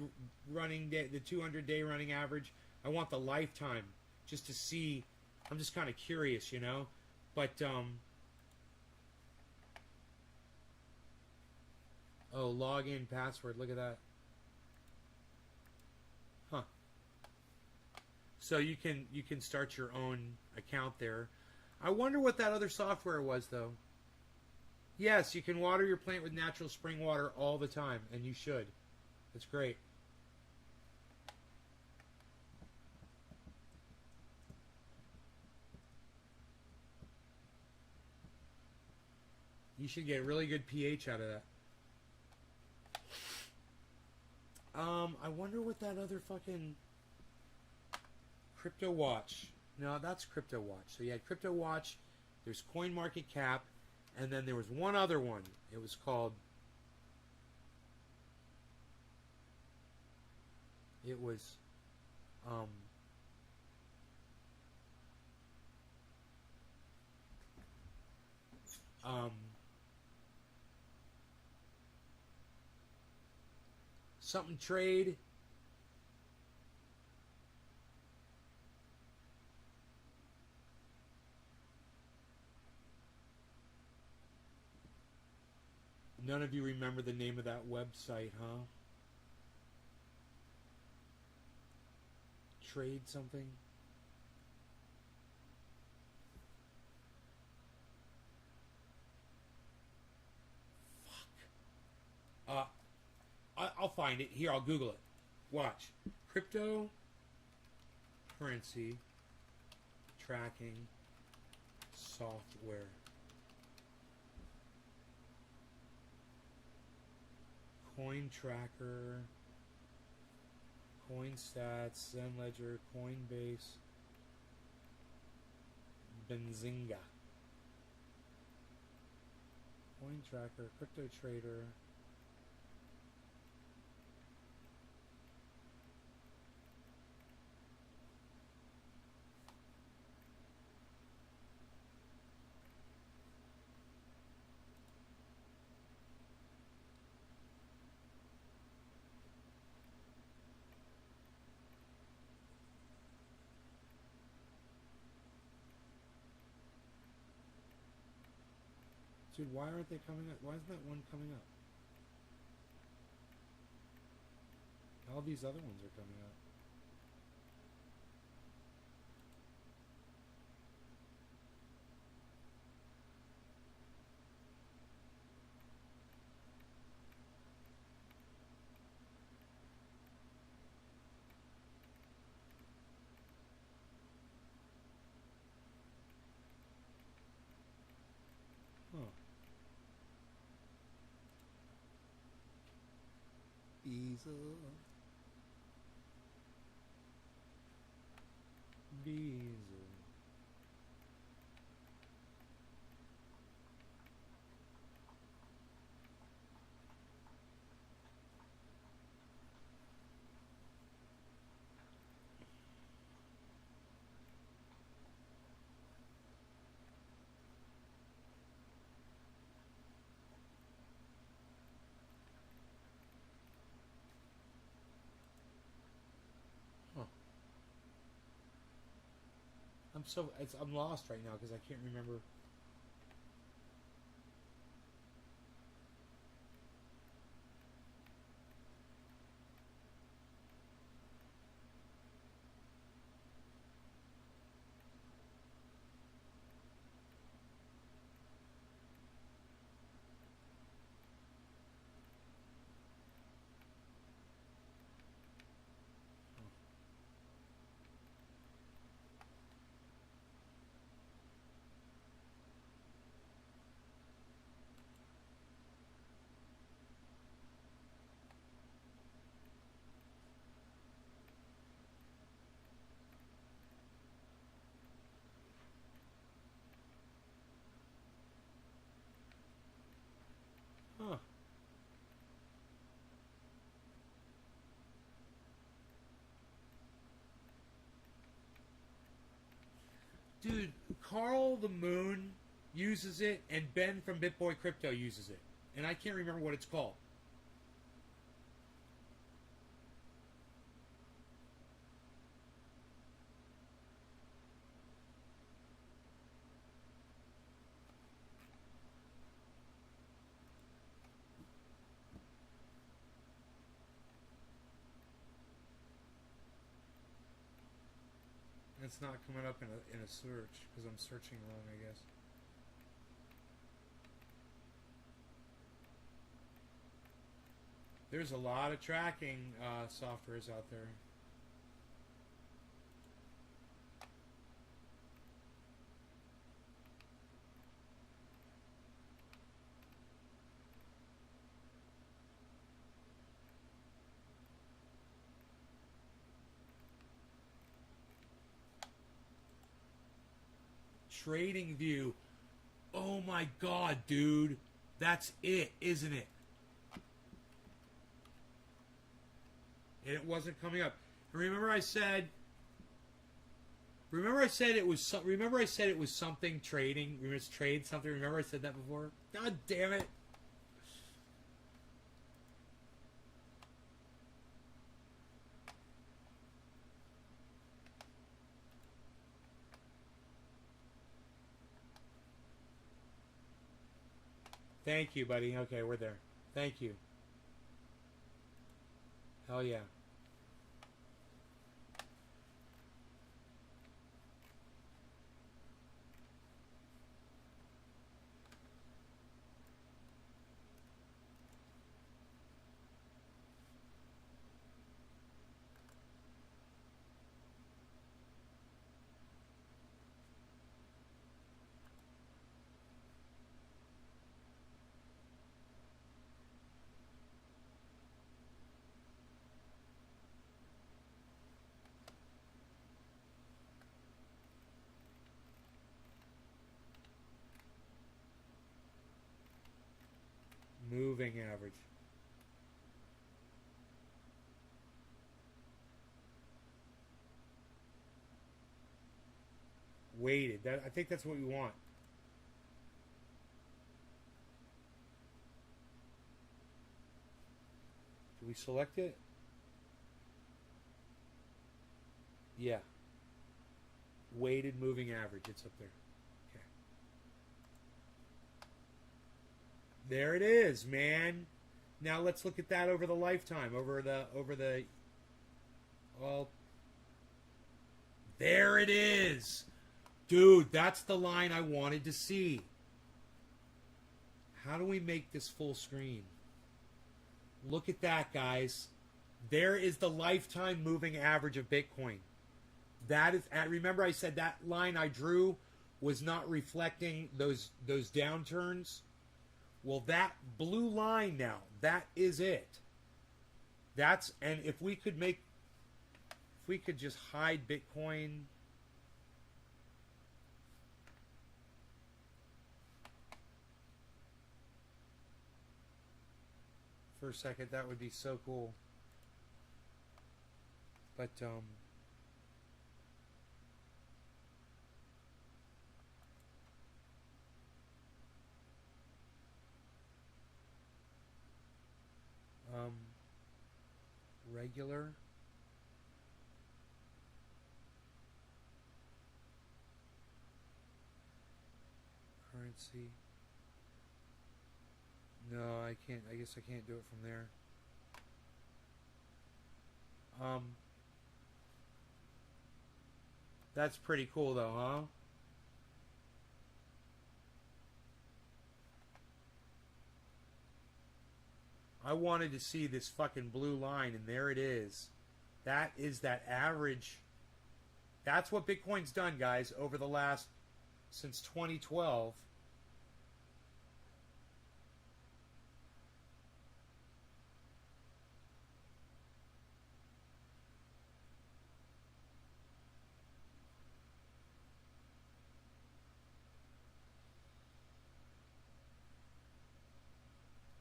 [SPEAKER 1] running day, the 200-day running average. I want the lifetime, just to see. I'm just kind of curious, you know. But oh, login password. Look at that. Huh. So you can start your own account there. I wonder what that other software was, though. Yes, you can water your plant with natural spring water all the time, and you should. That's great. You should get really good pH out of that. I wonder what that other fucking Crypto Watch. No, that's Crypto Watch. So you had Crypto Watch, there's CoinMarketCap, and then there was one other one. It was called... It was... something trade. None of you remember the name of that website, huh? Trade something? Fuck. I'll find it. Here, I'll Google it. Watch. Cryptocurrency tracking software. Coin Tracker, Coincides, Zenledger, Coinbase, Benzinga. Coin Tracker, Crypto Trader. Dude, why aren't they coming up? Why isn't that one coming up? All these other ones are coming up. Huh. Visa. Visa. Huh. I'm lost right now because I can't remember. Huh. Dude, Carl the Moon uses it, and Ben from BitBoy Crypto uses it. And I can't remember what it's called. It's not coming up in a search because I'm searching wrong, I guess. There's a lot of tracking softwares out there. Trading View. Oh my god, dude. That's it, isn't it? And it wasn't coming up. And remember I said it was something trading. Remember it's trade something. Remember I said that before? God damn it. Thank you, buddy. Okay, we're there. Thank you. Hell yeah. Moving average. Weighted. I think that's what we want. Do we select it? Yeah. Weighted moving average. It's up there. Okay. There it is, man. Now let's look at that over the lifetime. Well, there it is. Dude, that's the line I wanted to see. How do we make this full screen? Look at that, guys. There is the lifetime moving average of Bitcoin. That is, remember I said that line I drew was not reflecting those downturns? Well, that blue line now, that is it. And if we could just hide Bitcoin. For a second, that would be so cool. But regular currency. No, I can't. I guess I can't do it from there. That's pretty cool though, huh? I wanted to see this fucking blue line, and there it is. That is that average. That's what Bitcoin's done, guys, over the last, since 2012.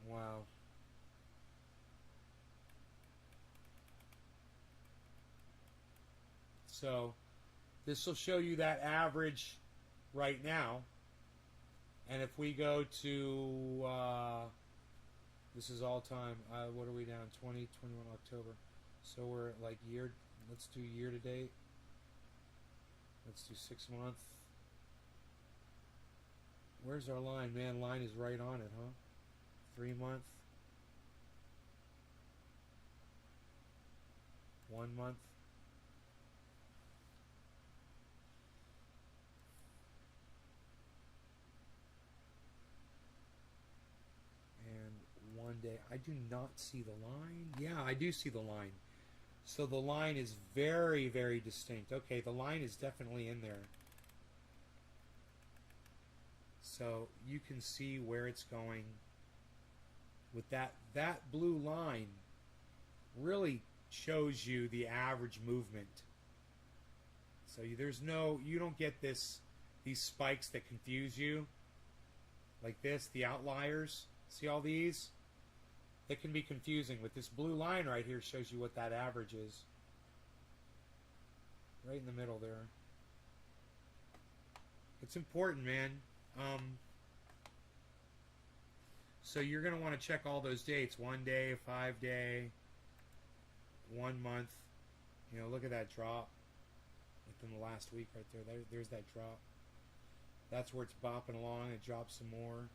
[SPEAKER 1] Wow. So this will show you that average right now. And if we go to, this is all time, what are we down, 20, 21 October. So we're at like year, let's do year to date. Let's do 6 month. Where's our line? Man, line is right on it, huh? 3 month. 1 month. And 1 day. I do not see the line. Yeah, I do see the line. So the line is very, very distinct. Okay, the line is definitely in there. So you can see where it's going. With that blue line really shows you the average movement. So you don't get these spikes that confuse you. Like this, the outliers. See all these? It can be confusing. With this blue line right here shows you what that average is. Right in the middle there. It's important, man. So you're going to want to check all those dates. 1 day, 5 day, 1 month. You know, look at that drop within the last week right there. There's that drop. That's where it's bopping along. It drops some more.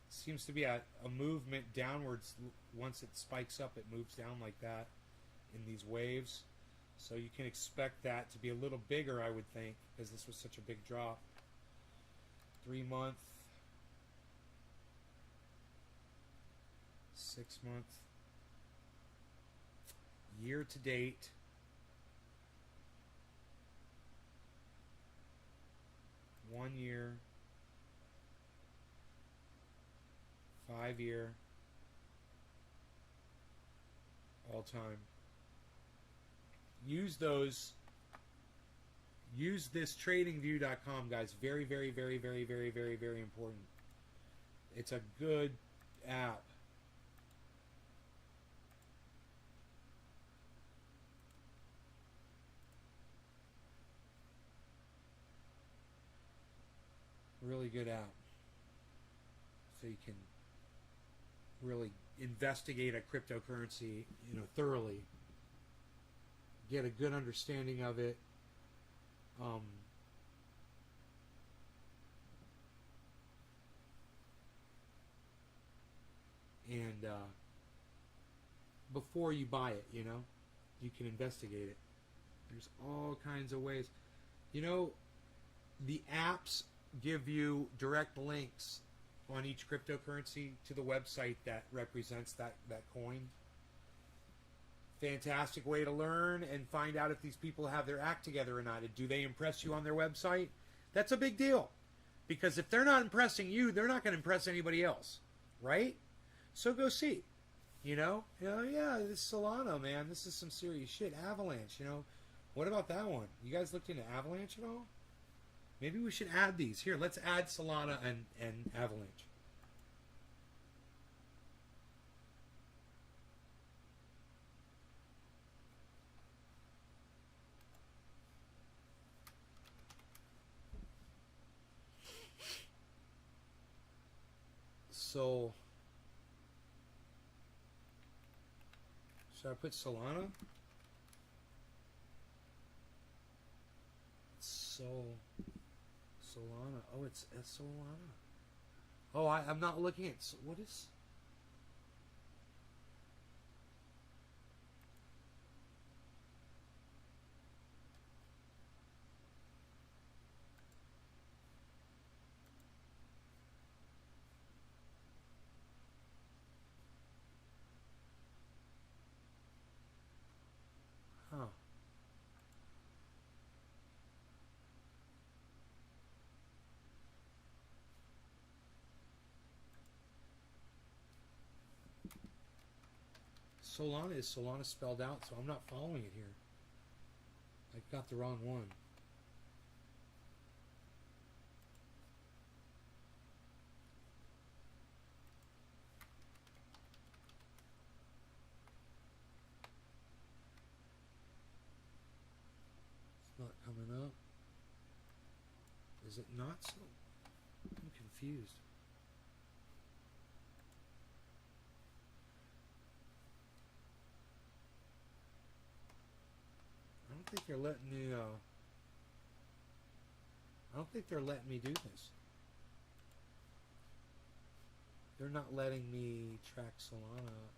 [SPEAKER 1] Seems to be a movement downwards. Once it spikes up, it moves down like that in these waves. So you can expect that to be a little bigger, I would think, because this was such a big drop. 3 month, 6 month, year to date. One year, 5 year, all time. Use those. Use this tradingview.com, guys. Very, very, very, very, very, very, very important. It's a good app. Really good app. So you can really investigate a cryptocurrency, thoroughly. Get a good understanding of it. And before you buy it, you can investigate it. There's all kinds of ways. The apps give you direct links on each cryptocurrency to the website that represents that coin. Fantastic way to learn and find out if these people have their act together or not. Do they impress you on their website? That's a big deal. Because if they're not impressing you, they're not going to impress anybody else. Right? So go see. Yeah, this Solana, man. This is some serious shit. Avalanche, What about that one? You guys looked into Avalanche at all? Maybe we should add these. Here, let's add Solana and Avalanche. So, should I put Solana? Solana. Oh, it's Solana. Oh, I'm not looking at... What is... Huh. Solana is Solana spelled out, so I'm not following it here. I got the wrong one. It's not coming up. Is it not so? I'm confused. I don't think they're letting me, I don't think they're letting me do this. They're not letting me track Solana.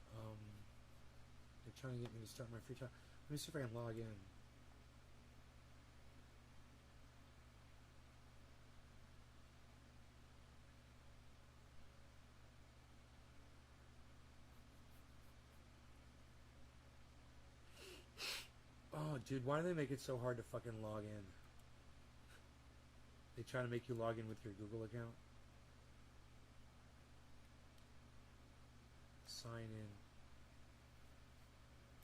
[SPEAKER 1] They're trying to get me to start my free trial. Let me see if I can log in. Oh, dude, why do they make it so hard to fucking log in? They try to make you log in with your Google account. Sign in.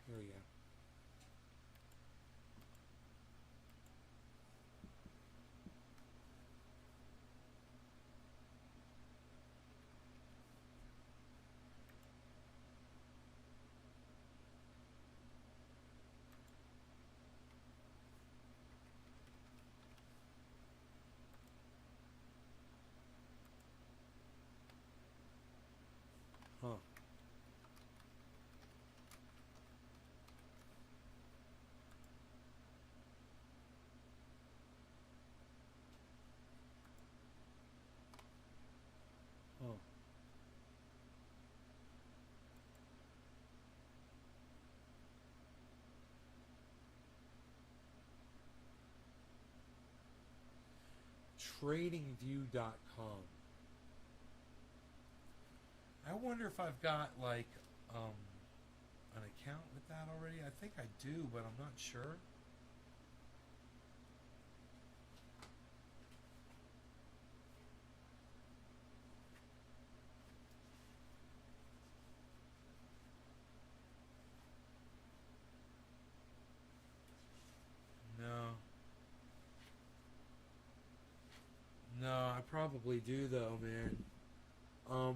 [SPEAKER 1] Here we go. Huh. tradingview.com. I wonder if I've got like an account with that already. I think I do, but I'm not sure. No, I probably do though, man. Okay.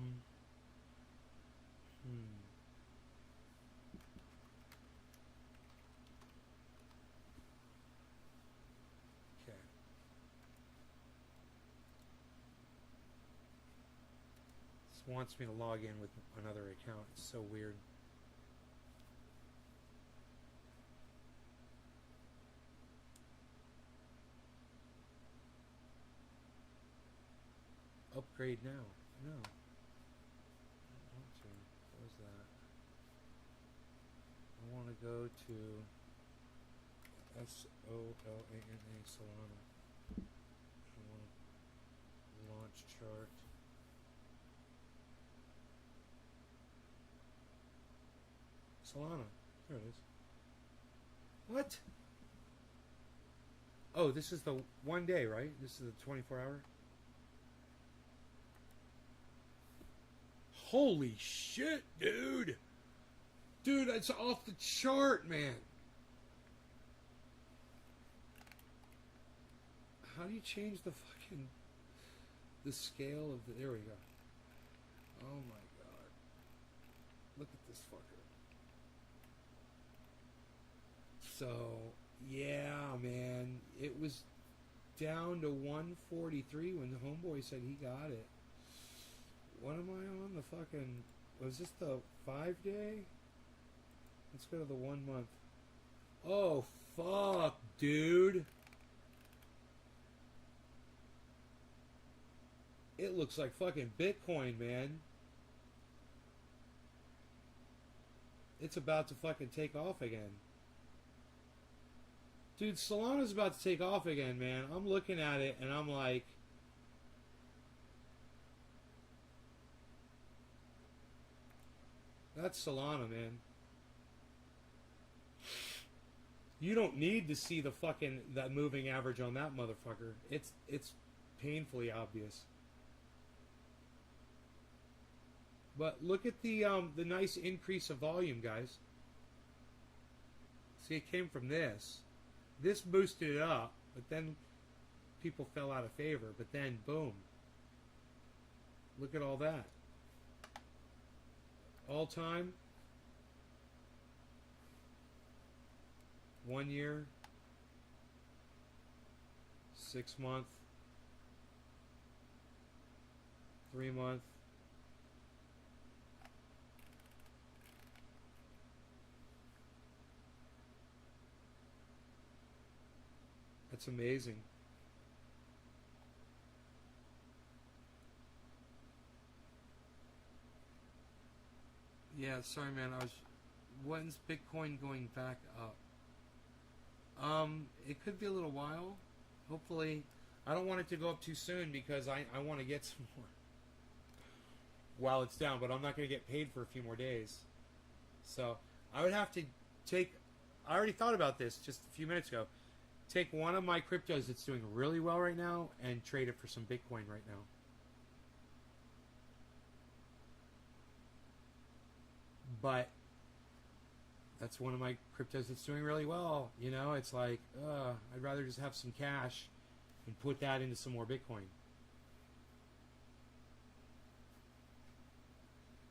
[SPEAKER 1] This wants me to log in with another account. It's so weird. Upgrade now. No. I don't want to. What was that? I want to go to Solana. Solana. I want launch chart. Solana. There it is. What? Oh, this is the 1 day, right? This is the 24-hour? Holy shit, dude. Dude, that's off the chart, man. How do you change the scale of the... There we go. Oh my god. Look at this fucker. So, yeah, man. It was down to 143 when the homeboy said he got it. What am I on? The fucking... Was this the 5 day? Let's go to the 1 month. Oh, fuck, dude. It looks like fucking Bitcoin, man. It's about to fucking take off again. Dude, Solana's about to take off again, man. I'm looking at it and I'm like... That's Solana, man. You don't need to see the fucking that moving average on that motherfucker. It's painfully obvious. But look at the nice increase of volume, guys. See, it came from this. This boosted it up, but then people fell out of favor. But then, boom. Look at all that. All time, 1 year, 6 month, 3 month, that's amazing. Yeah, sorry, man. When's Bitcoin going back up? It could be a little while. Hopefully, I don't want it to go up too soon because I want to get some more while it's down. But I'm not going to get paid for a few more days. So I would have to take. I already thought about this just a few minutes ago. Take one of my cryptos that's doing really well right now and trade it for some Bitcoin right now. But that's one of my cryptos that's doing really well. You know, it's like, I'd rather just have some cash and put that into some more Bitcoin.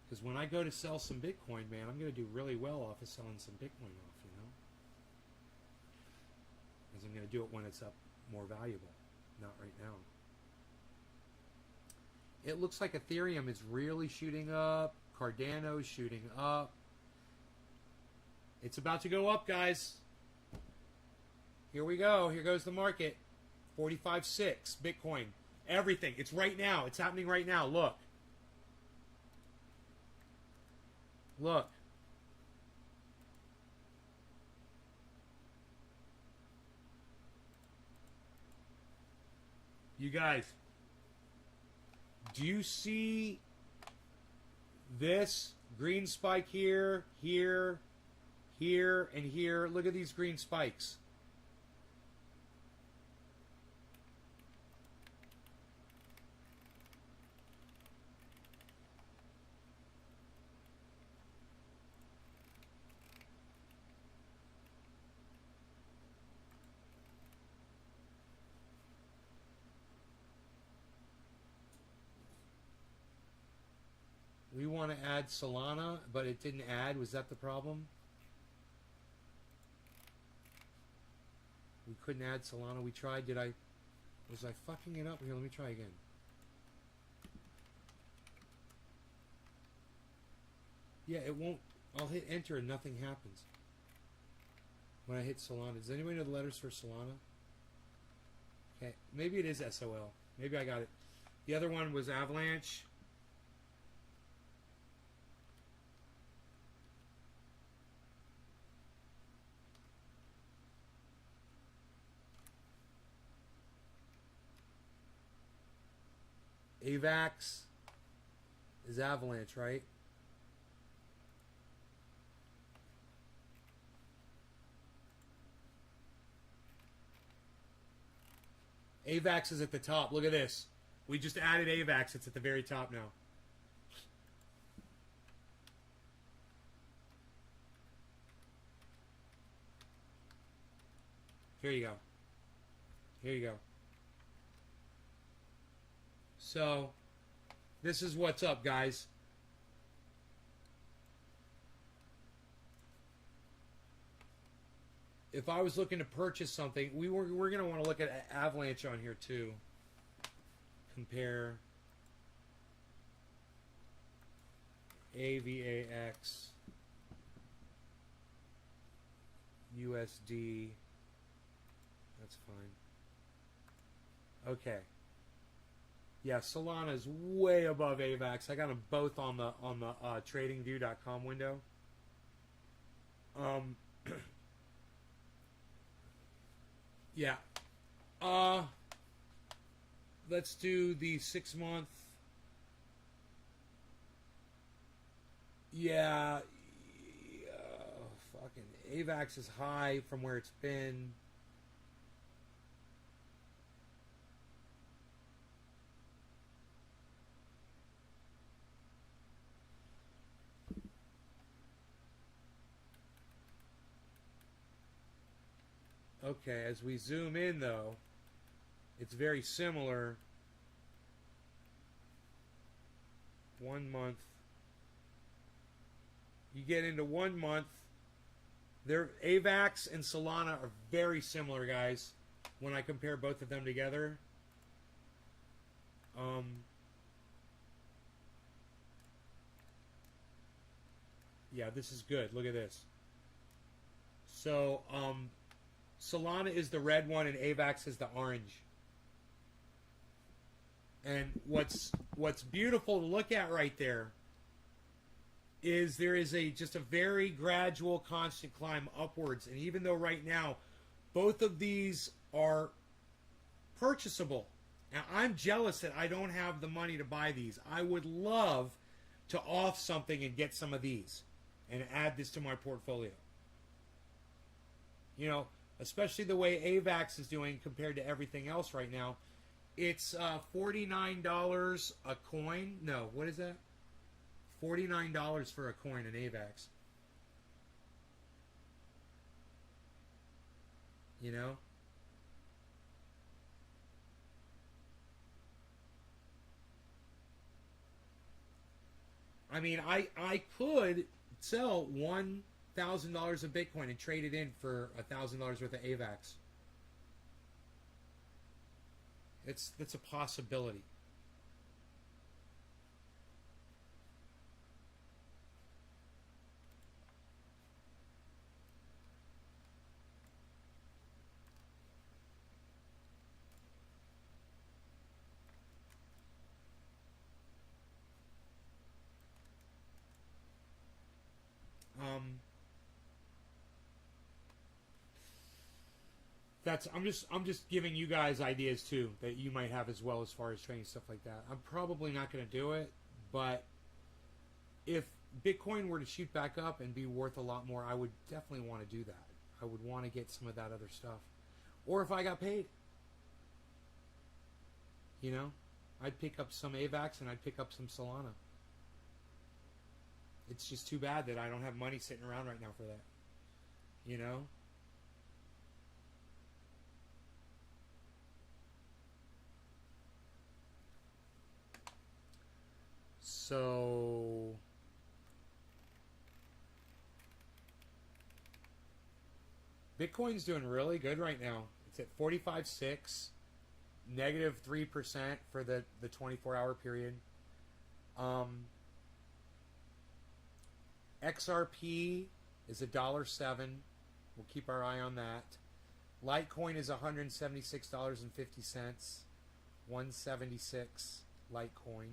[SPEAKER 1] Because when I go to sell some Bitcoin, man, I'm going to do really well off of selling some Bitcoin off, you know? Because I'm going to do it when it's up more valuable, not right now. It looks like Ethereum is really shooting up. Cardano's shooting up. It's about to go up, guys. Here we go. Here goes the market. 45.6 Bitcoin. Everything. It's right now. It's happening right now. Look. Look. You guys, do you see this green spike here, here, here, and here? Look at these green spikes. We want to add Solana, but it didn't add. Was that the problem? We couldn't add Solana. We tried. Was I fucking it up? Here, let me try again. Yeah, it won't. I'll hit enter and nothing happens when I hit Solana. Does anybody know the letters for Solana? Okay, maybe it is SOL. Maybe I got it. The other one was Avalanche. AVAX is Avalanche, right? AVAX is at the top. Look at this. We just added AVAX. It's at the very top now. Here you go. Here you go. So, this is what's up, guys. If I was looking to purchase something, we're going to want to look at Avalanche on here too. Compare AVAX USD. That's fine. Okay. Yeah, Solana is way above AVAX. I got them both on the tradingview.com window. Yeah. Let's do the 6 month. Yeah. Fucking AVAX is high from where it's been. Okay, as we zoom in though, it's very similar. 1 month. You get into 1 month. Their AVAX and Solana are very similar, guys. When I compare both of them together. Yeah, this is good. Look at this. So, Solana is the red one and AVAX is the orange. And what's beautiful to look at right there is there is just a very gradual constant climb upwards. And even though right now both of these are purchasable. Now I'm jealous that I don't have the money to buy these. I would love to off something and get some of these and add this to my portfolio. You know, especially the way AVAX is doing compared to everything else right now. It's $49 a coin. No, what is that? $49 for a coin in AVAX. You know? I mean, I could sell $1,000 of Bitcoin and trade it in for $1,000 worth of AVAX. That's a possibility. I'm just giving you guys ideas too that you might have as well as far as trading stuff like that. I'm probably not going to do it, but if Bitcoin were to shoot back up and be worth a lot more, I would definitely want to do that. I would want to get some of that other stuff. Or if I got paid. You know, I'd pick up some AVAX and I'd pick up some Solana. It's just too bad that I don't have money sitting around right now for that. You know? So Bitcoin's doing really good right now. It's at 45.6, negative 3% for the 24-hour period. XRP is $1.07. We'll keep our eye on that. Litecoin is $176.50. 176 Litecoin.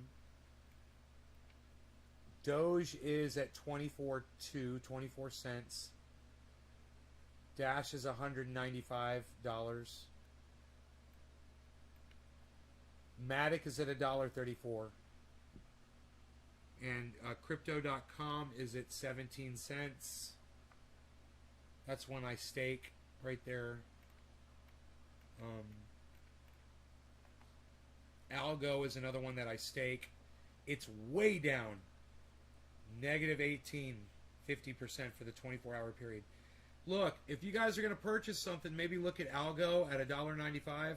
[SPEAKER 1] Doge is at 24 cents. Dash is $195. Matic is at $1.34. And crypto.com is at 17 cents. That's one I stake right there. Algo is another one that I stake. It's way down. Negative 18, 50% for the 24-hour period. Look, if you guys are going to purchase something, maybe look at Algo at $1.95.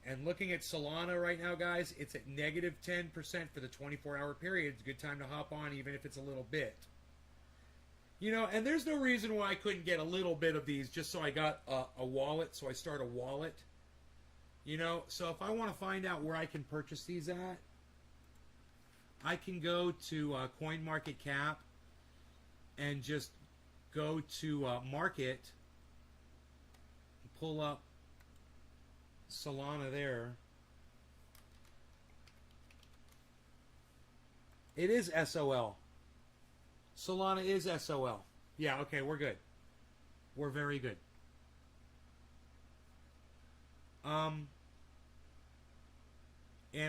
[SPEAKER 1] And looking at Solana right now, guys, it's at negative 10% for the 24-hour period. It's a good time to hop on, even if it's a little bit. You know, and there's no reason why I couldn't get a little bit of these just so I got a wallet, so I start a wallet. You know, so if I want to find out where I can purchase these at, I can go to CoinMarketCap and just go to Market, pull up Solana there. It is SOL. Solana is SOL. Yeah, okay, we're good. We're very good. And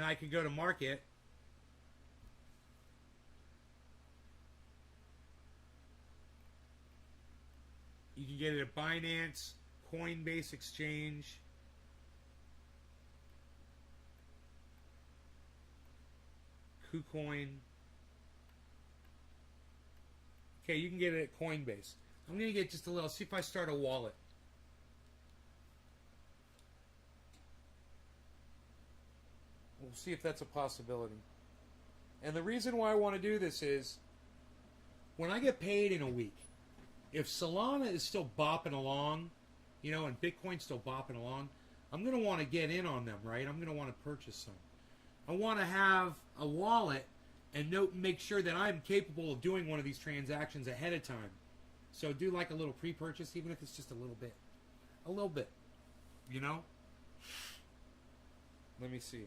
[SPEAKER 1] I can go to Market. You can get it at Binance, Coinbase Exchange, KuCoin. Okay, you can get it at Coinbase. I'm going to get just a little, see if I start a wallet. We'll see if that's a possibility. And the reason why I want to do this is, when I get paid in a week, if Solana is still bopping along, you know, and Bitcoin's still bopping along, I'm going to want to get in on them, right? I'm going to want to purchase some. I want to have a wallet and make sure that I'm capable of doing one of these transactions ahead of time. So do like a little pre-purchase, even if it's just a little bit. A little bit, you know? Let me see.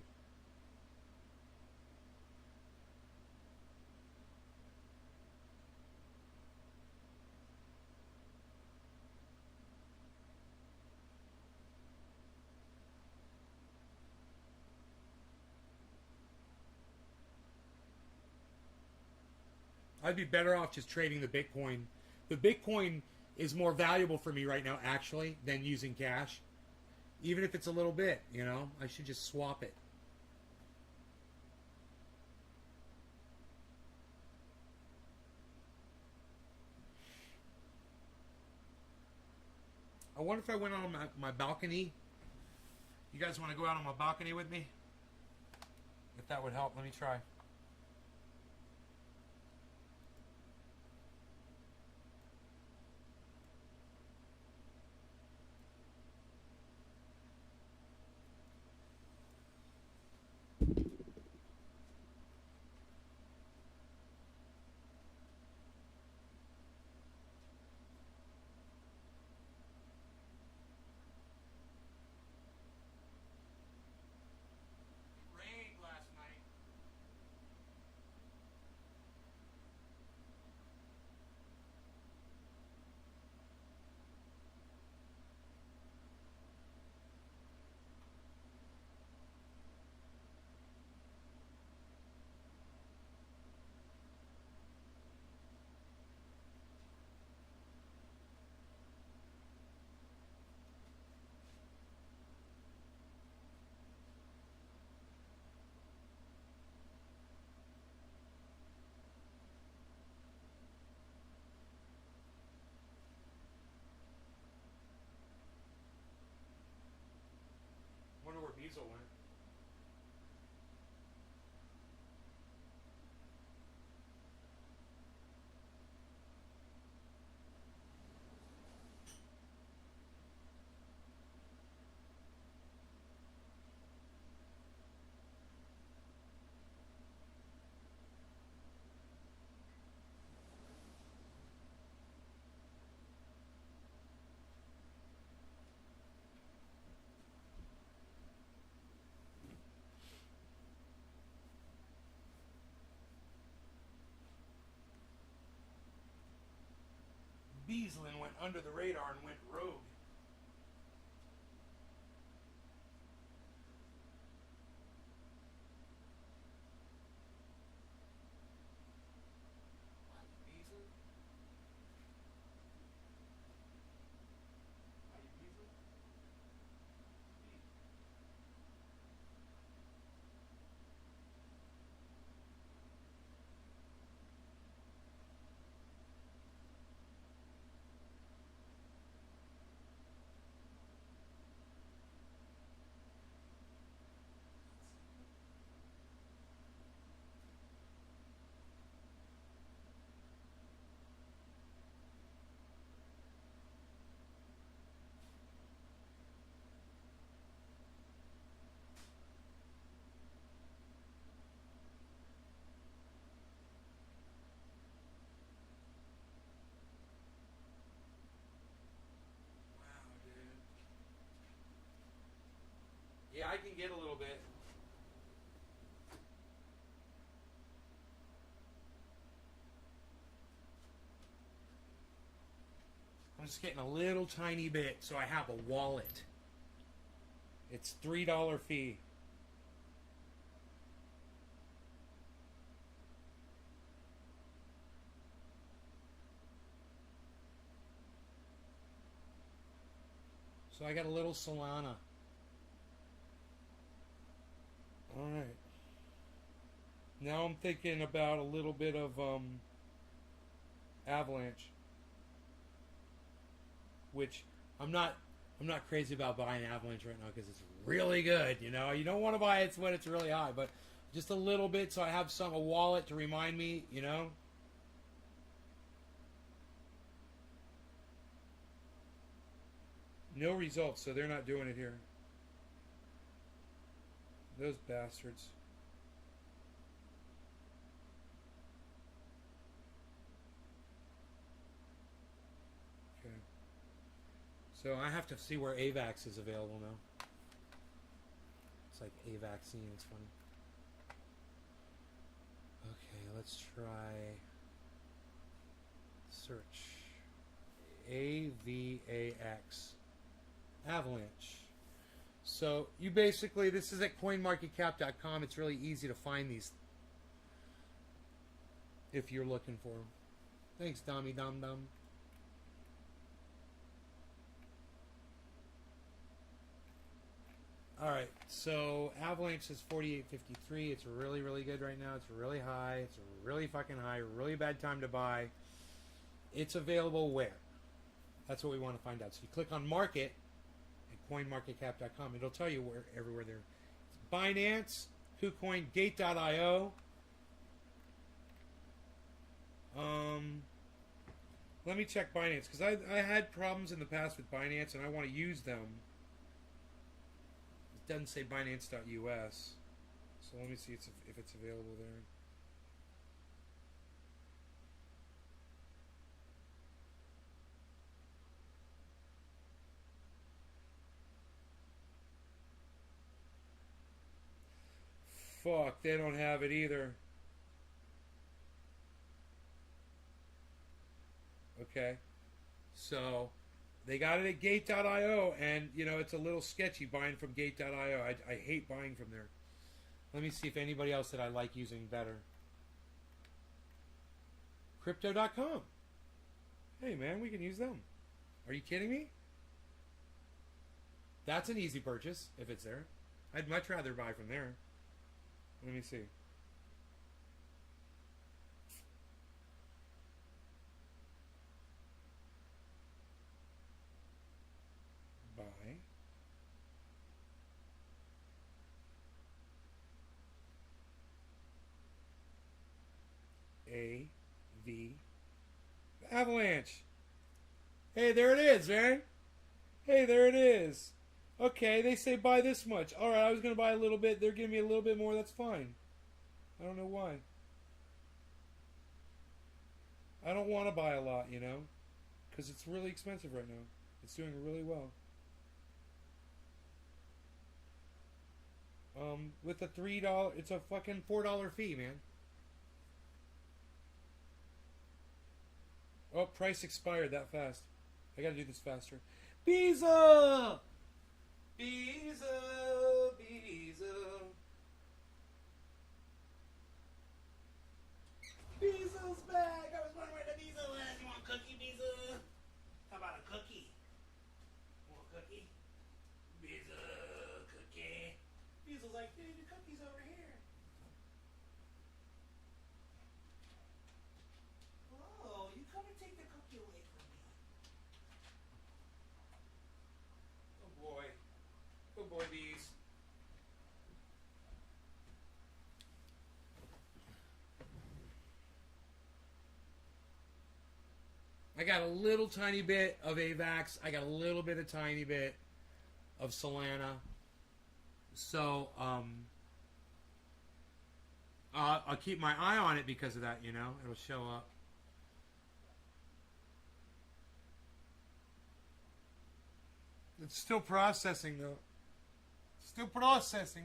[SPEAKER 1] I'd be better off just trading the Bitcoin. The Bitcoin is more valuable for me right now, actually, than using cash. Even if it's a little bit, you know, I should just swap it. I wonder if I went on my balcony. You guys want to go out on my balcony with me? If that would help, let me try. Beaslin went under the radar and went rogue. Yeah, I can get a little bit. I'm just getting a little tiny bit so I have a wallet. It's $3 fee. So I got a little Solana. Alright. Now I'm thinking about a little bit of Avalanche. Which I'm not crazy about buying Avalanche right now because it's really good, you know. You don't want to buy it when it's really high, but just a little bit so I have a wallet to remind me, you know. No results, so they're not doing it here. Those bastards. Okay. So I have to see where AVAX is available now. It's like A-vaccine, it's funny. Okay, let's try search. AVAX. Avalanche. So you basically, this is at coinmarketcap.com. It's really easy to find these if you're looking for them. Thanks, Dommy Dum Dum. Alright, so Avalanche is 48.53. It's really, really good right now. It's really high. It's really fucking high. Really bad time to buy. It's available where? That's what we want to find out. So you click on market at coinmarketcap.com. It'll tell you where everywhere there. It's Binance, KuCoin, Gate.io. Let me check Binance because I had problems in the past with Binance and I want to use them. It doesn't say Binance.us, so let me see if it's available there. Fuck, they don't have it either. Okay, so they got it at Gate.io, and you know it's a little sketchy buying from Gate.io. I hate buying from there. Let me see if anybody else that I like using better. Crypto.com. Hey man, we can use them. Are you kidding me? That's an easy purchase if it's there. I'd much rather buy from there. Let me see. Buy. Avalanche. Hey, there it is, man. Hey, there it is. Okay, they say buy this much. Alright, I was going to buy a little bit. They're giving me a little bit more. That's fine. I don't know why. I don't want to buy a lot, you know. Because it's really expensive right now. It's doing really well. With a $3, it's a fucking $4 fee, man. Oh, price expired that fast. I gotta do this faster. Beezel! Beezel! Beezel! Beezel's back! I was wondering where the Beezel was. You want a cookie, Beezel? How about a cookie? Want a cookie? Beezel, cookie. Beezel's like, dude, the cookie's over here. Oh, you come and take the cookie away from me. Good boy. Good boy, Bees. I got a little tiny bit of AVAX. I got a little bit of tiny bit of Solana. So, I'll keep my eye on it because of that, you know. It'll show up. It's still processing, though. Still processing.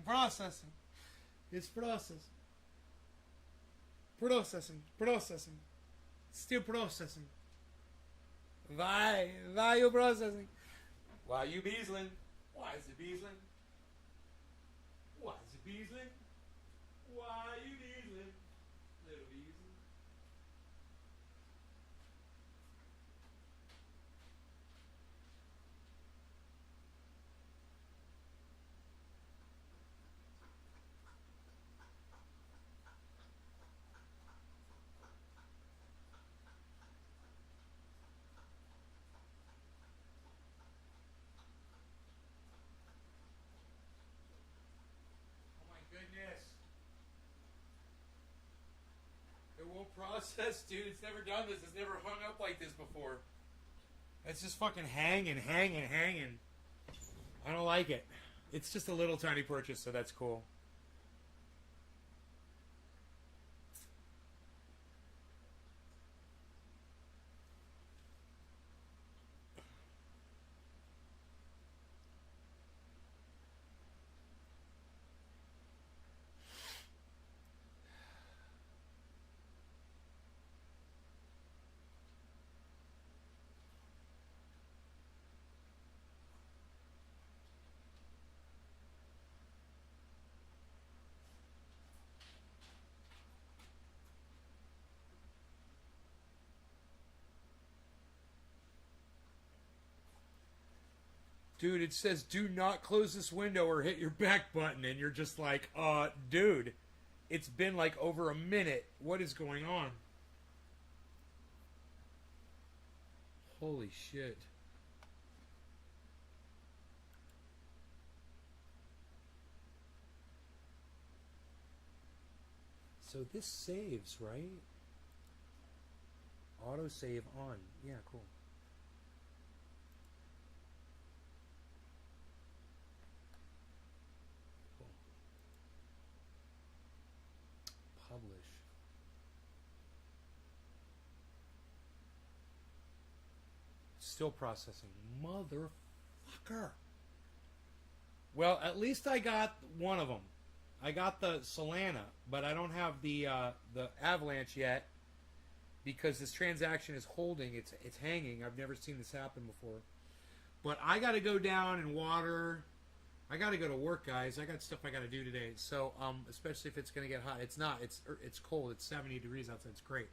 [SPEAKER 1] It's processing. Processing. Still processing. Why you processing? Why you beezling? Why is it beezling? Why is it beezling? Why you beezling? Little beezling. Goodness. It won't process, dude. It's never done this. It's never hung up like this before. It's just fucking hanging. I don't like it. It's just a little tiny purchase, so that's cool. Dude, it says do not close this window or hit your back button, and you're just like, dude, it's been like over a minute. What is going on? Holy shit. So this saves, right? Auto save on. Yeah, cool. Publish. Still processing. Motherfucker. Well, at least I got one of them. I got the Solana, but I don't have the Avalanche yet because this transaction is holding. It's hanging. I've never seen this happen before. But I got to go down and water. I got to go to work, guys. I got stuff I got to do today. So, especially if it's going to get hot. It's not. It's cold. It's 70 degrees outside. It's great.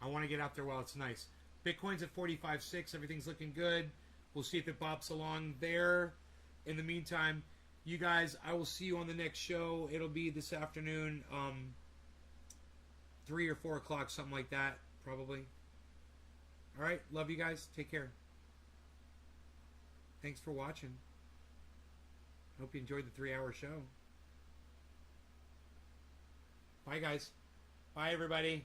[SPEAKER 1] I want to get out there while it's nice. Bitcoin's at 45.6. Everything's looking good. We'll see if it bops along there. In the meantime, you guys, I will see you on the next show. It'll be this afternoon, 3 or 4 o'clock, something like that, probably. All right. Love you guys. Take care. Thanks for watching. Hope you enjoyed the 3-hour show. Bye, guys. Bye, everybody.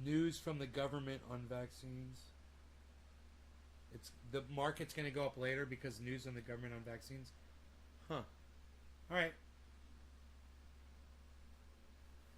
[SPEAKER 1] News from the government on vaccines. It's the market's going to go up later because news on the government on vaccines. Huh. All right.